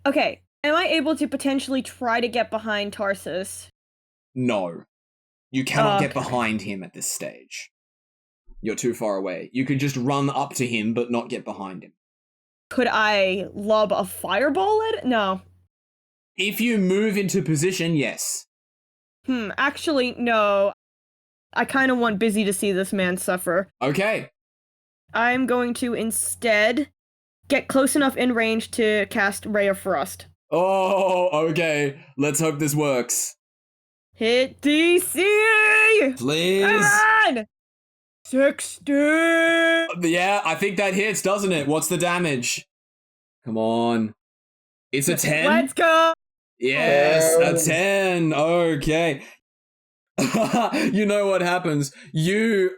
Okay, am I able to potentially try to get behind Tarsus? No. You cannot get behind him at this stage. You're too far away. You could just run up to him, but not get behind him. Could I lob a fireball at it? No. If you move into position, yes. Actually, no. I kind of want Bizzy to see this man suffer. Okay. I'm going to instead get close enough in range to cast Ray of Frost. Oh, okay. Let's hope this works. Hit DC! Please. Come on! 60! Yeah, I think that hits, doesn't it? What's the damage? Come on. It's a 10? Let's go! Yes, a 10. Okay. You know what happens? You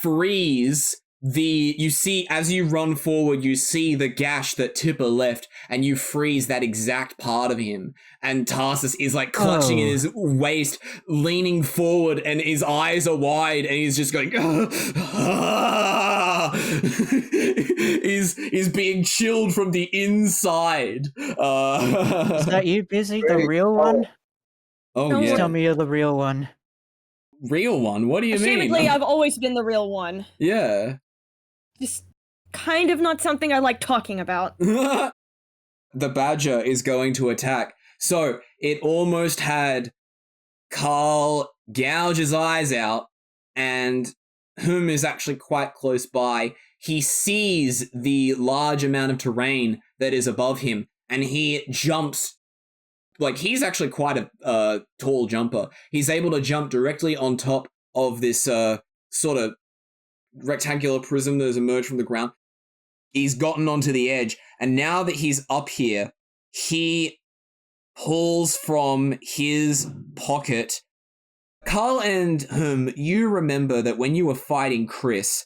freeze you see, as you run forward, you see the gash that Tipper left, and you freeze that exact part of him. And Tarsus is like clutching in his waist, leaning forward, and his eyes are wide, and he's just going, he's being chilled from the inside. Is that you, Bizzy, the real one? Oh, No, yeah. Tell me you're the real one. Real one? What do you mean? Ashamedly, I've always been the real one. Yeah. Just kind of not something I like talking about. The Badger is going to attack. So it almost had Karl gouge his eyes out, and Hum is actually quite close by. He sees the large amount of terrain that is above him, and he jumps. Like, he's actually quite a tall jumper. He's able to jump directly on top of this sort of rectangular prism that has emerged from the ground. He's gotten onto the edge, and now that he's up here, he pulls from his pocket. Karl and Hum, you remember that when you were fighting Chris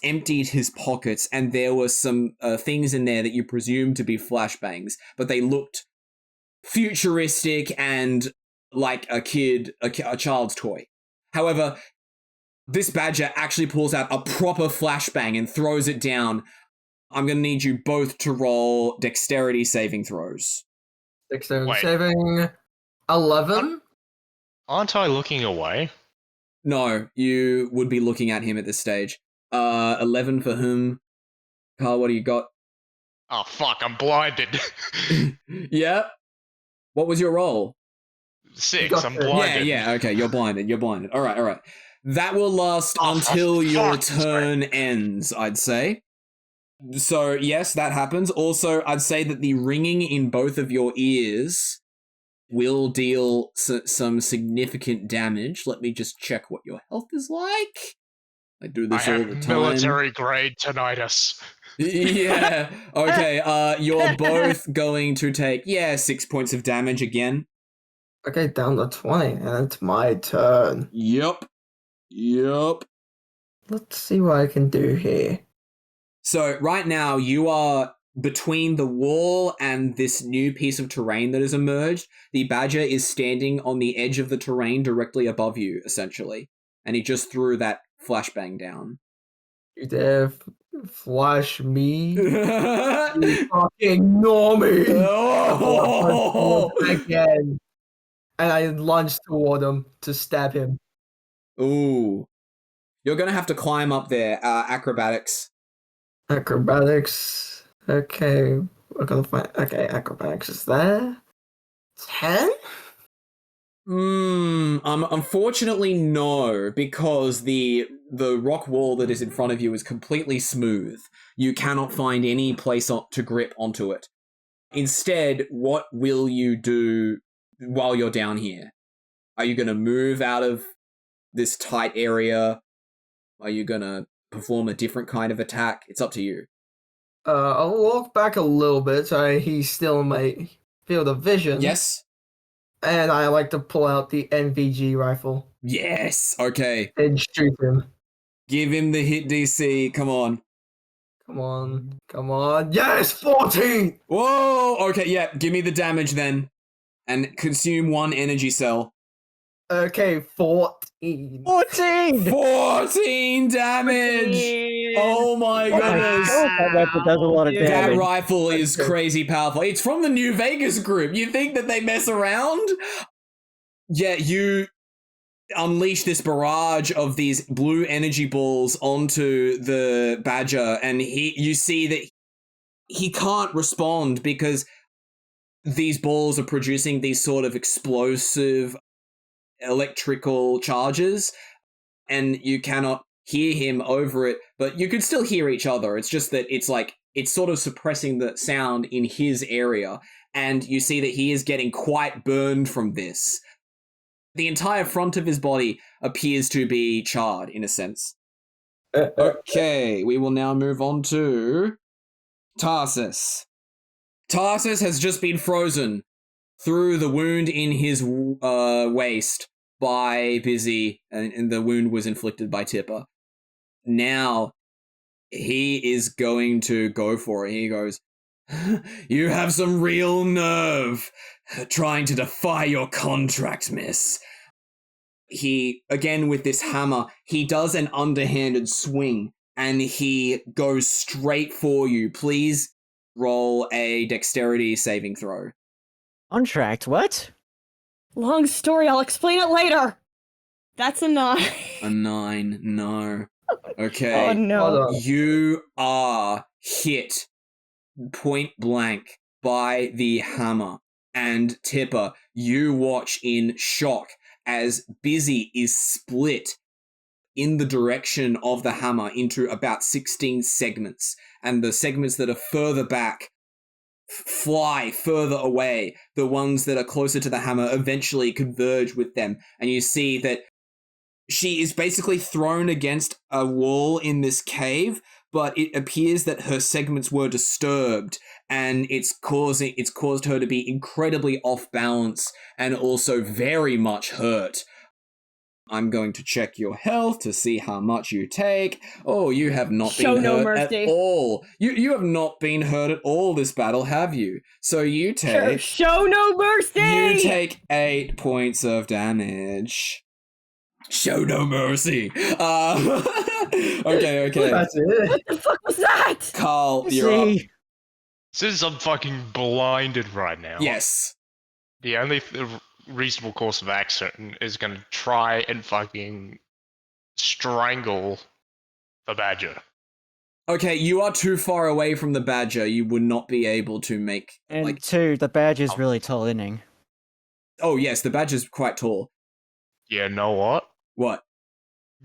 emptied his pockets, and there were some things in there that you presumed to be flashbangs, but they looked futuristic and like a child's toy. However, this Badger actually pulls out a proper flashbang and throws it down. I'm going to need you both to roll dexterity saving throws. Dexterity Wait. saving 11. Aren't I looking away? No, you would be looking at him at this stage. 11 for whom? Karl, what do you got? Oh fuck, I'm blinded. Yep. What was your roll? 6, I'm blinded. Yeah, okay, you're blinded. All right. That will last Oh, until your fuck. turn ends, I'd say. So, yes, that happens. Also, I'd say that the ringing in both of your ears will deal some significant damage. Let me just check what your health is like. I do this all the time. Military grade tinnitus. Yeah. Okay, you're both going to take, 6 points of damage again. Okay, down to 20, and it's my turn. Yup. Let's see what I can do here. So right now you are between the wall and this new piece of terrain that has emerged. The badger is standing on the edge of the terrain directly above you, essentially. And he just threw that flashbang down. You dare flash me? You fucking normie! Oh! Again. And I lunged toward him to stab him. Ooh. You're gonna have to climb up there. Acrobatics. Acrobatics. Okay, we're gonna find. Okay, acrobatics is there. 10? Unfortunately, no, because the rock wall that is in front of you is completely smooth. You cannot find any place to grip onto it. Instead, what will you do while you're down here? Are you going to move out of this tight area? Are you going to perform a different kind of attack? It's up to you. I'll walk back a little bit so he's still in my field of vision. Yes. And I like to pull out the NVG rifle. Yes. Okay. And shoot him. Give him the hit DC. Come on. Come on. Yes, 14! Whoa. Okay. Yeah. Give me the damage then. And consume 1 energy cell. Okay, 14. 14 damage! Oh my goodness. That does a lot of damage. That rifle is crazy powerful. It's from the New Vegas group. You think that they mess around? Yeah, you unleash this barrage of these blue energy balls onto the badger, and you see that he can't respond because these balls are producing these sort of explosive electrical charges, and you cannot hear him over it, but you can still hear each other. It's just that it's sort of suppressing the sound in his area, and you see that he is getting quite burned from this. The entire front of his body appears to be charred, in a sense. Okay, we will now move on to Tarsus. Tarsus has just been frozen through the wound in his waist by Bizzy, and the wound was inflicted by Tipper. Now, he is going to go for it. He goes, "You have some real nerve trying to defy your contract, miss." He, again with this hammer, he does an underhanded swing, and he goes straight for you. Please roll a dexterity saving throw. Contract? What? Long story, I'll explain it later. That's a 9. A 9, no. Okay. Oh no. You are hit point blank by the hammer. And Tipper, you watch in shock as Bizzy is split in the direction of the hammer into about 16 segments. And the segments that are further back fly further away. The ones that are closer to the hammer eventually converge with them. And you see that she is basically thrown against a wall in this cave, but it appears that her segments were disturbed, and it's caused her to be incredibly off balance and also very much hurt. I'm going to check your health to see how much you take. Oh, you have not been hurt at all. You have not been hurt at all this battle, have you? So you take... Show no mercy! You take 8 points of damage. Show no mercy. Okay. That's it. What the fuck was that? Karl, you're up. Since I'm fucking blinded right now. Yes. The only reasonable course of action is going to try and fucking strangle the badger. Okay, you are too far away from the badger. You would not be able to make, And like... 2, the badger's really tall, isn't he? Oh, yes, the badger's quite tall. Yeah, know what? What?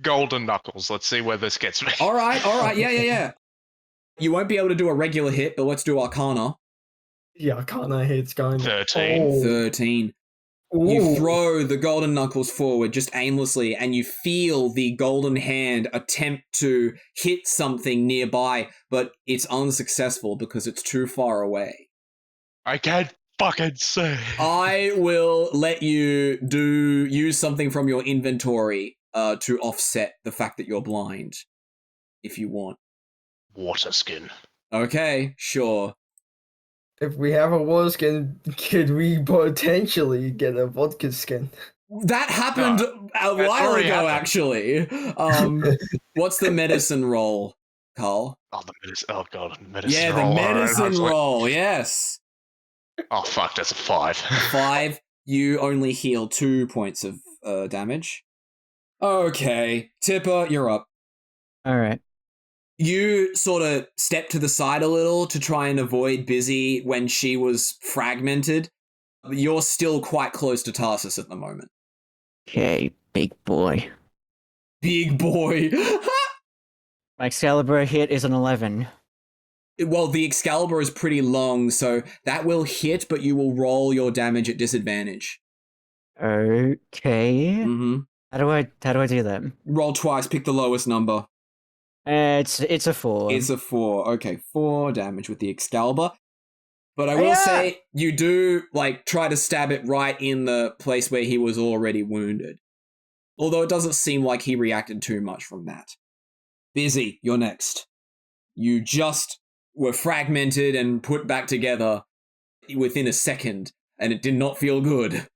Golden Knuckles. Let's see where this gets me. All right, yeah. You won't be able to do a regular hit, but let's do Arcana. Yeah, Arcana hits going. 13. Oh. 13. Ooh. You throw the golden knuckles forward just aimlessly, and you feel the golden hand attempt to hit something nearby, but it's unsuccessful because it's too far away. I can't fucking see. I will let you use something from your inventory to offset the fact that you're blind, if you want. Water skin. Okay, sure. If we have a water skin, could we potentially get a vodka skin? That happened a while ago, actually. What's the medicine roll, Karl? Oh, the medicine. Oh, God. Medicine Yeah, roll. the medicine roll, yes. Oh, fuck, that's a 5. 5. You only heal 2 points of damage. Okay. Tipper, you're up. Alright. You sort of step to the side a little to try and avoid Bizzy when she was fragmented. You're still quite close to Tarsus at the moment. Okay, big boy. Big boy. My Excalibur hit is an 11. Well, the Excalibur is pretty long, so that will hit, but you will roll your damage at disadvantage. Okay. Mm-hmm. How do I do that? Roll twice, pick the lowest number. It's a 4. It's a 4. Okay, 4 damage with the Excalibur. But I will say, you do, like, try to stab it right in the place where he was already wounded. Although it doesn't seem like he reacted too much from that. Bizzy, you're next. You just were fragmented and put back together within a second, and it did not feel good.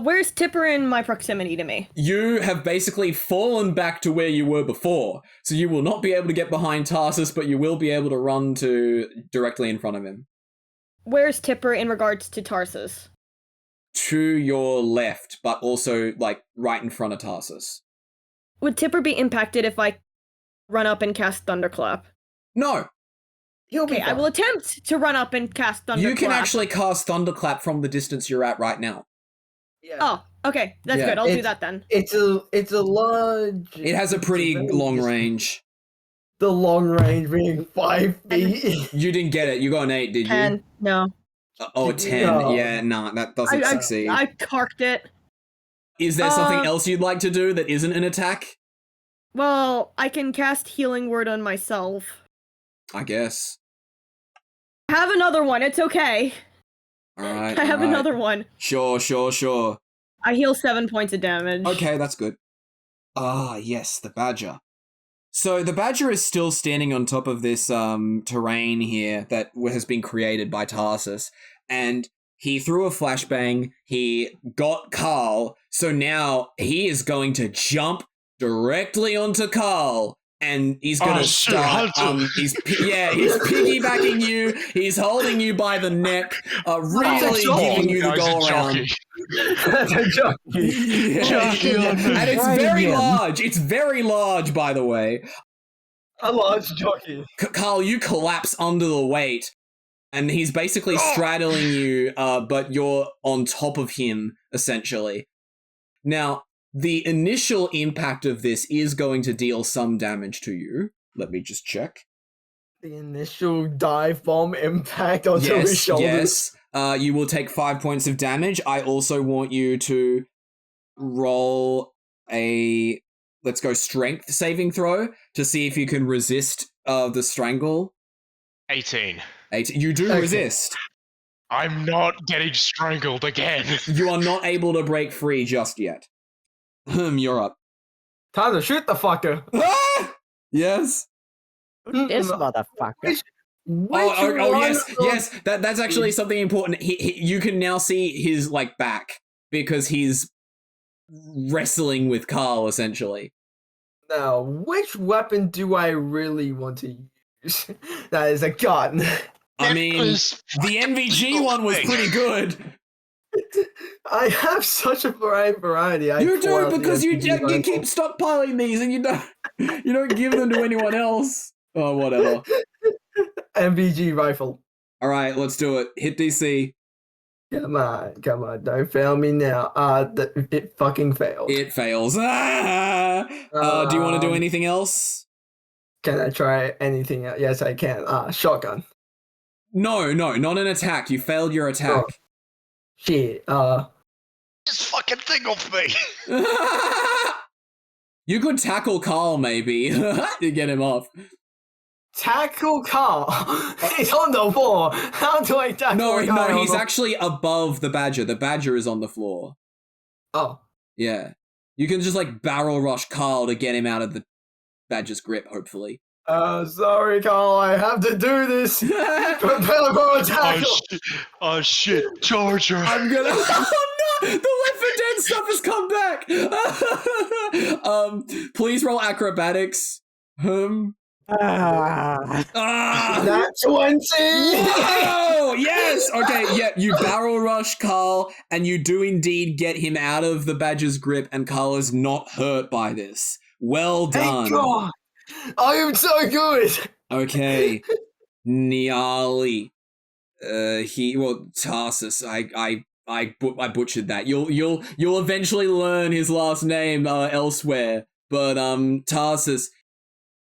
Where's Tipper in my proximity to me? You have basically fallen back to where you were before, so you will not be able to get behind Tarsus, but you will be able to run to directly in front of him. Where's Tipper in regards to Tarsus? To your left, but also, like, right in front of Tarsus. Would Tipper be impacted if I run up and cast Thunderclap? No. Okay, I will attempt to run up and cast Thunderclap. You can actually cast Thunderclap from the distance you're at right now. Yeah. Oh, okay, that's good. I'll do that then. It's a large. It has a pretty long range. The long range being 5 feet. You didn't get it. You got an 8, did you? 10. No. Oh, 10. No. Yeah, nah, that doesn't succeed. I carked it. Is there something else you'd like to do that isn't an attack? Well, I can cast Healing Word on myself. I guess. I have another one. It's okay. Alright. I have another one. Sure. I heal 7 points of damage. Okay, that's good. Ah, yes, the badger. So the badger is still standing on top of this terrain here that has been created by Tarsus, and he threw a flashbang, he got Karl, so now he is going to jump directly onto Karl, and he's gonna start, he's piggybacking you, he's holding you by the neck, really giving you the go around. That's a jockey. And it's very large, by the way. A large jockey. Karl, you collapse under the weight, and he's basically straddling you, but you're on top of him, essentially. Now, the initial impact of this is going to deal some damage to you. Let me just check. The initial dive bomb impact onto his shoulders. Yes. You will take 5 points of damage. I also want you to roll a, let's go, strength saving throw to see if you can resist the strangle. 18. 18. You do resist. I'm not getting strangled again. You are not able to break free just yet. You're up. Time to shoot the fucker. Ah! Yes. This motherfucker. Yes. That's actually something important. You can now see his like back because he's wrestling with Karl essentially. Now, which weapon do I really want to use? That is a gun. I mean, the NVG one was pretty good. I have such a variety. You do because you keep stockpiling these and you don't give them to anyone else. Oh, whatever. MBG rifle. All right, let's do it. Hit DC. Come on, don't fail me now. It fucking failed. It fails. Do you want to do anything else? Can I try anything else? Yes, I can. Shotgun. No, not an attack. You failed your attack. Oh. Shit. This fucking thing off me. You could tackle Karl, maybe, to get him off. Tackle Karl. He's on the floor. How do I tackle? No, he's actually above the badger. The badger is on the floor. Oh. Yeah. You can just like barrel rush Karl to get him out of the badger's grip, hopefully. Sorry, Karl. I have to do this. Prepare for attack. Oh shit, Charger. I'm gonna. Oh no! The Left 4 Dead stuff has come back. Please roll acrobatics. That's 20. Whoa! Yes. Okay. Yeah. You barrel rush Karl, and you do indeed get him out of the badger's grip, and Karl is not hurt by this. Well done. Thank God. I am so good. Okay. Niali. Tarsus. I butchered that. You'll eventually learn his last name elsewhere. But Tarsus.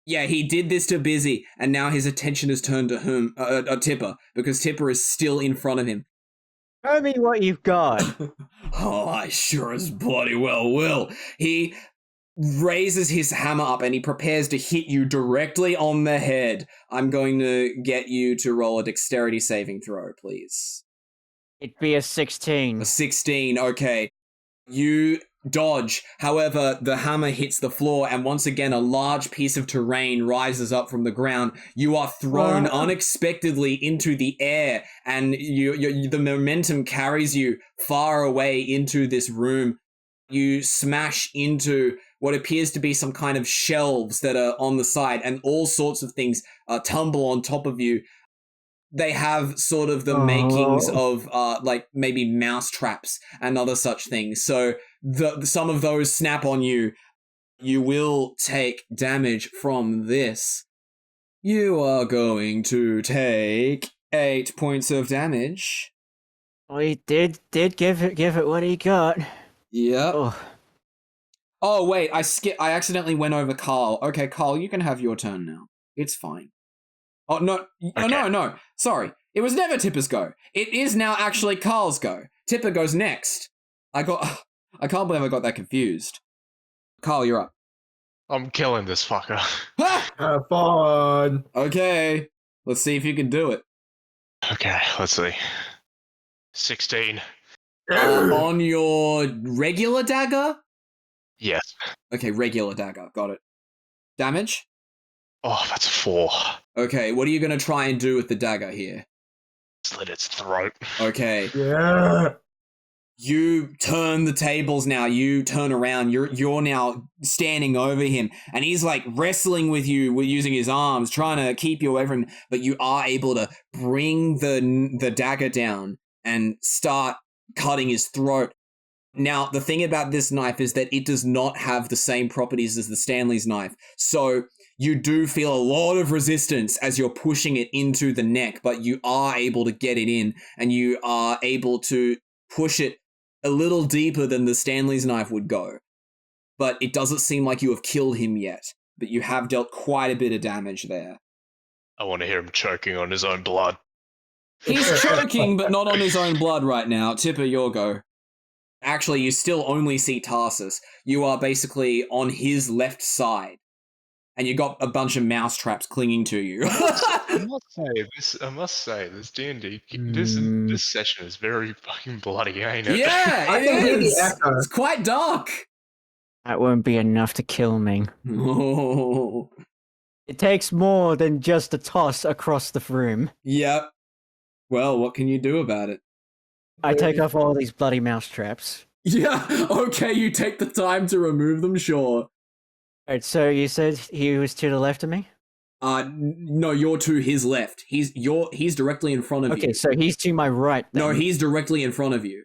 Yeah, he did this to Bizzy, and now his attention is turned to Tipper, because Tipper is still in front of him. Show me what you've got. Oh, I sure as bloody well will. He raises his hammer up and he prepares to hit you directly on the head. I'm going to get you to roll a dexterity saving throw, please. It'd be a 16. A 16, okay. You dodge. However, the hammer hits the floor, and once again, a large piece of terrain rises up from the ground. You are thrown unexpectedly into the air, and the momentum carries you far away into this room. You smash into what appears to be some kind of shelves that are on the side, and all sorts of things tumble on top of you. They have sort of the makings of like maybe mouse traps and other such things. So some of those snap on you. You will take damage from this. You are going to take 8 points of damage. Well, he did give it what he got. Yep. Oh wait, I accidentally went over Karl. Okay, Karl, you can have your turn now. It's fine. Oh, no. Okay. No. Sorry. It was never Tipper's go. It is now actually Karl's go. Tipper goes next. I can't believe I got that confused. Karl, you're up. I'm killing this fucker. Have fun. Okay. Let's see if you can do it. Okay, let's see. 16. On your regular dagger? Yes. Okay, regular dagger. Got it. Damage? Oh, that's a 4. Okay, what are you going to try and do with the dagger here? Slit its throat. Okay. Yeah. You turn the tables now. You turn around. You're now standing over him, and he's like wrestling with you using his arms, trying to keep you away from him. But you are able to bring the dagger down and start cutting his throat. Now, the thing about this knife is that it does not have the same properties as the Stanley's knife. So you do feel a lot of resistance as you're pushing it into the neck, but you are able to get it in, and you are able to push it a little deeper than the Stanley's knife would go. But it doesn't seem like you have killed him yet, but you have dealt quite a bit of damage there. I want to hear him choking on his own blood. He's choking, but not on his own blood right now. Tipper, your go. Actually, you still only see Tarsus. You are basically on his left side, and you got a bunch of mouse traps clinging to you. I must say, this D&D, this session is very fucking bloody, ain't it? Yeah, it is. It's quite dark. That won't be enough to kill me. Oh. It takes more than just a toss across the room. Yep. Well, what can you do about it? I take off all these bloody mouse traps. Yeah, okay, you take the time to remove them, sure. Alright, so you said he was to the left of me? No, you're to his left. He's directly in front of you. Okay, so he's to my right then. No, he's directly in front of you.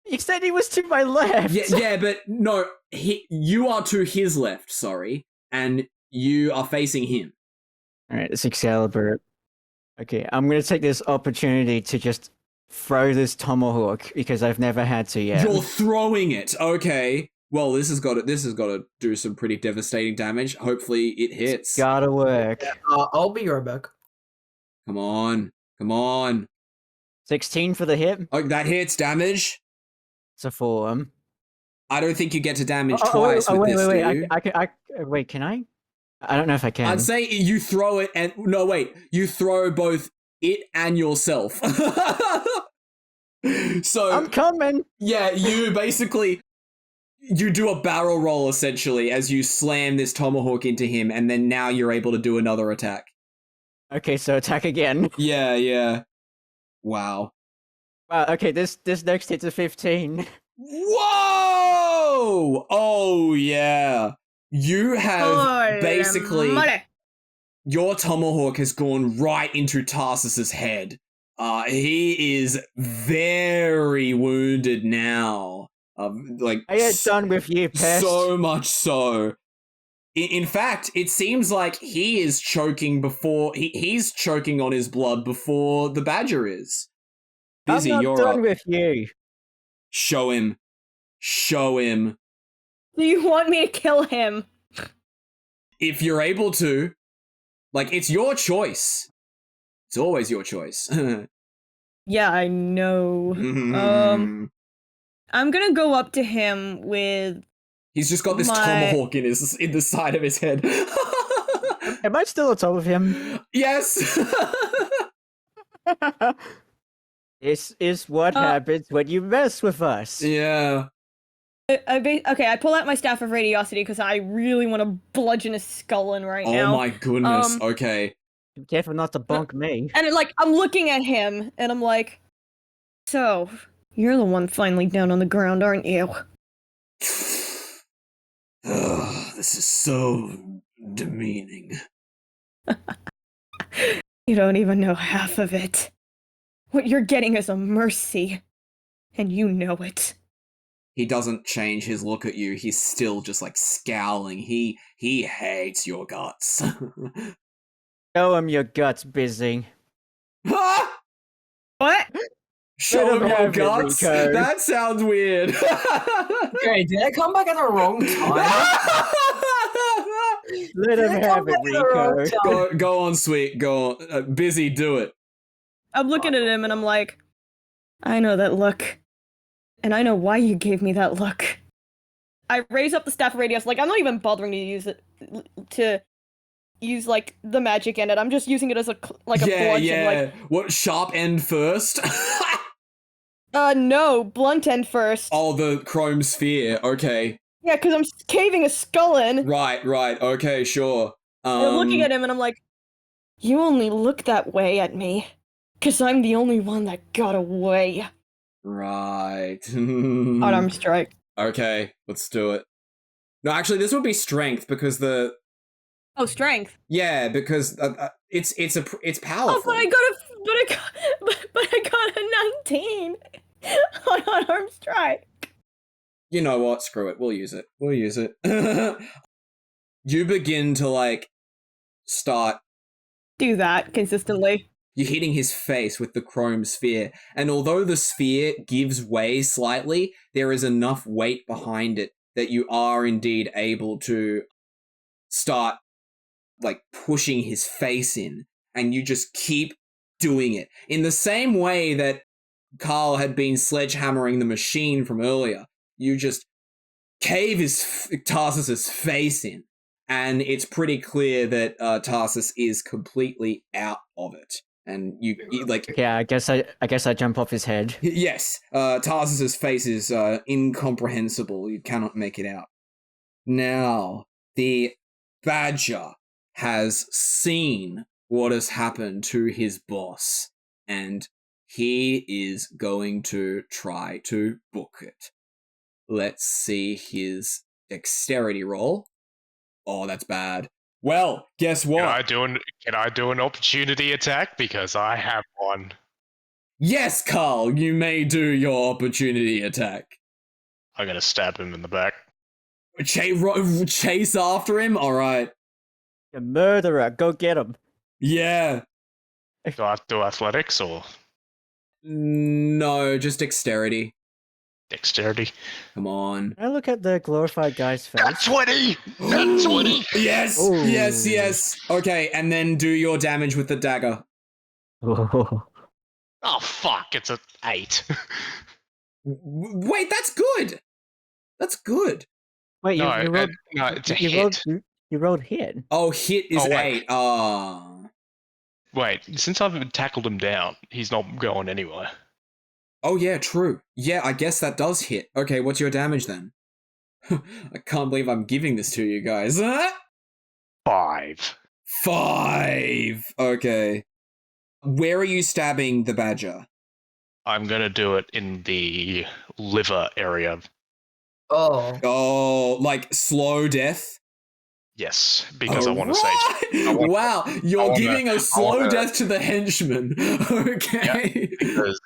You said he was to my left! Yeah, but no, you are to his left, sorry, and you are facing him. Alright, it's Excalibur. Okay, I'm gonna take this opportunity to just throw this tomahawk because I've never had to yet. You're throwing it. Okay. Well, this has got to do some pretty devastating damage. Hopefully, it hits. Gotta work. I'll be right back. Come on. Come on. 16 for the hit. Oh, that hits damage. It's a 4. I don't think you get to damage twice with wait, this, wait, do you? wait, can I? I don't know if I can. I'd say you throw it and... No, wait. You throw both it and yourself. So... I'm coming! Yeah, you basically... You do a barrel roll, essentially, as you slam this tomahawk into him, and then now you're able to do another attack. Okay, so attack again. Yeah. Wow. Wow, okay, this next hit's a 15. Whoa! Oh, yeah. You have basically... Your tomahawk has gone right into Tarsus's head. He is very wounded now. Like, I ain't done with you, pest. so much so. In fact, it seems like he is choking before... He's choking on his blood before the badger is. Bizzy, I'm not you're done up. with you. Show him. Show him. Do you want me to kill him? If you're able to. Like, it's your choice. It's always your choice. Yeah, I know. I'm gonna go up to him with... He's just got this tomahawk in the side of his head. Am I still on top of him? Yes! This is what happens when you mess with us. Yeah. Okay, I pull out my Staff of Radiosity because I really want to bludgeon his skull in right now. Oh my goodness, okay. Be careful not to bonk me. And I'm looking at him, and I'm like, so, you're the one finally down on the ground, aren't you? Ugh, this is so demeaning. You don't even know half of it. What you're getting is a mercy, and you know it. He doesn't change his look at you. He's still just like scowling. He hates your guts. Show him your guts, Bizzy. What? Show him your have it, guts? Rico. That sounds weird. Okay, did I come back at the wrong time? Let him have it, Rico. Go on, sweet. Go on. Bizzy, do it. I'm looking at him, and I'm like, I know that look. And I know why you gave me that look. I raise up the Staff of Radios, I'm not even bothering to use it, to use, the magic in it. I'm just using it as a bludgeon. Yeah. What, sharp end first? No, blunt end first. Oh, the chrome sphere, okay. Yeah, because I'm caving a skull in. Right, okay, sure. And I'm looking at him, and I'm like, you only look that way at me, because I'm the only one that got away. Right. Unarmed strike. Okay, let's do it. No, actually, this would be strength because the... Oh, strength. Yeah, because it's powerful. Oh, but I got a 19 on unarmed strike. You know what? Screw it. We'll use it. You begin to start. Do that consistently. You're hitting his face with the chrome sphere, and although the sphere gives way slightly, there is enough weight behind it that you are indeed able to start pushing his face in, and you just keep doing it. In the same way that Karl had been sledgehammering the machine from earlier, you just cave Tarsus's face in, and it's pretty clear that Tarsus is completely out of it. And you yeah, I guess I jump off his head. Yes, Tarsus's face is incomprehensible. You cannot make it out. Now, the badger has seen what has happened to his boss, and he is going to try to book it. Let's see his dexterity roll. Oh, that's bad. Well, guess what? Can I do an opportunity attack? Because I have one. Yes, Karl, you may do your opportunity attack. I'm gonna stab him in the back. Chase after him? Alright. A murderer, go get him. Yeah. Do I have to do athletics or No, just dexterity. dexterity? Come on. Can I look at the glorified guy's face? Nat 20! Nat 20! Yes, Ooh. yes. Okay, and then do your damage with the dagger. Oh. Oh, fuck, it's a 8. Wait, that's good. That's good. Wait, No, you rolled, no, it's a you hit. rolled hit. Oh, hit is Oh, wait. 8. Ah. Wait, since I've tackled him down, he's not going anywhere. Oh, yeah, true. Yeah, I guess that does hit. Okay, what's your damage then? I can't believe I'm giving this to you guys. 5. 5. Okay. Where are you stabbing the badger? I'm gonna do it in the liver area. Oh. Oh, like slow death? Yes, because I want to say. Alright. Wow, you're wanna- giving a slow wanna- death to the henchman. Okay. Because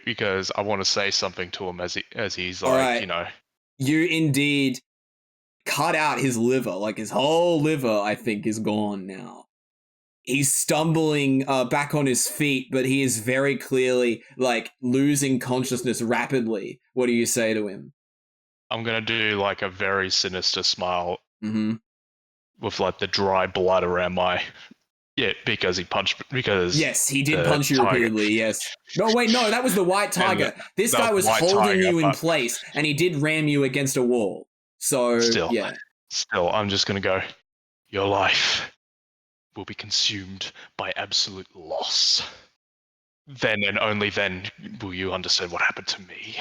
because I want to say something to him as he's like, Alright. you know. You indeed cut out his liver. Like his whole liver, I think, is gone now. He's stumbling back on his feet, but he is very clearly like losing consciousness rapidly. What do you say to him? I'm gonna do like a very sinister smile Mm-hmm. with like the dry blood around my. Yeah, because he punched. Because Yes, he did the punch you tiger. repeatedly, yes. No, wait, no, that was the white tiger. This the guy was white holding tiger, you in but- place, and he did ram you against a wall. So, Still. yeah. Still, I'm just gonna go. Your life will be consumed by absolute loss. Then and only then will you understand what happened to me.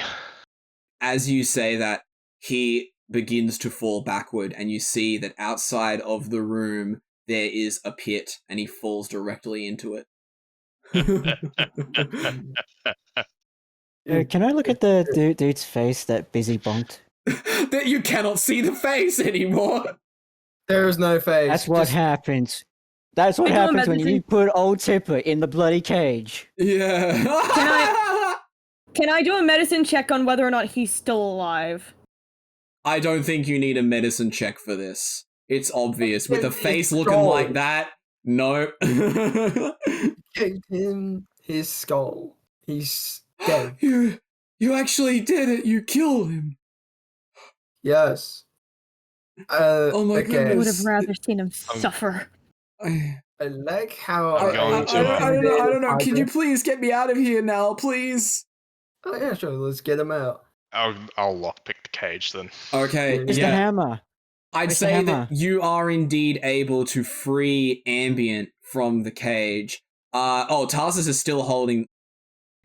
As you say that, he begins to fall backward, and you see that outside of the room there is a pit, and he falls directly into it. Can I look at the dude's face that Bizzy bonked? That you cannot see the face anymore. There is no face. That's what Just- happens. That's what I don't happens when imagine- you put old Tipper in the bloody cage. Yeah. Can I do a medicine check on whether or not he's still alive? I don't think you need a medicine check for this. It's obvious. With a It's face looking gold. like that, no. Kicked him his skull. He's dead. You actually did it. You killed him. Yes. Oh my I goodness. would have rather seen him suffer. I like how I'm going to, I don't know. Can you please get me out of here now, please? Oh yeah, sure. Let's get him out. I'll lockpick the cage then. Okay, It's the hammer. I'd Where's the say hammer? that you are indeed able to free Ambient from the cage. Tarsus is still holding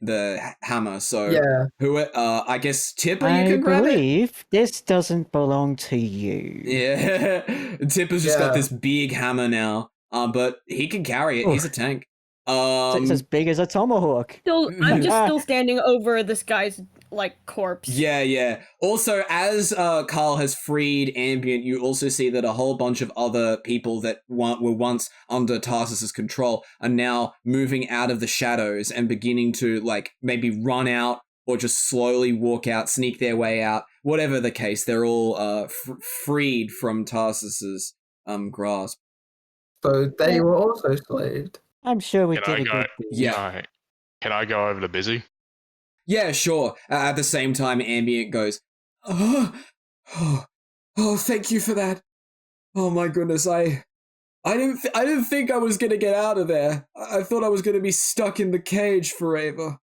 the hammer, so Yeah. I guess Tipper, you I can grab it. believe this doesn't belong to you. Yeah, Tipper's just got Yeah. this big hammer now, but he can carry it. Oh. He's a tank. It's as big as a tomahawk. I'm just still standing over this guy's like corpse. Yeah. Also, as Karl has freed Ambient, you also see that a whole bunch of other people that were once under Tarsus's control are now moving out of the shadows and beginning to like maybe run out or just slowly walk out, sneak their way out. Whatever the case, they're all freed from Tarsus's grasp. So they were also slaved. I'm sure we Can I did a go? good deed. Yeah. Can I go over to Bizzy? Yeah, sure. At the same time, Ambient goes, oh, thank you for that. Oh my goodness, I didn't think I was gonna get out of there. I thought I was gonna be stuck in the cage forever.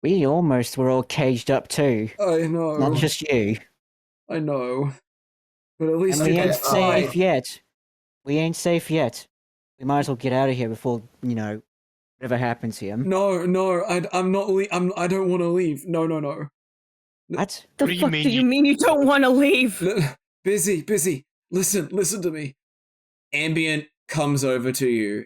We almost were all caged up too. I know. Not just you. I know. But at least And we you ain't get safe yet. We ain't safe yet. We might as well get out of here before, whatever happens here. No, I'm not. I don't want to leave. No. What? The What do you fuck mean do you you- mean you don't want to leave? Busy. Listen to me. Ambient comes over to you.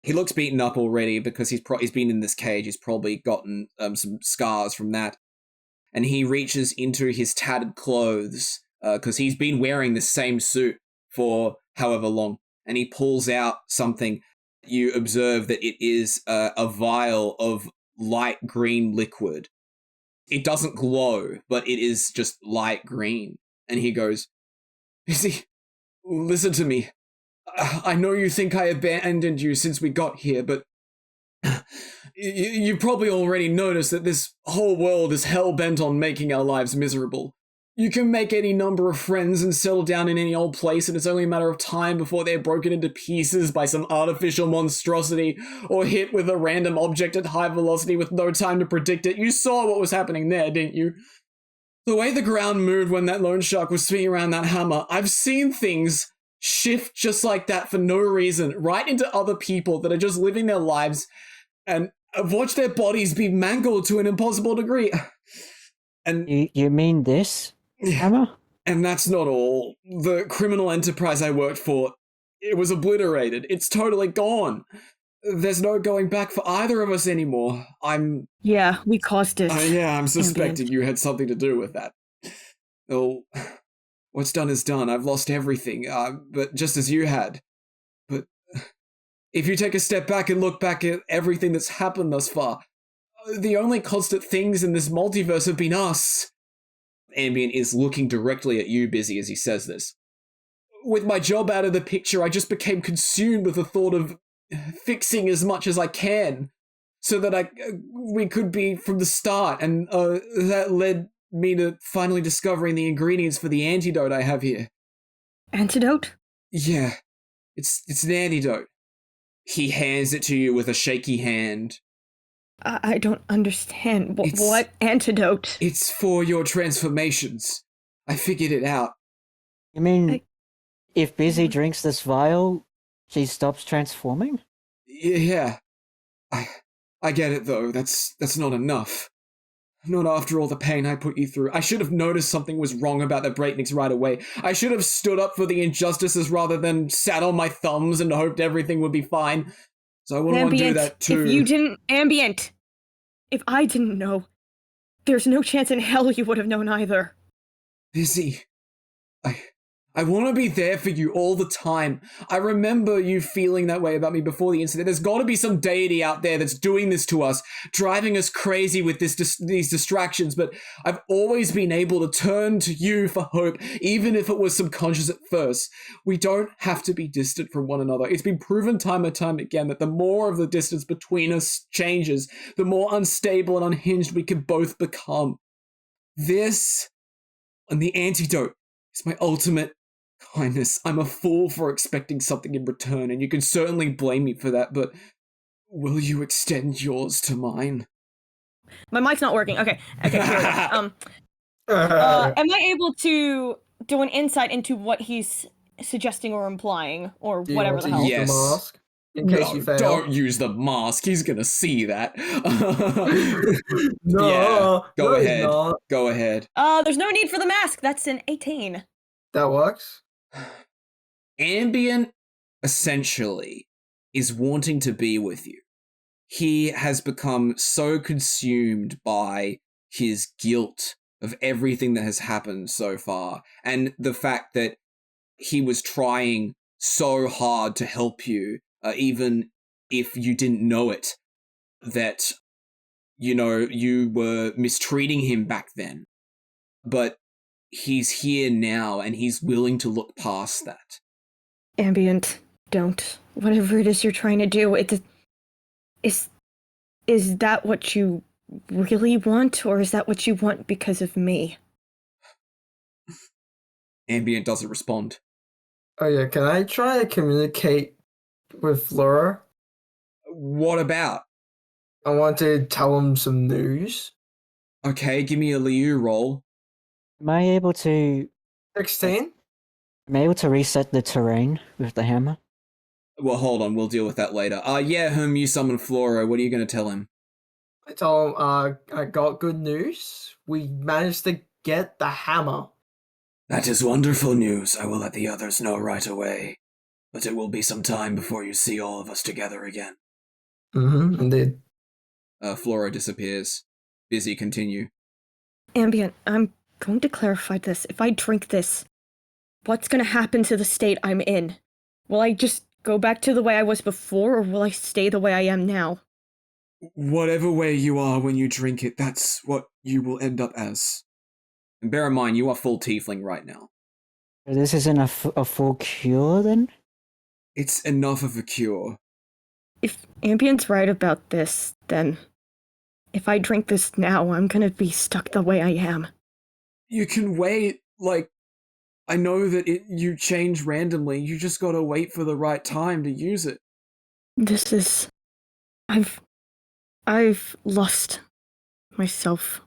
He looks beaten up already because he's been in this cage. He's probably gotten some scars from that. And he reaches into his tattered clothes because he's been wearing the same suit for however long. And he pulls out something. You observe that it is a vial of light green liquid. It doesn't glow, but it is just light green. And he goes, Bizzy, listen to me. I know you think I abandoned you since we got here, but you probably already noticed that this whole world is hell-bent on making our lives miserable. You can make any number of friends and settle down in any old place, and it's only a matter of time before they're broken into pieces by some artificial monstrosity or hit with a random object at high velocity with no time to predict it. You saw what was happening there, didn't you? The way the ground moved when that loan shark was swinging around that hammer, I've seen things shift just like that for no reason, right into other people that are just living their lives, and I've watched their bodies be mangled to an impossible degree. And you mean this hammer? And that's not all. The criminal enterprise I worked for, it was obliterated. It's totally gone. There's no going back for either of us anymore. Yeah, we caused it. I'm suspecting you had something to do with that. Oh, what's done is done. I've lost everything, but just as you had. But if you take a step back and look back at everything that's happened thus far, the only constant things in this multiverse have been us. Ambient is looking directly at you, Bizzy, as he says this. With my job out of the picture, I just became consumed with the thought of fixing as much as I can so that we could be from the start, and that led me to finally discovering the ingredients for the antidote I have here. Antidote? Yeah, it's an antidote. He hands it to you with a shaky hand. I don't understand. What antidote? It's for your transformations. I figured it out. You mean if Bizzy drinks this vial, she stops transforming? Yeah. I get it, though. That's not enough. Not after all the pain I put you through. I should have noticed something was wrong about the breaknicks right away. I should have stood up for the injustices rather than sat on my thumbs and hoped everything would be fine. So I wouldn't want to do that too. If I didn't know, there's no chance in hell you would have known either. Bizzy, I want to be there for you all the time. I remember you feeling that way about me before the incident. There's got to be some deity out there that's doing this to us, driving us crazy with these distractions, but I've always been able to turn to you for hope, even if it was subconscious at first. We don't have to be distant from one another. It's been proven time and time again that the more of the distance between us changes, the more unstable and unhinged we can both become. This, and the antidote, is my ultimate kindness. I'm a fool for expecting something in return, and you can certainly blame me for that, but will you extend yours to mine? My mic's not working. Okay, here it is. Am I able to do an insight into what he's suggesting or implying, or whatever the hell? Yes. The mask? In case you fail. Don't use the mask. He's gonna see that. No, go ahead. Go ahead. There's no need for the mask. That's an 18. That works. Ambient, essentially, is wanting to be with you. He has become so consumed by his guilt of everything that has happened so far, and the fact that he was trying so hard to help you, even if you didn't know it, that, you were mistreating him back then. But he's here now, and he's willing to look past that. Ambient, don't. Whatever it is you're trying to do, is that what you really want, or is that what you want because of me? Ambient doesn't respond. Oh yeah, can I try to communicate with Laura? What about? I want to tell him some news. Okay, give me a Liu roll. Am I able to 16? Am I able to reset the terrain with the hammer? Well, hold on, we'll deal with that later. Whom you summoned Flora, what are you going to tell him? I tell him, I got good news. We managed to get the hammer. That is wonderful news. I will let the others know right away. But it will be some time before you see all of us together again. Mm-hmm, indeed. Flora disappears. Bizzy, continue. Ambient, I'm going to clarify this. If I drink this, what's going to happen to the state I'm in? Will I just go back to the way I was before, or will I stay the way I am now? Whatever way you are when you drink it, that's what you will end up as. And bear in mind, you are full tiefling right now. This isn't a full cure, then? It's enough of a cure. If Ambient's right about this, then if I drink this now, I'm gonna be stuck the way I am. You can wait, like, I know that you change randomly, you just gotta wait for the right time to use it. This is... I've lost myself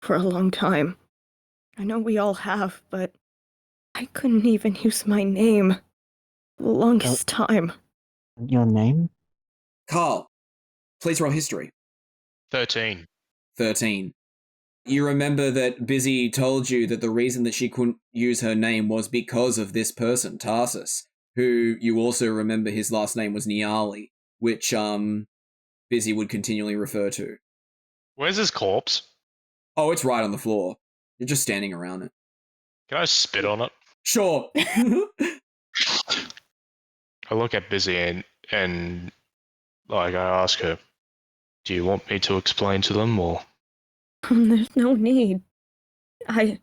for a long time. I know we all have, but I couldn't even use my name the longest time. Your name? Karl, please roll history. 13. 13. You remember that Bizzy told you that the reason that she couldn't use her name was because of this person, Tarsus, who you also remember his last name was Niali, which Bizzy would continually refer to. Where's his corpse? Oh, it's right on the floor. You're just standing around it. Can I spit on it? Sure. I look at Bizzy and like I ask her, do you want me to explain to them or? There's no need. The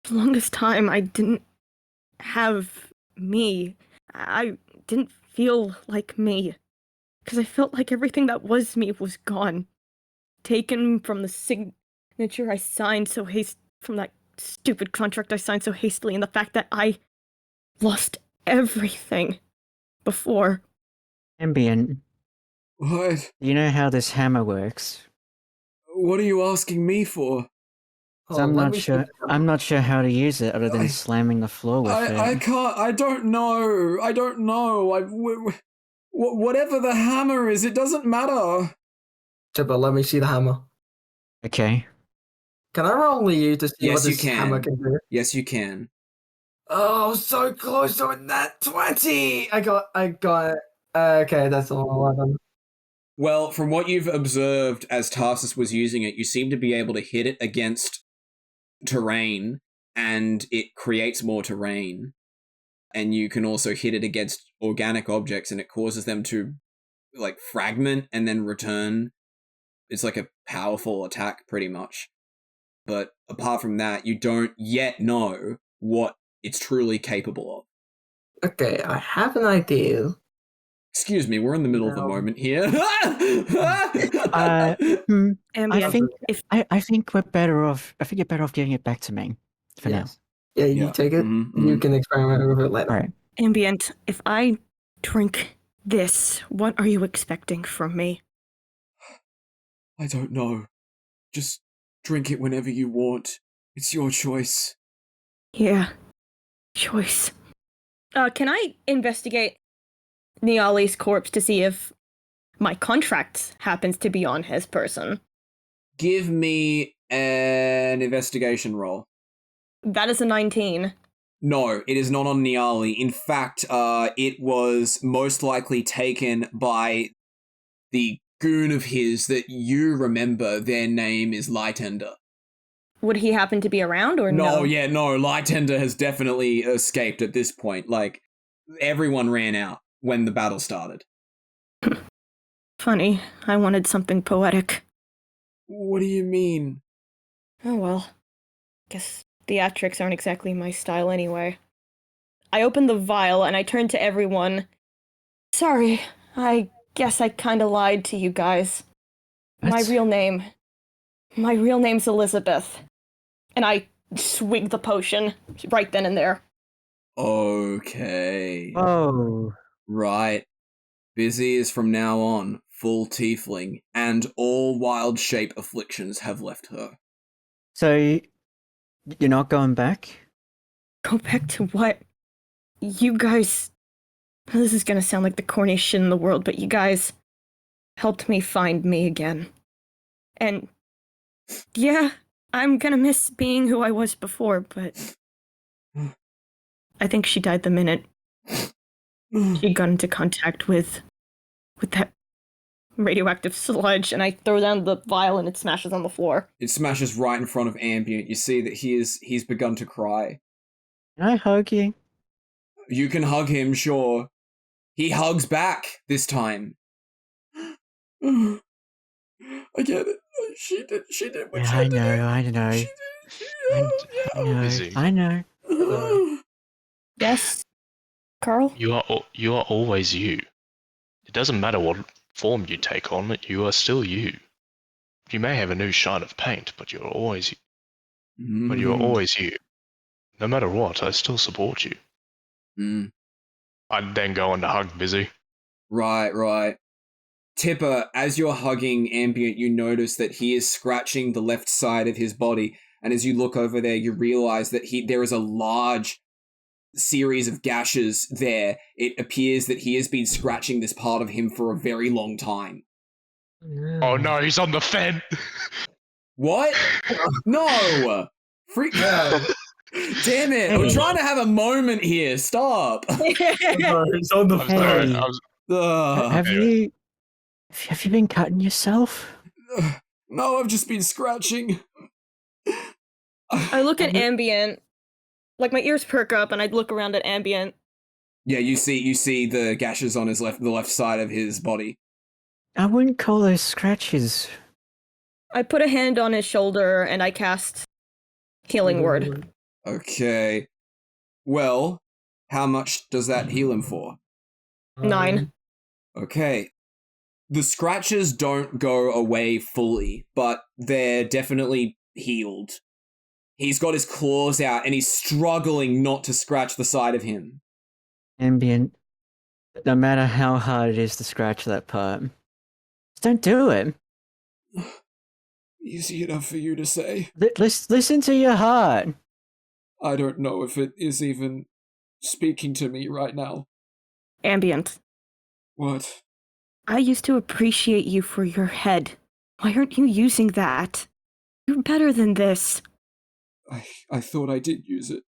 longest time I didn't have me. I didn't feel like me. Because I felt like everything that was me was gone. Taken from the signature I signed so from that stupid contract I signed so hastily, and the fact that I lost everything before. Ambient. What? You know how this hammer works? What are you asking me for? So I'm not sure how to use it other than slamming the floor with it. I can't. I don't know. Whatever the hammer is, it doesn't matter. But let me see the hammer. Okay. Can I roll you to see Yes, what this you can. hammer can do? Yes, you can. Oh, so close to a nat 20! I got it. Okay, that's all 11. Well, from what you've observed as Tarsus was using it, you seem to be able to hit it against terrain, and it creates more terrain. And you can also hit it against organic objects, and it causes them to, like, fragment and then return. It's like a powerful attack, pretty much. But apart from that, you don't yet know what it's truly capable of. Okay, I have an idea. Excuse me, we're in the middle of a moment here. I think we're better off. I think you're better off giving it back to me for now. Yeah, you take it. You can experiment with it later. All right. Ambient, if I drink this, what are you expecting from me? I don't know. Just drink it whenever you want. It's your choice. Yeah. Choice. Can I investigate Niali's corpse to see if my contract happens to be on his person? Give me an investigation roll. That is a 19. No, it is not on Niali. In fact, it was most likely taken by the goon of his that you remember. Their name is Lightender. Would he happen to be around or no? No, Lightender has definitely escaped at this point. Like, everyone ran out when the battle started. Funny. I wanted something poetic. What do you mean? Oh well. Guess theatrics aren't exactly my style anyway. I opened the vial and I turned to everyone. Sorry, I guess I kinda lied to you guys. My real name's Elizabeth. And I swig the potion right then and there. Okay. Oh. Right. Bizzy is from now on full tiefling, and all wild shape afflictions have left her. So, you're not going back? Go back to what? You guys... This is gonna sound like the corniest shit in the world, but you guys helped me find me again. And... yeah, I'm gonna miss being who I was before, but... I think she died the minute she got into contact with that radioactive sludge, and I throw down the vial and it smashes on the floor. It smashes right in front of Ambient. You see that he's begun to cry. Can I hug you? You can hug him, sure. He hugs back this time. I get it. She did what yeah, she I did. know. She did. Bizzy. I know. Yes, Karl? You are always you. It doesn't matter what form you take on, you are still you. You may have a new shine of paint, but you're always you. No matter what, I still support you. I'd then go on to hug Bizzy. Right. Tipper, as you're hugging Ambient, you notice that he is scratching the left side of his body, and as you look over there, you realize that there is a large series of gashes there. It appears that he has been scratching this part of him for a very long time. Oh no, he's on the fence! What? No! Freak out! Damn it! I'm trying to have a moment here. Stop. It's on the Hey. Have you been cutting yourself? No, I've just been scratching. I look at Ambient, like my ears perk up, and I look around at Ambient. Yeah, you see the gashes on the left side of his body. I wouldn't call those scratches. I put a hand on his shoulder and I cast Healing Word. Okay. Well, how much does that heal him for? 9. Okay. The scratches don't go away fully, but they're definitely healed. He's got his claws out and he's struggling not to scratch the side of him. Ambient, no matter how hard it is to scratch that part, just don't do it. Easy enough for you to say. Listen to your heart. I don't know if it is even speaking to me right now. Ambient. What? I used to appreciate you for your head. Why aren't you using that? You're better than this. I thought I did use it.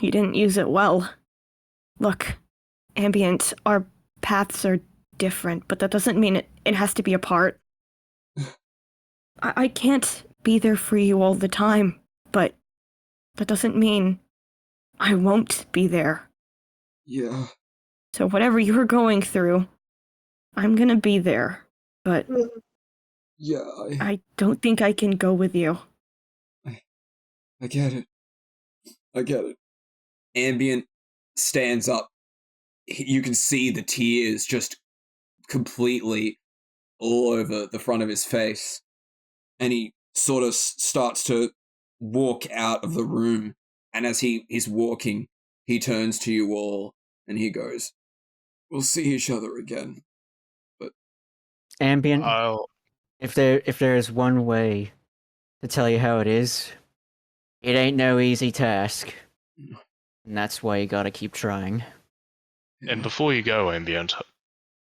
You didn't use it well. Look, Ambient, our paths are different, but that doesn't mean it has to be apart. I can't be there for you all the time, but that doesn't mean I won't be there. Yeah. So whatever you're going through, I'm gonna be there, but yeah, I don't think I can go with you. I get it. Ambient stands up. You can see the tears just completely all over the front of his face. And he sort of starts to walk out of the room. And as he's walking, he turns to you all and he goes, "We'll see each other again." But Ambient, if there is one way to tell you how it is, it ain't no easy task. And that's why you gotta keep trying. And before you go, Ambient,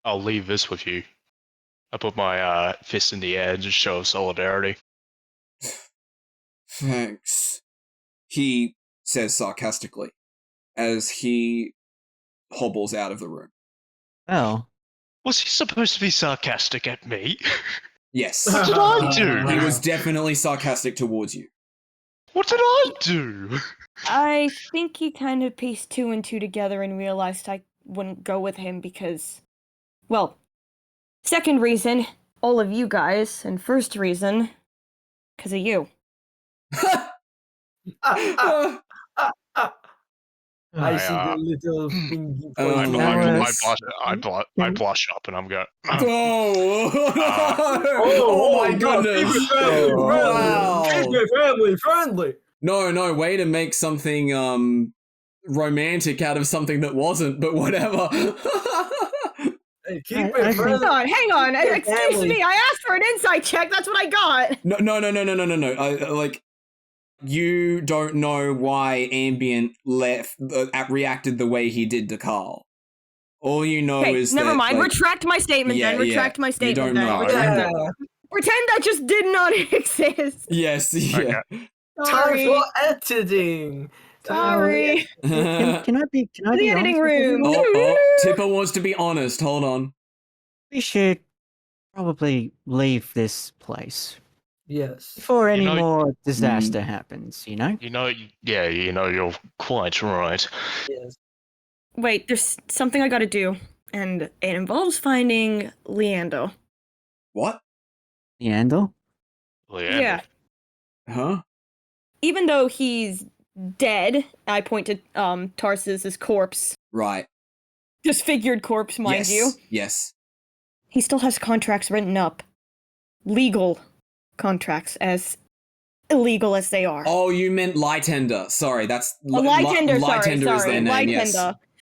I'll leave this with you. I put my fist in the air to show solidarity. Thanks, he says sarcastically as he hobbles out of the room. Oh. Was he supposed to be sarcastic at me? Yes. What did I do? He was definitely sarcastic towards you. What did I do? I think he kind of pieced 2 and 2 together and realized I wouldn't go with him because, well, second reason, all of you guys, and first reason, because of you. I see the little thingy. I blush up and I'm going. Oh my goodness! Wow! Family friendly. No, way to make something romantic out of something that wasn't, but whatever. Hey, keep it friendly. Hang on. Excuse me, I asked for an insight check, that's what I got. No. You don't know why Ambient reacted the way he did to Karl. All you know is never that, mind. Retract my statement then. Retract my statement you don't then. know. Pretend that just did not exist. Yes, yeah. Okay. Time for editing. Sorry. Can I be The editing room. Tipper wants to be honest. Hold on. We should probably leave this place. Yes. Before any more disaster happens, you know? You're quite right. Yes. Wait, there's something I gotta do, and it involves finding Leando. What? Leando? Yeah. Huh? Even though he's dead, I point to Tarsus's corpse. Right. disfigured corpse, mind you. Yes. He still has contracts written up. Legal contracts, as illegal as they are. Oh, you meant Lytender. Sorry, that's... Lytender, Lytender is their name, yes.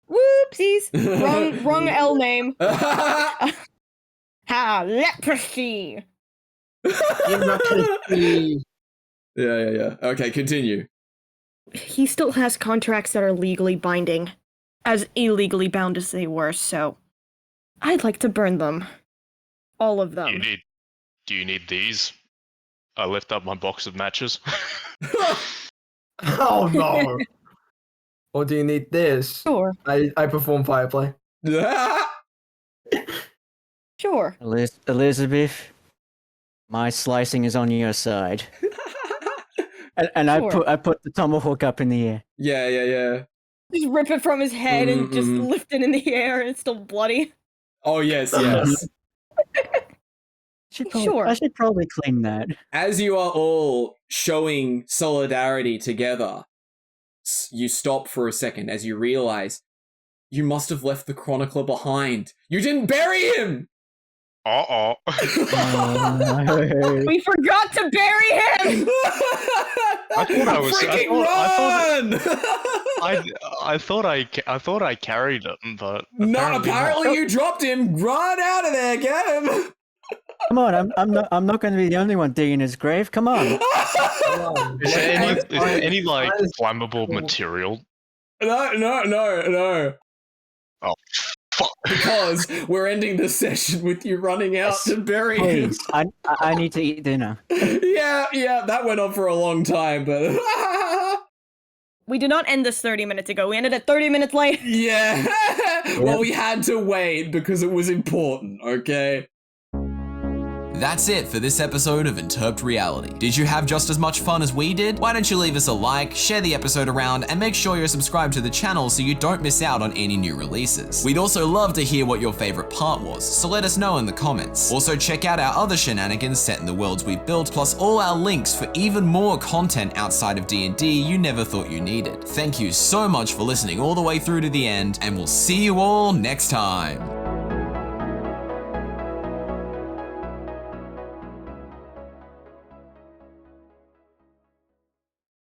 Whoopsies! wrong L name. Leprosy! Yeah. Okay, continue. He still has contracts that are legally binding. As illegally bound as they were, so... I'd like to burn them. All of them. Do you need these? I lift up my box of matches. Oh no! Or do you need this? Sure. I perform fireplay. Sure. Elizabeth, my slicing is on your side. and Sure. I put the tomahawk up in the air. Yeah. Just rip it from his head and just lift it in the air, and it's still bloody. Oh, yes. Sure. I should probably clean that. As you are all showing solidarity together, you stop for a second as you realize you must have left the chronicler behind. You didn't bury him! Uh-oh. No. We forgot to bury him! I thought I carried him, but no, apparently you dropped him. Run out of there, get him! Come on, I'm not going to be the only one digging his grave. Come on. Is there any like flammable material? No. Oh, fuck. Because we're ending the session with you running out to bury him. Please, I need to eat dinner. Yeah, that went on for a long time, but... We did not end this 30 minutes ago. We ended it 30 minutes late. Yeah. Well, we had to wait because it was important, okay? That's it for this episode of Interp'd Reality. Did you have just as much fun as we did? Why don't you leave us a like, share the episode around, and make sure you're subscribed to the channel so you don't miss out on any new releases. We'd also love to hear what your favorite part was, so let us know in the comments. Also check out our other shenanigans set in the worlds we've built, plus all our links for even more content outside of D&D you never thought you needed. Thank you so much for listening all the way through to the end, and we'll see you all next time.